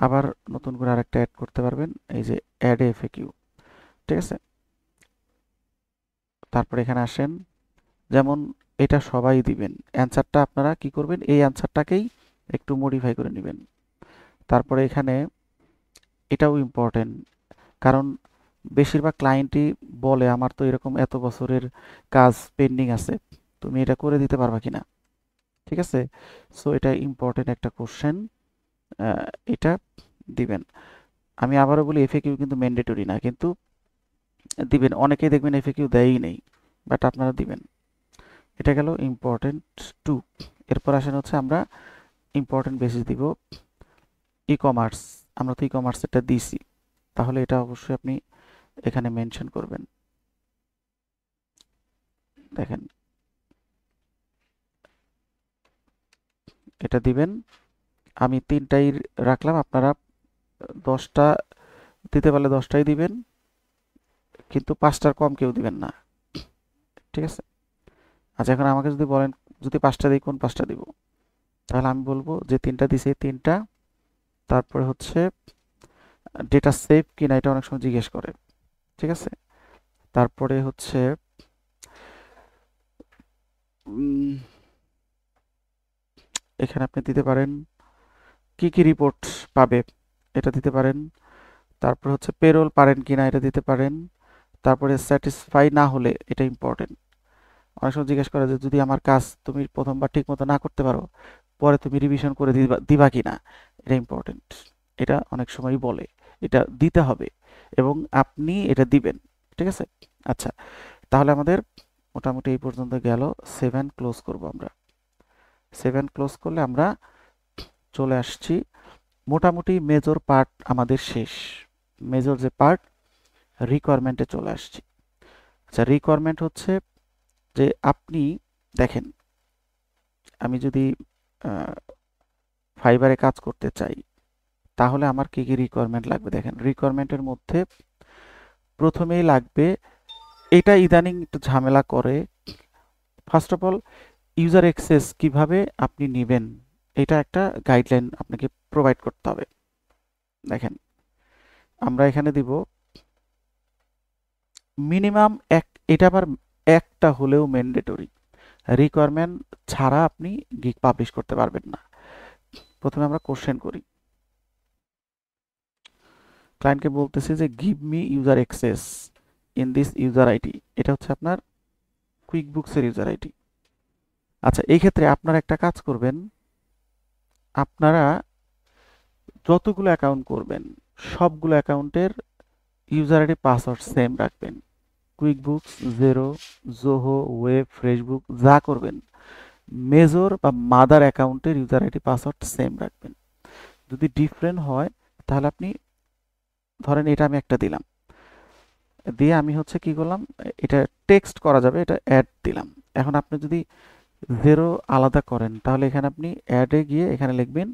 আবার নতুন করে আরেকটা অ্যাড করতে পারবেন, এই যে অ্যাড এফএকিউ, ঠিক আছে? তারপর এখানে আসেন, যেমন এটা সবাই দিবেন, অ্যান্সারটা আপনারা কি করবেন, এই অ্যান্সারটাকেই একটু মডিফাই করে নেবেন। তারপরে এখানে এটাও ইম্পর্টেন্ট, কারণ বেশিরভাগ ক্লায়েন্টই বলে আমার তো এরকম এত বছরের কাজ পেন্ডিং আছে, তুমি এটা করে দিতে পারবা কিনা। ঠিক আছে, সো এটা ইম্পর্টেন্ট একটা কোশ্চেন, এটা দিবেন। আমি আবারও বলি এফএকিউ কিন্তু ম্যান্ডেটরি না, কিন্তু দিবেন। অনেকেই দেখবেন এফএকিউ দেয়ই নেই, বাট আপনারা দিবেন। এটা গেল ইম্পর্টেন্ট টু। এরপর আসেন হচ্ছে আমরা ইম্পর্টেন্ট বেসিস দিব ই কমার্স। আমরা তো ই কমার্সেরটা দিছি, তাহলে এটা অবশ্যই আপনি এখানে মেনশন করবেন। দেখেন এটা দিবেন, আমি 3টাই রাখলাম, আপনারা 10টা দিতে পারলে 10টাই দিবেন, কিন্তু 5টার কম কেউ দিবেন না। ঠিক আছে, আচ্ছা এখন আমাকে যদি বলেন যদি 5টা দিই কোন 5টা দিব, তাহলে আমি বলবো যে 3টা দিছি 3টা। তারপরে হচ্ছে ডেটা সেভ কিনা এটা অনেক সময় জিজ্ঞেস করে। ঠিক আছে, তারপরে হচ্ছে এখানে আপনি দিতে পারেন কি কি রিপোর্ট পাবে, এটা দিতে পারেন। তারপর হচ্ছে পেরোল পারেন কিনা এটা দিতে পারেন। তারপরে স্যাটিসফাই না হলে, এটা ইম্পর্টেন্ট, অনেক সময় জিজ্ঞেস করে যে যদি আমার কাজ তুমি প্রথমবার ঠিক মতো না করতে পারো, পরে তুমি রিভিশন করে দিবা কিনা, এটা ইম্পর্টেন্ট। এটা অনেক সময়ই বলে, এটা দিতে হবে এবং আপনি এটা দিবেন। ঠিক আছে, আচ্ছা তাহলে আমাদের মোটামুটি এই পর্যন্ত গেল। 7 ক্লোজ করব আমরা। 7 ক্লোজ করলে আমরা চলে আসছি, মোটামুটি মেজর পার্ট আমাদের শেষ। মেজর যে পার্ট, রিকোয়ারমেন্টে চলে আসছি। আচ্ছা রিকোয়ারমেন্ট হচ্ছে যে আপনি দেখেন, আমি যদি ফাইবারে কাজ করতে চাই তাহলে আমার কি কি রিকোয়ারমেন্ট লাগবে। দেখেন রিকোয়ারমেন্টের মধ্যে প্রথমেই লাগবে, এটা ইদানিং একটু ঝামেলা করে, first of all user access কিভাবে আপনি নেবেন, এটা একটা গাইডলাইন আপনাকে প্রোভাইড করতে হবে। দেখেন আমরা এখানে দিব মিনিমাম এটা আবার একটা হলেও ম্যান্ডেটরি, রিকোয়ারমেন্ট ছাড়া আপনি গিগ পাবলিশ করতে পারবেন না। প্রথমে আমরা কোশ্চেন করি, ক্লায়েন্টকে বলতেছি যে give me user access in this user ID, এটা হচ্ছে আপনার কুইক বুকসের ইউজার আইডি। আচ্ছা এই ক্ষেত্রে আপনারা একটা কাজ করবেন, আপনারা যতগুলো অ্যাকাউন্ট করবেন সবগুলো অ্যাকাউন্টের ইউজার আইডি পাসওয়ার্ড সেম রাখবেন। QuickBooks, Xero, Zoho, Wave, FreshBook যা করবেন মেজর বা মাদার অ্যাকাউন্টের ইউজার আইডি পাসওয়ার্ড সেম রাখবেন। যদি ডিফারেন্ট হয় তাহলে আপনি ধরেন এটা আমি একটা দিলাম, দিয়ে আমি হচ্ছে কি করলাম, এটা টেক্সট করা যাবে, এটা অ্যাড দিলাম। এখন আপনি যদি জেরো আলাদা করেন তাহলে এখানে আপনি অ্যাডে গিয়ে এখানে লিখবেন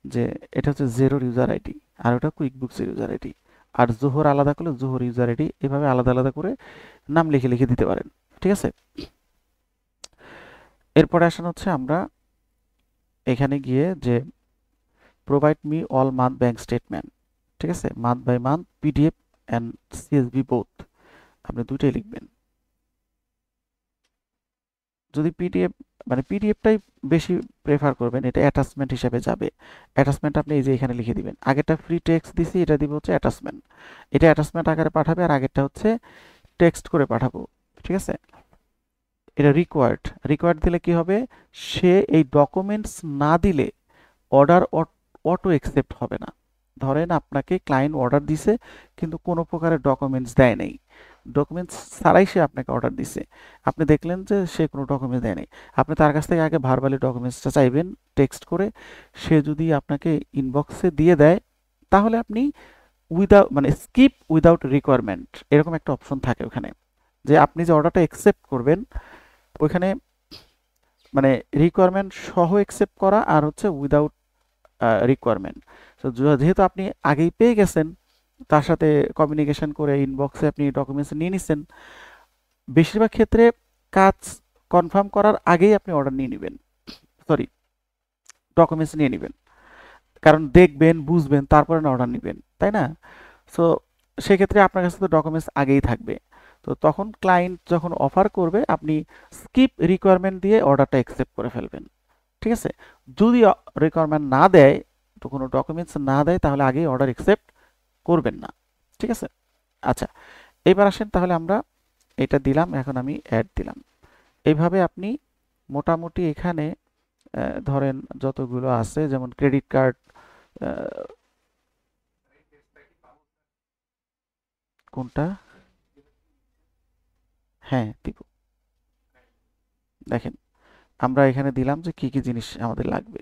যে এটা হচ্ছে জেরোর ইউজার আইডি আর ওটা কুইক বুকসের ইউজার আইডি। আর জোহর আলাদা করলে জোহর ইউজার আইডি, এভাবে আলাদা আলাদা করে নাম লিখে লিখে দিতে পারেন। ঠিক আছে, এরপরে আসেন হচ্ছে আমরা এখানে গিয়ে যে provide me all month bank statement. ঠিক আছে, month by month PDF and CSV both, আপনি দুইটাই লিখবেন। যদি পিডিএফ মানে পিডিএফটাই বেশি প্রেফার করবেন, এটা অ্যাটাচমেন্ট হিসাবে যাবে। অ্যাটাচমেন্ট আপনি এই যে এখানে লিখে দিবেন, আগেরটা ফ্রি টেক্সট দিছি, এটা দিব হচ্ছে অ্যাটাচমেন্ট, এটা অ্যাটাচমেন্ট আকারে পাঠাবে, আর আগেরটা হচ্ছে টেক্সট করে পাঠাবো। ঠিক আছে, এটা রিকোয়ার্ড, রিকোয়ার্ড দিলে কি হবে, সে এই ডকুমেন্টস না দিলে অর্ডার অটো অ্যাকসেপ্ট হবে না। ধরেন আপনাকে ক্লায়েন্ট অর্ডার দিছে কিন্তু কোনো প্রকারের ডকুমেন্টস দেয় নাই, ডকুমেন্টস ছাড়াই সে আপনাকে অর্ডার দিছে, আপনি দেখলেন যে সে কোনো ডকুমেন্টস দেয় নাই, আপনি তার কাছ থেকে আগে ভার্বালি ডকুমেন্টসটা চাইবেন টেক্সট করে। সে যদি আপনাকে ইনবক্সে দিয়ে দেয় তাহলে আপনি উইদাউট মানে স্কিপ উইদাউট রিকোয়ারমেন্ট এরকম একটা অপশন থাকে ওখানে, যে আপনি যে অর্ডারটা অ্যাকসেপ্ট করবেন ওইখানে মানে রিকোয়ারমেন্ট সহ অ্যাকসেপ্ট করা আর হচ্ছে উইদাউট রিকোয়ারমেন্ট। তো যেহেতু আপনি আগেই পেয়ে গেছেন, তার সাথে কমিউনিকেশন করে ইনবক্সে আপনি ডকুমেন্টস নিয়ে নিছেন, বেশিরভাগ ক্ষেত্রে কাজ কনফার্ম করার আগেই আপনি অর্ডার নিয়ে নেবেন, সরি ডকুমেন্টস নিয়ে নেবেন, কারণ দেখবেন বুঝবেন তারপরে না অর্ডার নেবেন, তাই না? সো সেক্ষেত্রে আপনার কাছে তো ডকুমেন্টস আগেই থাকবে, তো তখন ক্লায়েন্ট যখন অফার করবে আপনি স্কিপ রিকোয়ারমেন্ট দিয়ে অর্ডারটা অ্যাকসেপ্ট করে ফেলবেন। ঠিক আছে, যদি রিকোয়ারমেন্ট না দেয়, তো কোনো ডকুমেন্টস না দেয় তাহলে আগেই অর্ডার অ্যাকসেপ্ট করবেন না। ঠিক আছে, আচ্ছা এবার আসেন তাহলে আমরা এটা দিলাম, এখন আমি অ্যাড দিলাম। এইভাবে আপনি মোটামুটি এখানে ধরেন যতগুলো আছে, যেমন ক্রেডিট কার্ড, কোনটা, হ্যাঁ দিব। দেখেন আমরা এখানে দিলাম যে কি কি জিনিস আমাদের লাগবে।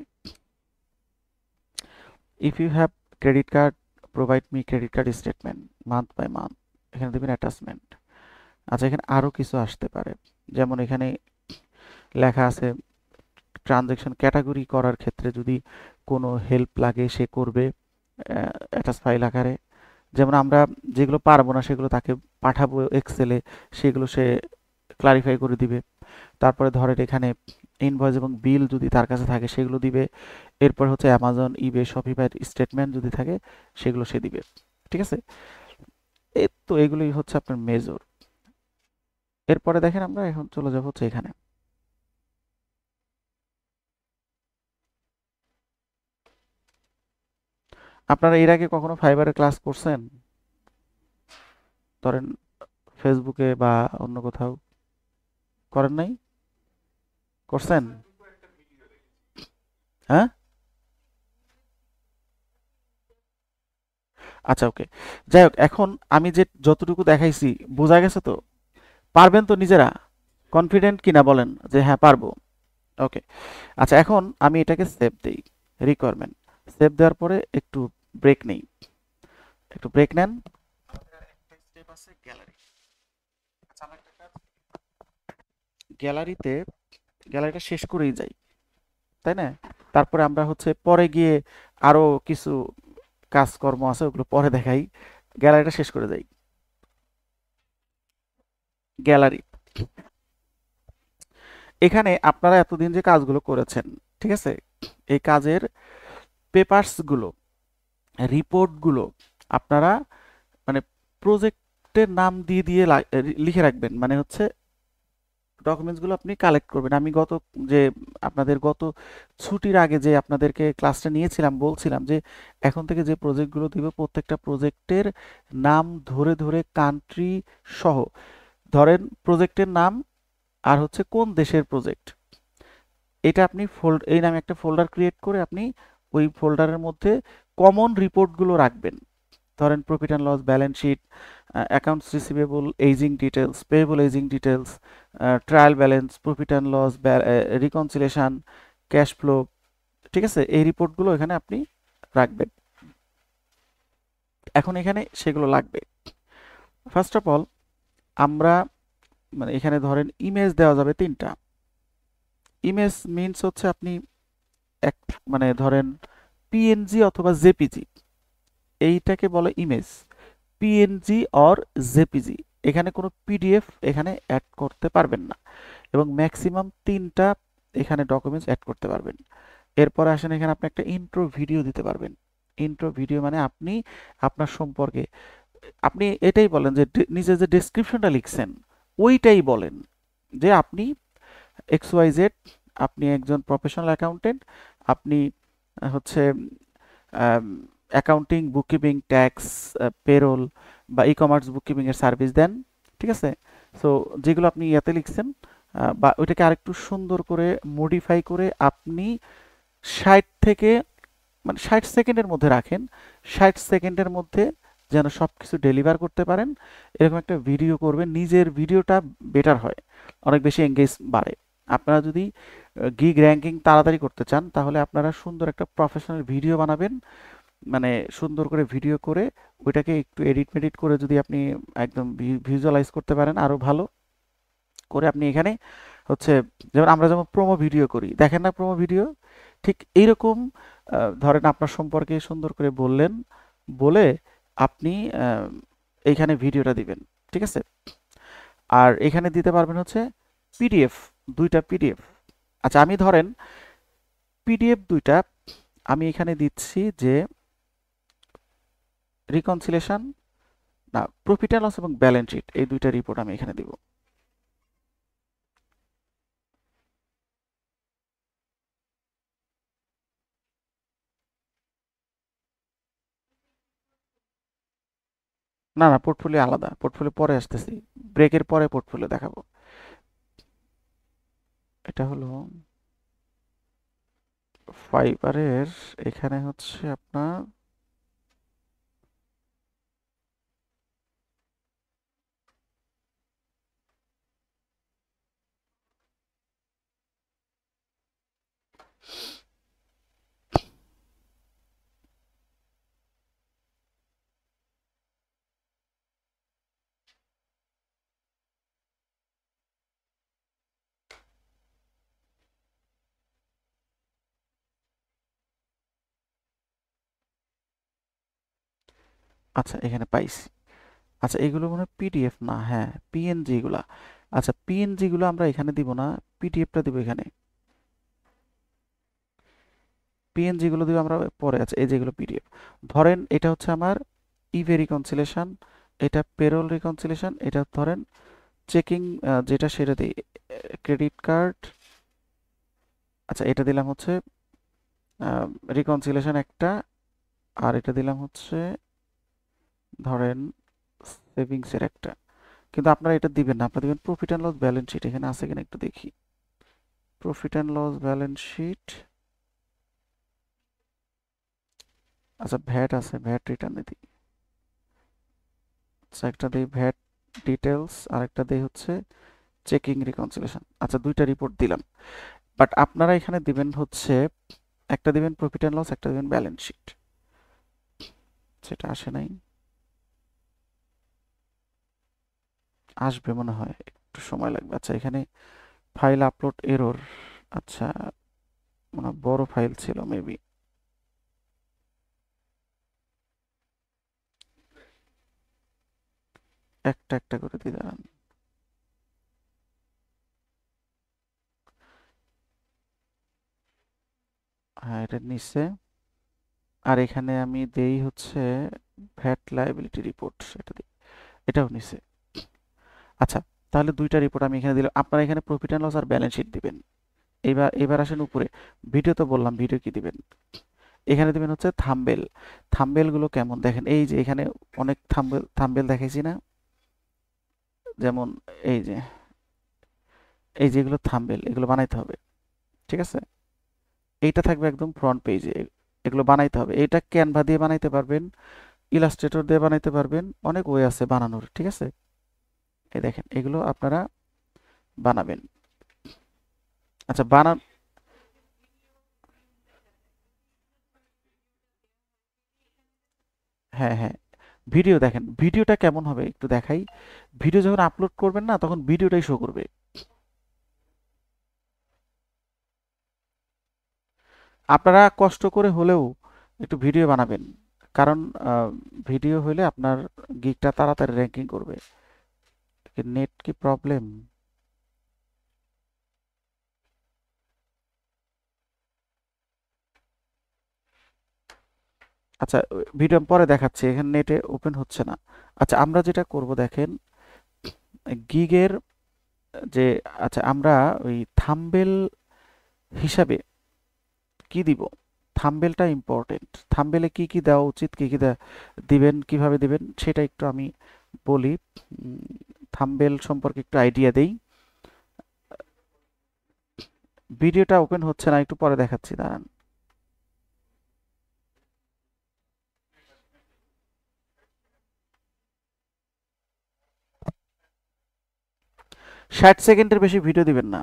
If you have credit card, provide me credit card statement month by month, এখানে দেবেন অ্যাটাচমেন্ট। আচ্ছা, এখানে আরো কিছু আসতে পারে, যেমন এখানে লেখা আছে ট্রানজ্যাকশন ক্যাটাগরি করার ক্ষেত্রে যদি কোনো হেল্প লাগে সে করবে অ্যাটাচ ফাইল আকারে। যেমন আমরা যেগুলো পারবো না সেগুলো তাকে পাঠাবো এক্সেলে, সেগুলো সে ক্লারিফাই করে দিবে। তারপরে ধরেন এখানে ইনভয়েস এবং বিল যদি তার কাছে থাকে সেগুলো দিবে। এরপর হচ্ছে অ্যামাজন, ইবে, শপিফাইয়ের স্টেটমেন্ট যদি থাকে সেগুলো সে দিবে। ঠিক আছে, এই তো এগুলোই হচ্ছে আপনার মেজর। এরপরে দেখেন আমরা এখন চলে যাব হচ্ছে এখানে। আপনারা এর আগে কখনো ফাইবারের ক্লাস করছেন? ধরেন ফেসবুকে বা অন্য কোথাও করেন নাই? করছেন? হ্যাঁ, আচ্ছা ওকে। যাই হোক, এখন আমি যে যতটুকু দেখাইছি বোঝা গেছে তো? পারবেন তো নিজেরা? কনফিডেন্ট কিনা বলেন যে হ্যাঁ পারবো? ওকে। আচ্ছা, এখন আমি এটাকে সেভ দেই, রিকোয়ারমেন্ট। সেভ দেওয়ার পরে একটু ব্রেক নেই, একটু ব্রেক নেন। একটা স্টেপ আছে গ্যালারি। আচ্ছা, আমরা একটা কাজ, গ্যালারিতে, গ্যালারিটা শেষ করেই যাই, তাই না? তারপরে আমরা হচ্ছে পরে গিয়ে আরো কিছু কাজকর্ম আছে ওগুলো পরে দেখাই, গ্যালারিটা শেষ করে যাই। গ্যালারি, এখানে আপনারা এতদিন যে কাজগুলো করেছেন, ঠিক আছে, এই কাজের পেপারস গুলো, রিপোর্ট গুলো আপনারা মানে প্রজেক্টের নাম দিয়ে দিয়ে লিখে রাখবেন। মানে হচ্ছে ডকুমেন্টস গুলো আপনি কালেক্ট করবেন। আমি গত যে আপনাদের গত ছুটির আগে যে আপনাদেরকে ক্লাসটা নিয়েছিলাম বলছিলাম যে এখন থেকে যে প্রজেক্টগুলো দিব প্রত্যেকটা প্রজেক্টের নাম ধরে ধরে কান্ট্রি সহ, ধরেন প্রজেক্টের নাম আর হচ্ছে কোন দেশের প্রজেক্ট, এটা আপনি এই নামে একটা ফোল্ডার ক্রিয়েট করে আপনি ওই ফোল্ডারের মধ্যে কমন রিপোর্টগুলো রাখবেন। ধরেন profit and loss, balance sheet, accounts receivable, ageing details, payable ageing details, trial balance, profit and loss, reconciliation, cash flow. ঠিক আছে, এই রিপোর্টগুলো এখানে আপনি রাখবেন। এখন এখানে সেগুলো লাগবে। ফার্স্ট অফ অল আমরা মানে এখানে ধরেন ইমেজ দেওয়া যাবে তিনটা। ইমেজ মিনস হচ্ছে আপনি এক মানে ধরেন পিএনজি অথবা জেপিজি, এইটাকে বলে ইমেজ। পিএনজি অর জেপিজি, এখানে কোনো পিডিএফ এখানে অ্যাড করতে পারবেন না, এবং ম্যাক্সিমাম তিনটা এখানে ডকুমেন্টস অ্যাড করতে পারবেন। এরপর আসেন এখানে আপনি একটা ইন্ট্রো ভিডিও দিতে পারবেন। ইন্ট্রো ভিডিও মানে আপনি আপনার সম্পর্কে আপনি এটাই বলেন যে নিজে যে ডেসক্রিপশনটা লিখছেন ওইটাই বলেন যে আপনি এক্স ওয়াই জেড, আপনি একজন প্রফেশনাল অ্যাকাউন্টেন্ট, আপনি হচ্ছে অ্যাকাউন্টিং, বুককিপিং, ট্যাক্স, পেরোল বা ই কমার্স বুককিপিং এর সার্ভিস দেন। ঠিক আছে, সো যেগুলো আপনি ইয়াতে লিখছেন বা ওইটাকে আরেকটু সুন্দর করে মডিফাই করে আপনি 60 থেকে মানে 60 সেকেন্ডের মধ্যে রাখেন। 60 সেকেন্ডের মধ্যে যেন সব কিছু ডেলিভার করতে পারেন এরকম একটা ভিডিও করবেন। নিজের ভিডিওটা বেটার হয়, অনেক বেশি এঙ্গেজ বাড়ে। আপনারা যদি গিগ র্যাঙ্কিং তাড়াতাড়ি করতে চান তাহলে আপনারা সুন্দর একটা প্রফেশনাল ভিডিও বানাবেন। মানে সুন্দর করে ভিডিও করে ওইটাকে একটু এডিট মেডিট করে যদি আপনি একদম ভিজুয়ালাইজ করতে পারেন আরো ভালো করে, আপনি এখানে হচ্ছে যেমন আমরা যেমন প্রোমো ভিডিও করি, দেখেন না প্রোমো ভিডিও, ঠিক এইরকম ধরেন আপনার সম্পর্কে সুন্দর করে বললেন, বলে আপনি আহ, এইখানে ভিডিওটা দিবেন। ঠিক আছে, আর এখানে দিতে পারবেন হচ্ছে পিডিএফ, দুইটা পিডিএফ। আচ্ছা, আমি ধরেন পিডিএফ দুইটা আমি এখানে দিচ্ছি যে রিকনসিলেশন না প্রফিট অ্যান্ড লস এবং ব্যালেন্স শিট, এই দুইটা রিপোর্ট আমি এখানে দিব। না না, পোর্টফোলিও আলাদা, পোর্টফোলিও পরে আসতেছি, ব্রেকের পরে পোর্টফোলিও দেখাবো। এটা হলো ফাইবারের, এখানে হচ্ছে আপনার আচ্ছা এখানে পাইছি। আচ্ছা এগুলো মনে হয় পিডিএফ না, হ্যাঁ পিএনজি গুলা। আচ্ছা পিএনজি গুলো আমরা এখানে দিব না, পিডিএফটা দিব এখানে, পিএনজি গুলো দিব আমরা পরে। আছে এই যেগুলো পিডিএফ, ধরেন এটা হচ্ছে আমার ইভে রিকনসিলেশন, এটা পেরোল রিকনসিলেশন, এটা ধরেন চেকিং, যেটা সেটা দিই ক্রেডিট কার্ড। আচ্ছা এটা দিলাম হচ্ছে রিকনসিলেশন একটা, আর এটা দিলাম হচ্ছে ধরেন সেভিংসের একটা। কিন্তু আপনারা এটা দিবেন না, আপনারা দিবেন profit and loss balance sheet. এখানে আছে কিনা একটু দেখি, profit and loss balance sheet. আচ্ছা ভ্যাট আছে, ভ্যাট রিটার্নে দিই। আচ্ছা একটা দিই ভ্যাট ডিটেলস, আর একটা দিই হচ্ছে চেকিং রিকনসিলেশন। আচ্ছা দুইটা রিপোর্ট দিলাম, বাট আপনারা এখানে দিবেন হচ্ছে একটা দিবেন প্রফিট অ্যান্ড লস, একটা দিবেন ব্যালেন্স শিট। সেটা আসে নাই, আসবে মনে হয়, একটু সময় লাগবে। আচ্ছা এখানে ফাইল আপলোড এরর, আচ্ছা মনে হয় বড় ফাইল ছিল মেবি। একটা একটা করে দিয়ে দাঁড়ান। হ্যাঁ এটা নিচে, আর এখানে আমি দেই হচ্ছে ভ্যাট লায়াবিলিটি রিপোর্ট, এটা দিই, এটাও নিচে। আচ্ছা তাহলে দুইটা রিপোর্ট আমি এখানে দিলাম, আপনারা এখানে প্রফিট অ্যান্ড লস আর ব্যালেন্স শিট দিবেন। এবার এবার আসেন উপরে, ভিডিও তো বললাম, ভিডিও কি দিবেন, এখানে দিবেন হচ্ছে থাম্বেল। থাম্বেল গুলো কেমন দেখেন, এই যে এখানে অনেক থাম্বেল থাম্বেল দেখাইছি না, যেমন এই যে, এই যেগুলো থাম্বেল, এগুলো বানাইতে হবে, ঠিক আছে। এইটা থাকবে একদম ফ্রন্ট পেজে, এগুলো বানাইতে হবে। এটা ক্যানভা দিয়ে বানাইতে পারবেন, ইলাস্ট্রেটর দিয়ে বানাইতে পারবেন, অনেক ওয়ে আছে বানানোর, ঠিক আছে। এই দেখেন এগুলো আপনারা বানাবেন। আচ্ছা বানান, হ্যাঁ হ্যাঁ, ভিডিও দেখেন, ভিডিওটা কেমন হবে একটু দেখাই। ভিডিও যখন আপলোড করবেন না, তখন ভিডিওটাই শো করবে। আপনারা কষ্ট করে হলেও একটু ভিডিও বানাবেন, কারণ ভিডিও হলে আপনার গিগটা তাড়াতাড়ি র্যাঙ্কিং করবে। নেট কি প্রবলেম? আচ্ছা ভিডিও পরে দেখাচ্ছি, এখানে নেটে ওপেন হচ্ছে না। আচ্ছা আমরা যেটা করব দেখেন, গিগের যে, আচ্ছা আমরা ওই থাম্বেল হিসাবে কি দিব, থাম্বেলটা ইম্পর্টেন্ট। থাম্বেলে কি কি দেওয়া উচিত, কি কি দিবেন, কিভাবে দিবেন সেটা একটু আমি বলি। থাম্বেল সম্পর্কে একটু আইডিয়া দেই। ভিডিওটা ওপেন হচ্ছে না, একটু পরে দেখাচ্ছি, দাঁড়ান। 60 সেকেন্ডের বেশি ভিডিও দিবেন না।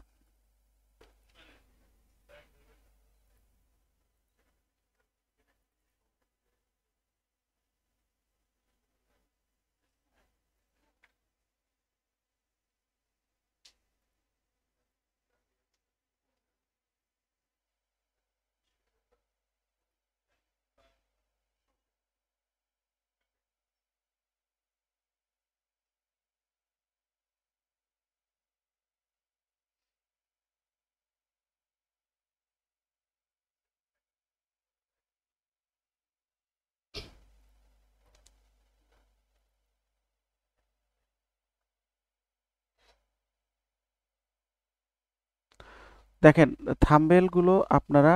দেখেন থাম্বনেলগুলো আপনারা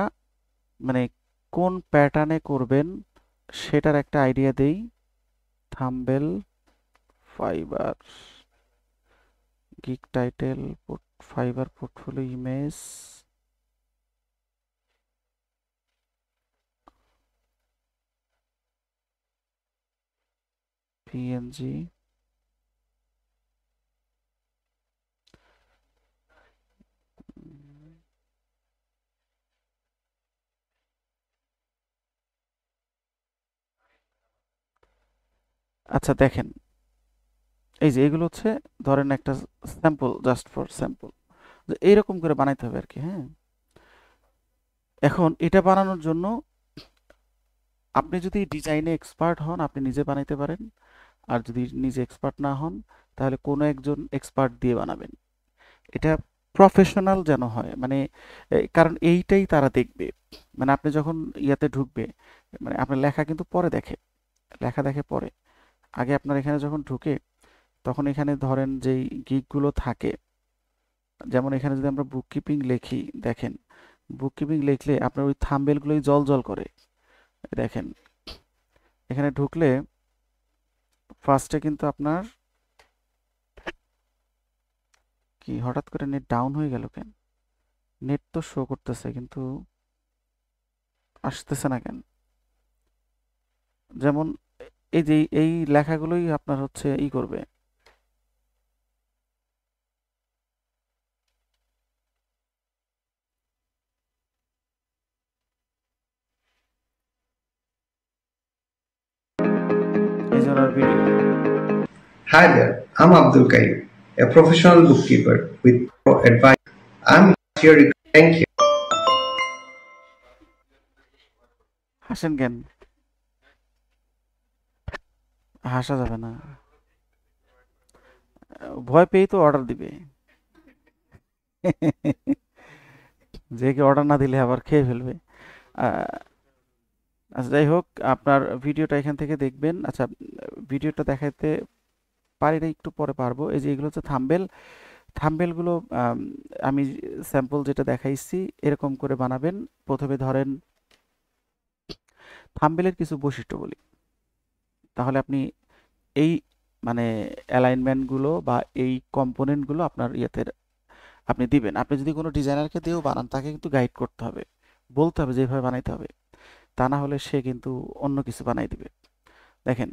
মানে কোন প্যাটার্নে করবেন সেটার একটা আইডিয়া দেই। Thumbnail fibre gig title fibre portfolio image PNG আচ্ছা দেখেন এই যে এগুলো হচ্ছে ধরেন একটা স্যাম্পল, জাস্ট ফর স্যাম্পল, যে এইরকম করে বানাইতে হবে আর কি। হ্যাঁ, এখন এটা বানানোর জন্য আপনি যদি ডিজাইনে এক্সপার্ট হন আপনি নিজে বানাইতে পারেন, আর যদি নিজে এক্সপার্ট না হন তাহলে কোনো একজন এক্সপার্ট দিয়ে বানাবেন। এটা প্রফেশনাল যেন হয়, মানে কারণ এইটাই তারা দেখবে। মানে আপনি যখন ইয়াতে ঢুকবে, মানে আপনার লেখা কিন্তু পরে দেখে, লেখা দেখে পরে। আগে আপনার এখানে যখন ঢুকে তখন এখানে ধরেন যেই গিগগুলো থাকে, যেমন এখানে যদি আমরা বুককিপিং লিখি, দেখেন বুককিপিং লিখলে আপনার ওই থাম্বনেলগুলোই জল জল করে। দেখেন এখানে ঢুকলে ফার্স্টে কিন্তু আপনার কি হঠাৎ করে নেট ডাউন হয়ে গেল কেন? নেট তো শো করতেছে কিন্তু আসতেছে না কেন? যেমন এই যে এই লেখাগুলোই আপনার হচ্ছে ই করবে। এই যে ওনার video. Hi there, I'm Abdul Karim, a professional bookkeeper with Pro Advice. I'm here. Thank you. হাসেন কেন? হাসা যাবে না, ভয় পেয়েই তো অর্ডার দিবে। যে কি অর্ডার না দিলে আবার খেয়ে ফেলবে। আচ্ছা যাই হোক, আপনার ভিডিওটা এখান থেকে দেখবেন। আচ্ছা ভিডিওটা দেখাইতে পারি না, একটু পরে পারবো। এই যে এগুলো হচ্ছে থাম্বেল, থাম্বেলগুলো আমি স্যাম্পল যেটা দেখাইছি এরকম করে বানাবেন। প্রথমে ধরেন থাম্বেলের কিছু বৈশিষ্ট্য বলি, তাহলে আপনি এই মানে অ্যালাইনমেন্টগুলো বা এই কম্পোনেন্টগুলো আপনার ইয়েতে আপনি দিবেন। আপনি যদি কোনো ডিজাইনারকে দিয়েও বানান তাকে কিন্তু গাইড করতে হবে, বলতে হবে যেভাবে বানাইতে হবে, তা না হলে সে কিন্তু অন্য কিছু বানাই দিবে। দেখেন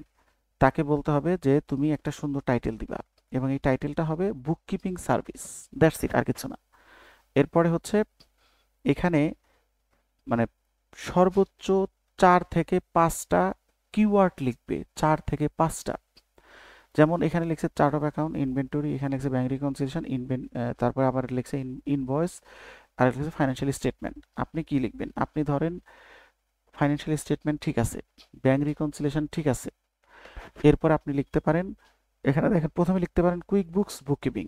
তাকে বলতে হবে যে তুমি একটা সুন্দর টাইটেল দিবা এবং এই টাইটেলটা হবে বুককিপিং সার্ভিস, দ্যাটস ইট, আর কিছু না। এরপরে হচ্ছে এখানে মানে সর্বোচ্চ 4 থেকে 5টা কিওয়ার্ড লিখবে, 4 থেকে 5টা। যেমন এখানে লিখছে চার্ট অফ অ্যাকাউন্ট, ইনভেন্টরি, এখানে লিখছে ব্যাংক রিকনসিলিয়েশন, তারপরে আবার লিখছে ইনভয়েস, আর লিখছে ফাইন্যান্সিয়াল স্টেটমেন্ট। আপনি কি লিখবেন? আপনি ধরেন ফাইন্যান্সিয়াল স্টেটমেন্ট ঠিক আছে, ব্যাংক রিকনসিলিয়েশন ঠিক আছে, এরপর আপনি লিখতে পারেন, এখানে দেখেন প্রথমে লিখতে পারেন কুইক বুকস বুককিপিং,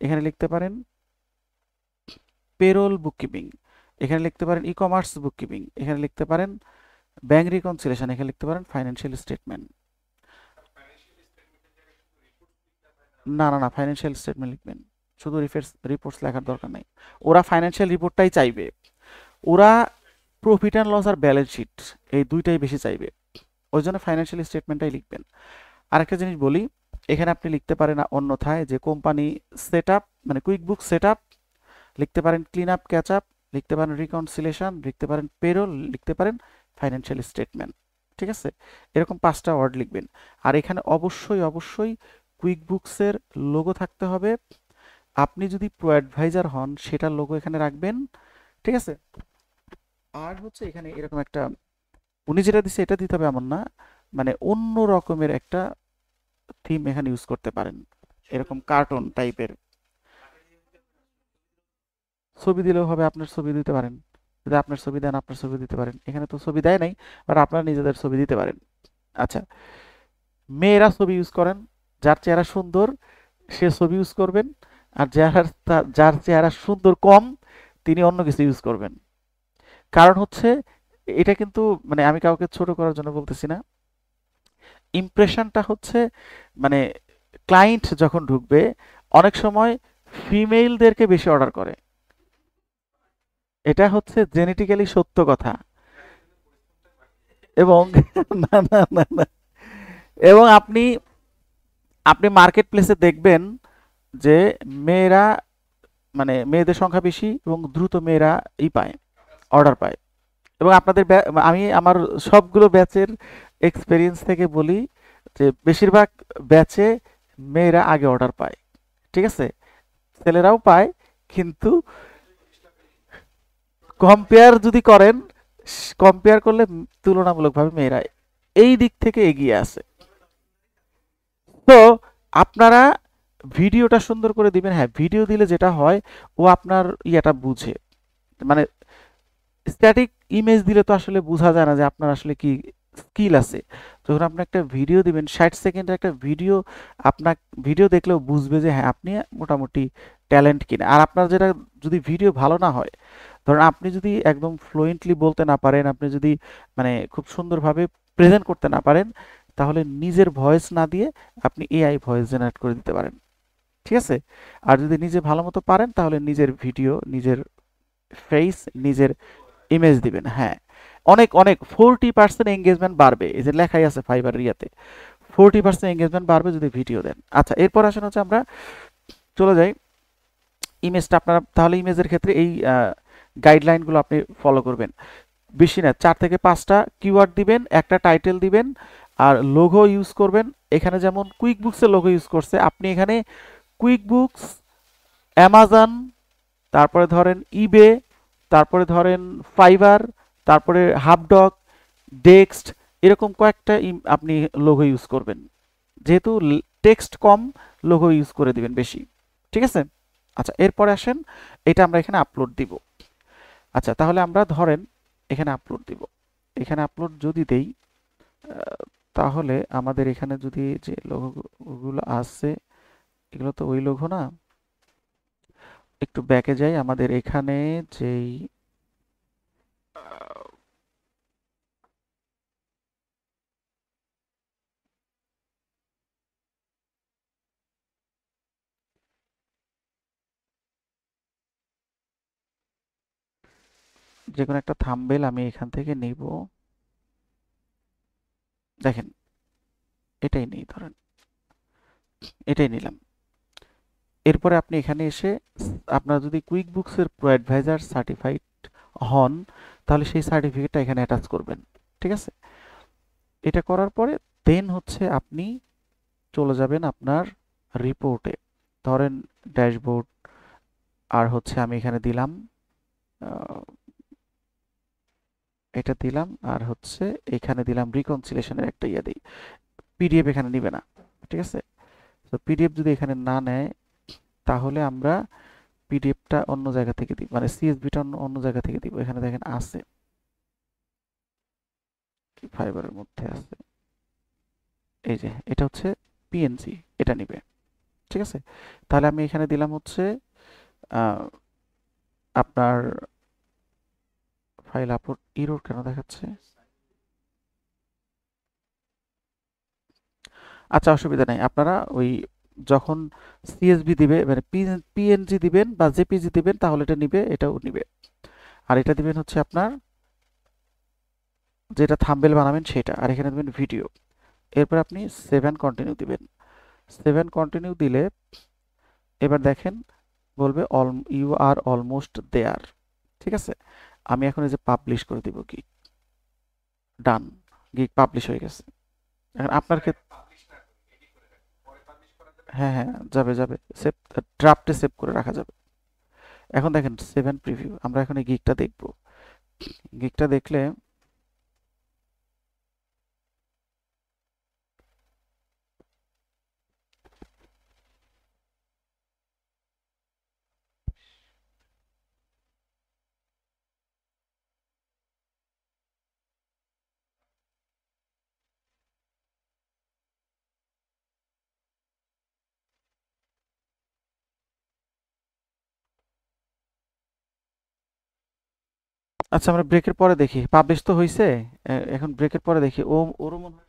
এখানে লিখতে পারেন পেরোল বুককিপিং, এখানে লিখতে পারেন ই কমার্স বুককিপিং, এখানে লিখতে পারেন ব্যাংক রিকনসিলিয়েশন, এখানে লিখতে পারেন ফাইন্যান্সিয়াল স্টেটমেন্ট। না না না, ফাইন্যান্সিয়াল স্টেটমেন্ট লিখবেন, শুধু রিপোর্টস লেখার দরকার নেই। ওরা ফাইন্যান্সিয়াল রিপোর্টটাই চাইবে, ওরা প্রফিট অ্যান্ড লস আর ব্যালেন্স শিট এই দুইটাই বেশি চাইবে, ওই জন্য ফাইন্যান্সিয়াল স্টেটমেন্টটাই লিখবেন। আরেকটা জিনিস বলি, এখানে আপনি লিখতে পারেন অন্যথায় যে কোম্পানি সেট আপ, মানে কুইক বুক সেট আপ, লিখতে পারেন ক্লিন আপ ক্যাচ আপ, লিখতে পারেন রিকনসিলিয়েশন, লিখতে পারেন পেরোল, লিখতে পারেন ফাইন্যান্সিয়াল স্টেটমেন্ট। ঠিক আছে, এরকম 5টা ওয়ার্ড লিখবেন। আর এখানে অবশ্যই অবশ্যই কুইক বুকসের লোগো থাকতে হবে। আপনি যদি প্রো অ্যাডভাইজার হন সেটার লোগো এখানে রাখবেন। ঠিক আছে, আর হচ্ছে এখানে এরকম একটা, উনি যেটা দিচ্ছে এটা দিতে হবে এমন না, মানে অন্য রকমের একটা থিম এখানে ইউজ করতে পারেন, এরকম কার্টুন টাইপের। ছবি দিলেও হবে, আপনার ছবি দিতে পারেন, যদি আপনার ছবি দেন আপনার ছবি দিতে পারেন। এখানে তো ছবি দেয় নাই, বাট আপনারা নিজেদের ছবি দিতে পারেন। আচ্ছা, মেয়েরা ছবি ইউজ করেন, যার চেহারা সুন্দর সে ছবি ইউজ করবেন, আর যার চেহারা সুন্দর কম তিনি অন্য কিছু ইউজ করবেন। কারণ হচ্ছে এটা কিন্তু মানে আমি কাউকে ছোট করার জন্য বলতেছি না, ইমপ্রেশনটা হচ্ছে মানে ক্লায়েন্ট যখন ঢুকবে অনেক সময় ফিমেলদেরকে বেশি অর্ডার করে, এটা হচ্ছে জেনেটিক্যালি সত্য কথা। এবং না না না না, এবং আপনি আপনি মার্কেট প্লেসে দেখবেন যে মেয়েরা মানে মেয়েদের সংখ্যা বেশি এবং দ্রুত মেয়েরা পায়, অর্ডার পায়। এবং আপনাদের আমি আমার সবগুলো ব্যাচের এক্সপেরিয়েন্স থেকে বলি যে বেশিরভাগ ব্যাচে মেয়েরা আগে অর্ডার পায়, ঠিক আছে? ছেলেরাও পায়, কিন্তু কম্পেয়ার যদি করেন, কম্পেয়ার করলে তুলনামূলকভাবে মেয়েরা এই দিক থেকে এগিয়ে আছে। তো আপনারা ভিডিওটা সুন্দর করে দিবেন। হ্যাঁ, ভিডিও দিলে যেটা হয়, ও আপনার ইয়েটা বুঝে, মানে স্ট্যাটিক ইমেজ দিলে তো আসলে বোঝা যায় না যে আপনার আসলে কি স্কিল আছে। যখন আপনি একটা ভিডিও দিবেন 60 সেকেন্ডের একটা ভিডিও, আপনার ভিডিও দেখলেও বুঝবে যে হ্যাঁ আপনি মোটামুটি ট্যালেন্ট কিনা। আর আপনার যেটা যদি ভিডিও ভালো না হয়, ধরুন আপনি যদি একদম ফ্লুয়েন্টলি বলতে না পারেন, আপনি যদি মানে খুব সুন্দরভাবে প্রেজেন্ট করতে না পারেন, তাহলে নিজের ভয়েস না দিয়ে আপনি এআই ভয়েস জেনারেট করে দিতে পারেন, ঠিক আছে? আর যদি নিজে ভালো মতো পারেন তাহলে নিজের ভিডিও, নিজের ফেস, নিজের ইমেজ দিবেন। হ্যাঁ, অনেক অনেক 40% এঙ্গেজমেন্ট বাড়বে, এই যে লেখাই আছে ফাইবার রিয়াতে 40% এঙ্গেজমেন্ট বাড়বে যদি ভিডিও দেন। আচ্ছা, এরপর আসেন হচ্ছে আমরা চলে যাই ইমেজটা। আপনারা তাহলে ইমেজের ক্ষেত্রে এই গাইডলাইনগুলো আপনি ফলো করবেন। বেশি না, 4 থেকে 5টা কিওয়ার্ড দিবেন, একটা টাইটেল দিবেন, আর লোগো ইউজ করবেন। এখানে যেমন কুইক বুকসের লোগো ইউজ করছে, আপনি এখানে কুইক বুকস, অ্যামাজন, তারপরে ধরেন ইবে, তারপরে ধরেন ফাইবার, তারপরে হাবডগ, ডেক্সট, এরকম কয়েকটা আপনি লোগো ইউজ করবেন। যেহেতু টেক্সট কম, লোগো ইউজ করে দিবেন বেশি, ঠিক আছে? আচ্ছা, এরপরে আসেন এটা আমরা এখানে আপলোড দিব। আচ্ছা, তাহলে আমরা ধরেন এখানে আপলোড দিব। এখানে আপলোড যদি দেই, তাহলে আমাদের এখানে যদি যে লোগোগুলো আছে, এগুলো তো ওই লোগো না। একটু ব্যাকে যাই, আমাদের এখানে যেই যে কোনো একটা থাম্বনেল আমি এখান থেকে নিব। দেখেন, এটাই নেই, ধরেন এটাই নিলাম। এরপরে আপনি এখানে এসে আপনার যদি কুইক বুকসের প্রো অ্যাডভাইজার সার্টিফাইড হন, তাহলে সেই সার্টিফিকেটটা এখানে অ্যাটাচ করবেন, ঠিক আছে? এটা করার পরে দেন হচ্ছে আপনি চলে যাবেন আপনার রিপোর্টে। ধরেন ড্যাশবোর্ড, আর হচ্ছে আমি এখানে দিলাম এটা দিলাম, আর হচ্ছে এখানে দিলাম রিকনসিলেশনের একটা ইয়ে দিই। পিডিএফ এখানে নিবে না, ঠিক আছে? তো পিডিএফ যদি এখানে না নেয়, তাহলে আমরা পিডিএফটা অন্য জায়গা থেকে দিব, মানে সিএসভিটা অন্য অন্য জায়গা থেকে দিব। এখানে দেখেন আছে, ফাইবারের মধ্যে আছে, এই যে এটা হচ্ছে পিএনজি, এটা নিবে, ঠিক আছে? তাহলে আমি এখানে দিলাম হচ্ছে আহ, আপনার ফাইল আপলোড ইরর কেন দেখাচ্ছে? আচ্ছা, অসুবিধা নেই। আপনারা ওই যখন সিএসভি দিবে, মানে পিএনজি দিবেন বা জেপিজি দিবেন, তাহলে এটা নিবে, এটাও নিবে। আর এটা দিবেন হচ্ছে আপনার যেটা থাম্বনেল বানাবেন সেটা, আর এখানে দিবেন ভিডিও। এরপর আপনি সেভ অ্যান্ড কন্টিনিউ দিবেন। সেভ অ্যান্ড কন্টিনিউ দিলে এবার দেখেন বলবে all you are almost there, ঠিক আছে? আমি এখন এই যে পাবলিশ করে দিব, কি ডান, গিগ পাবলিশ হয়ে গেছে। এখন আপনার ক্ষেত্রে হ্যাঁ হ্যাঁ, যাবে যাবে, সেভ, ড্রাফটে সেভ করে রাখা যাবে। এখন দেখেন সেভেন প্রিভিউ, আমরা এখন এই গিগটা দেখব। গিগটা দেখলে আচ্ছা, আমরা ব্রেকের পরে দেখি, পাবলিশ তো হয়েছে। এখন ব্রেকের পরে দেখি, ও ওরও মনে হয়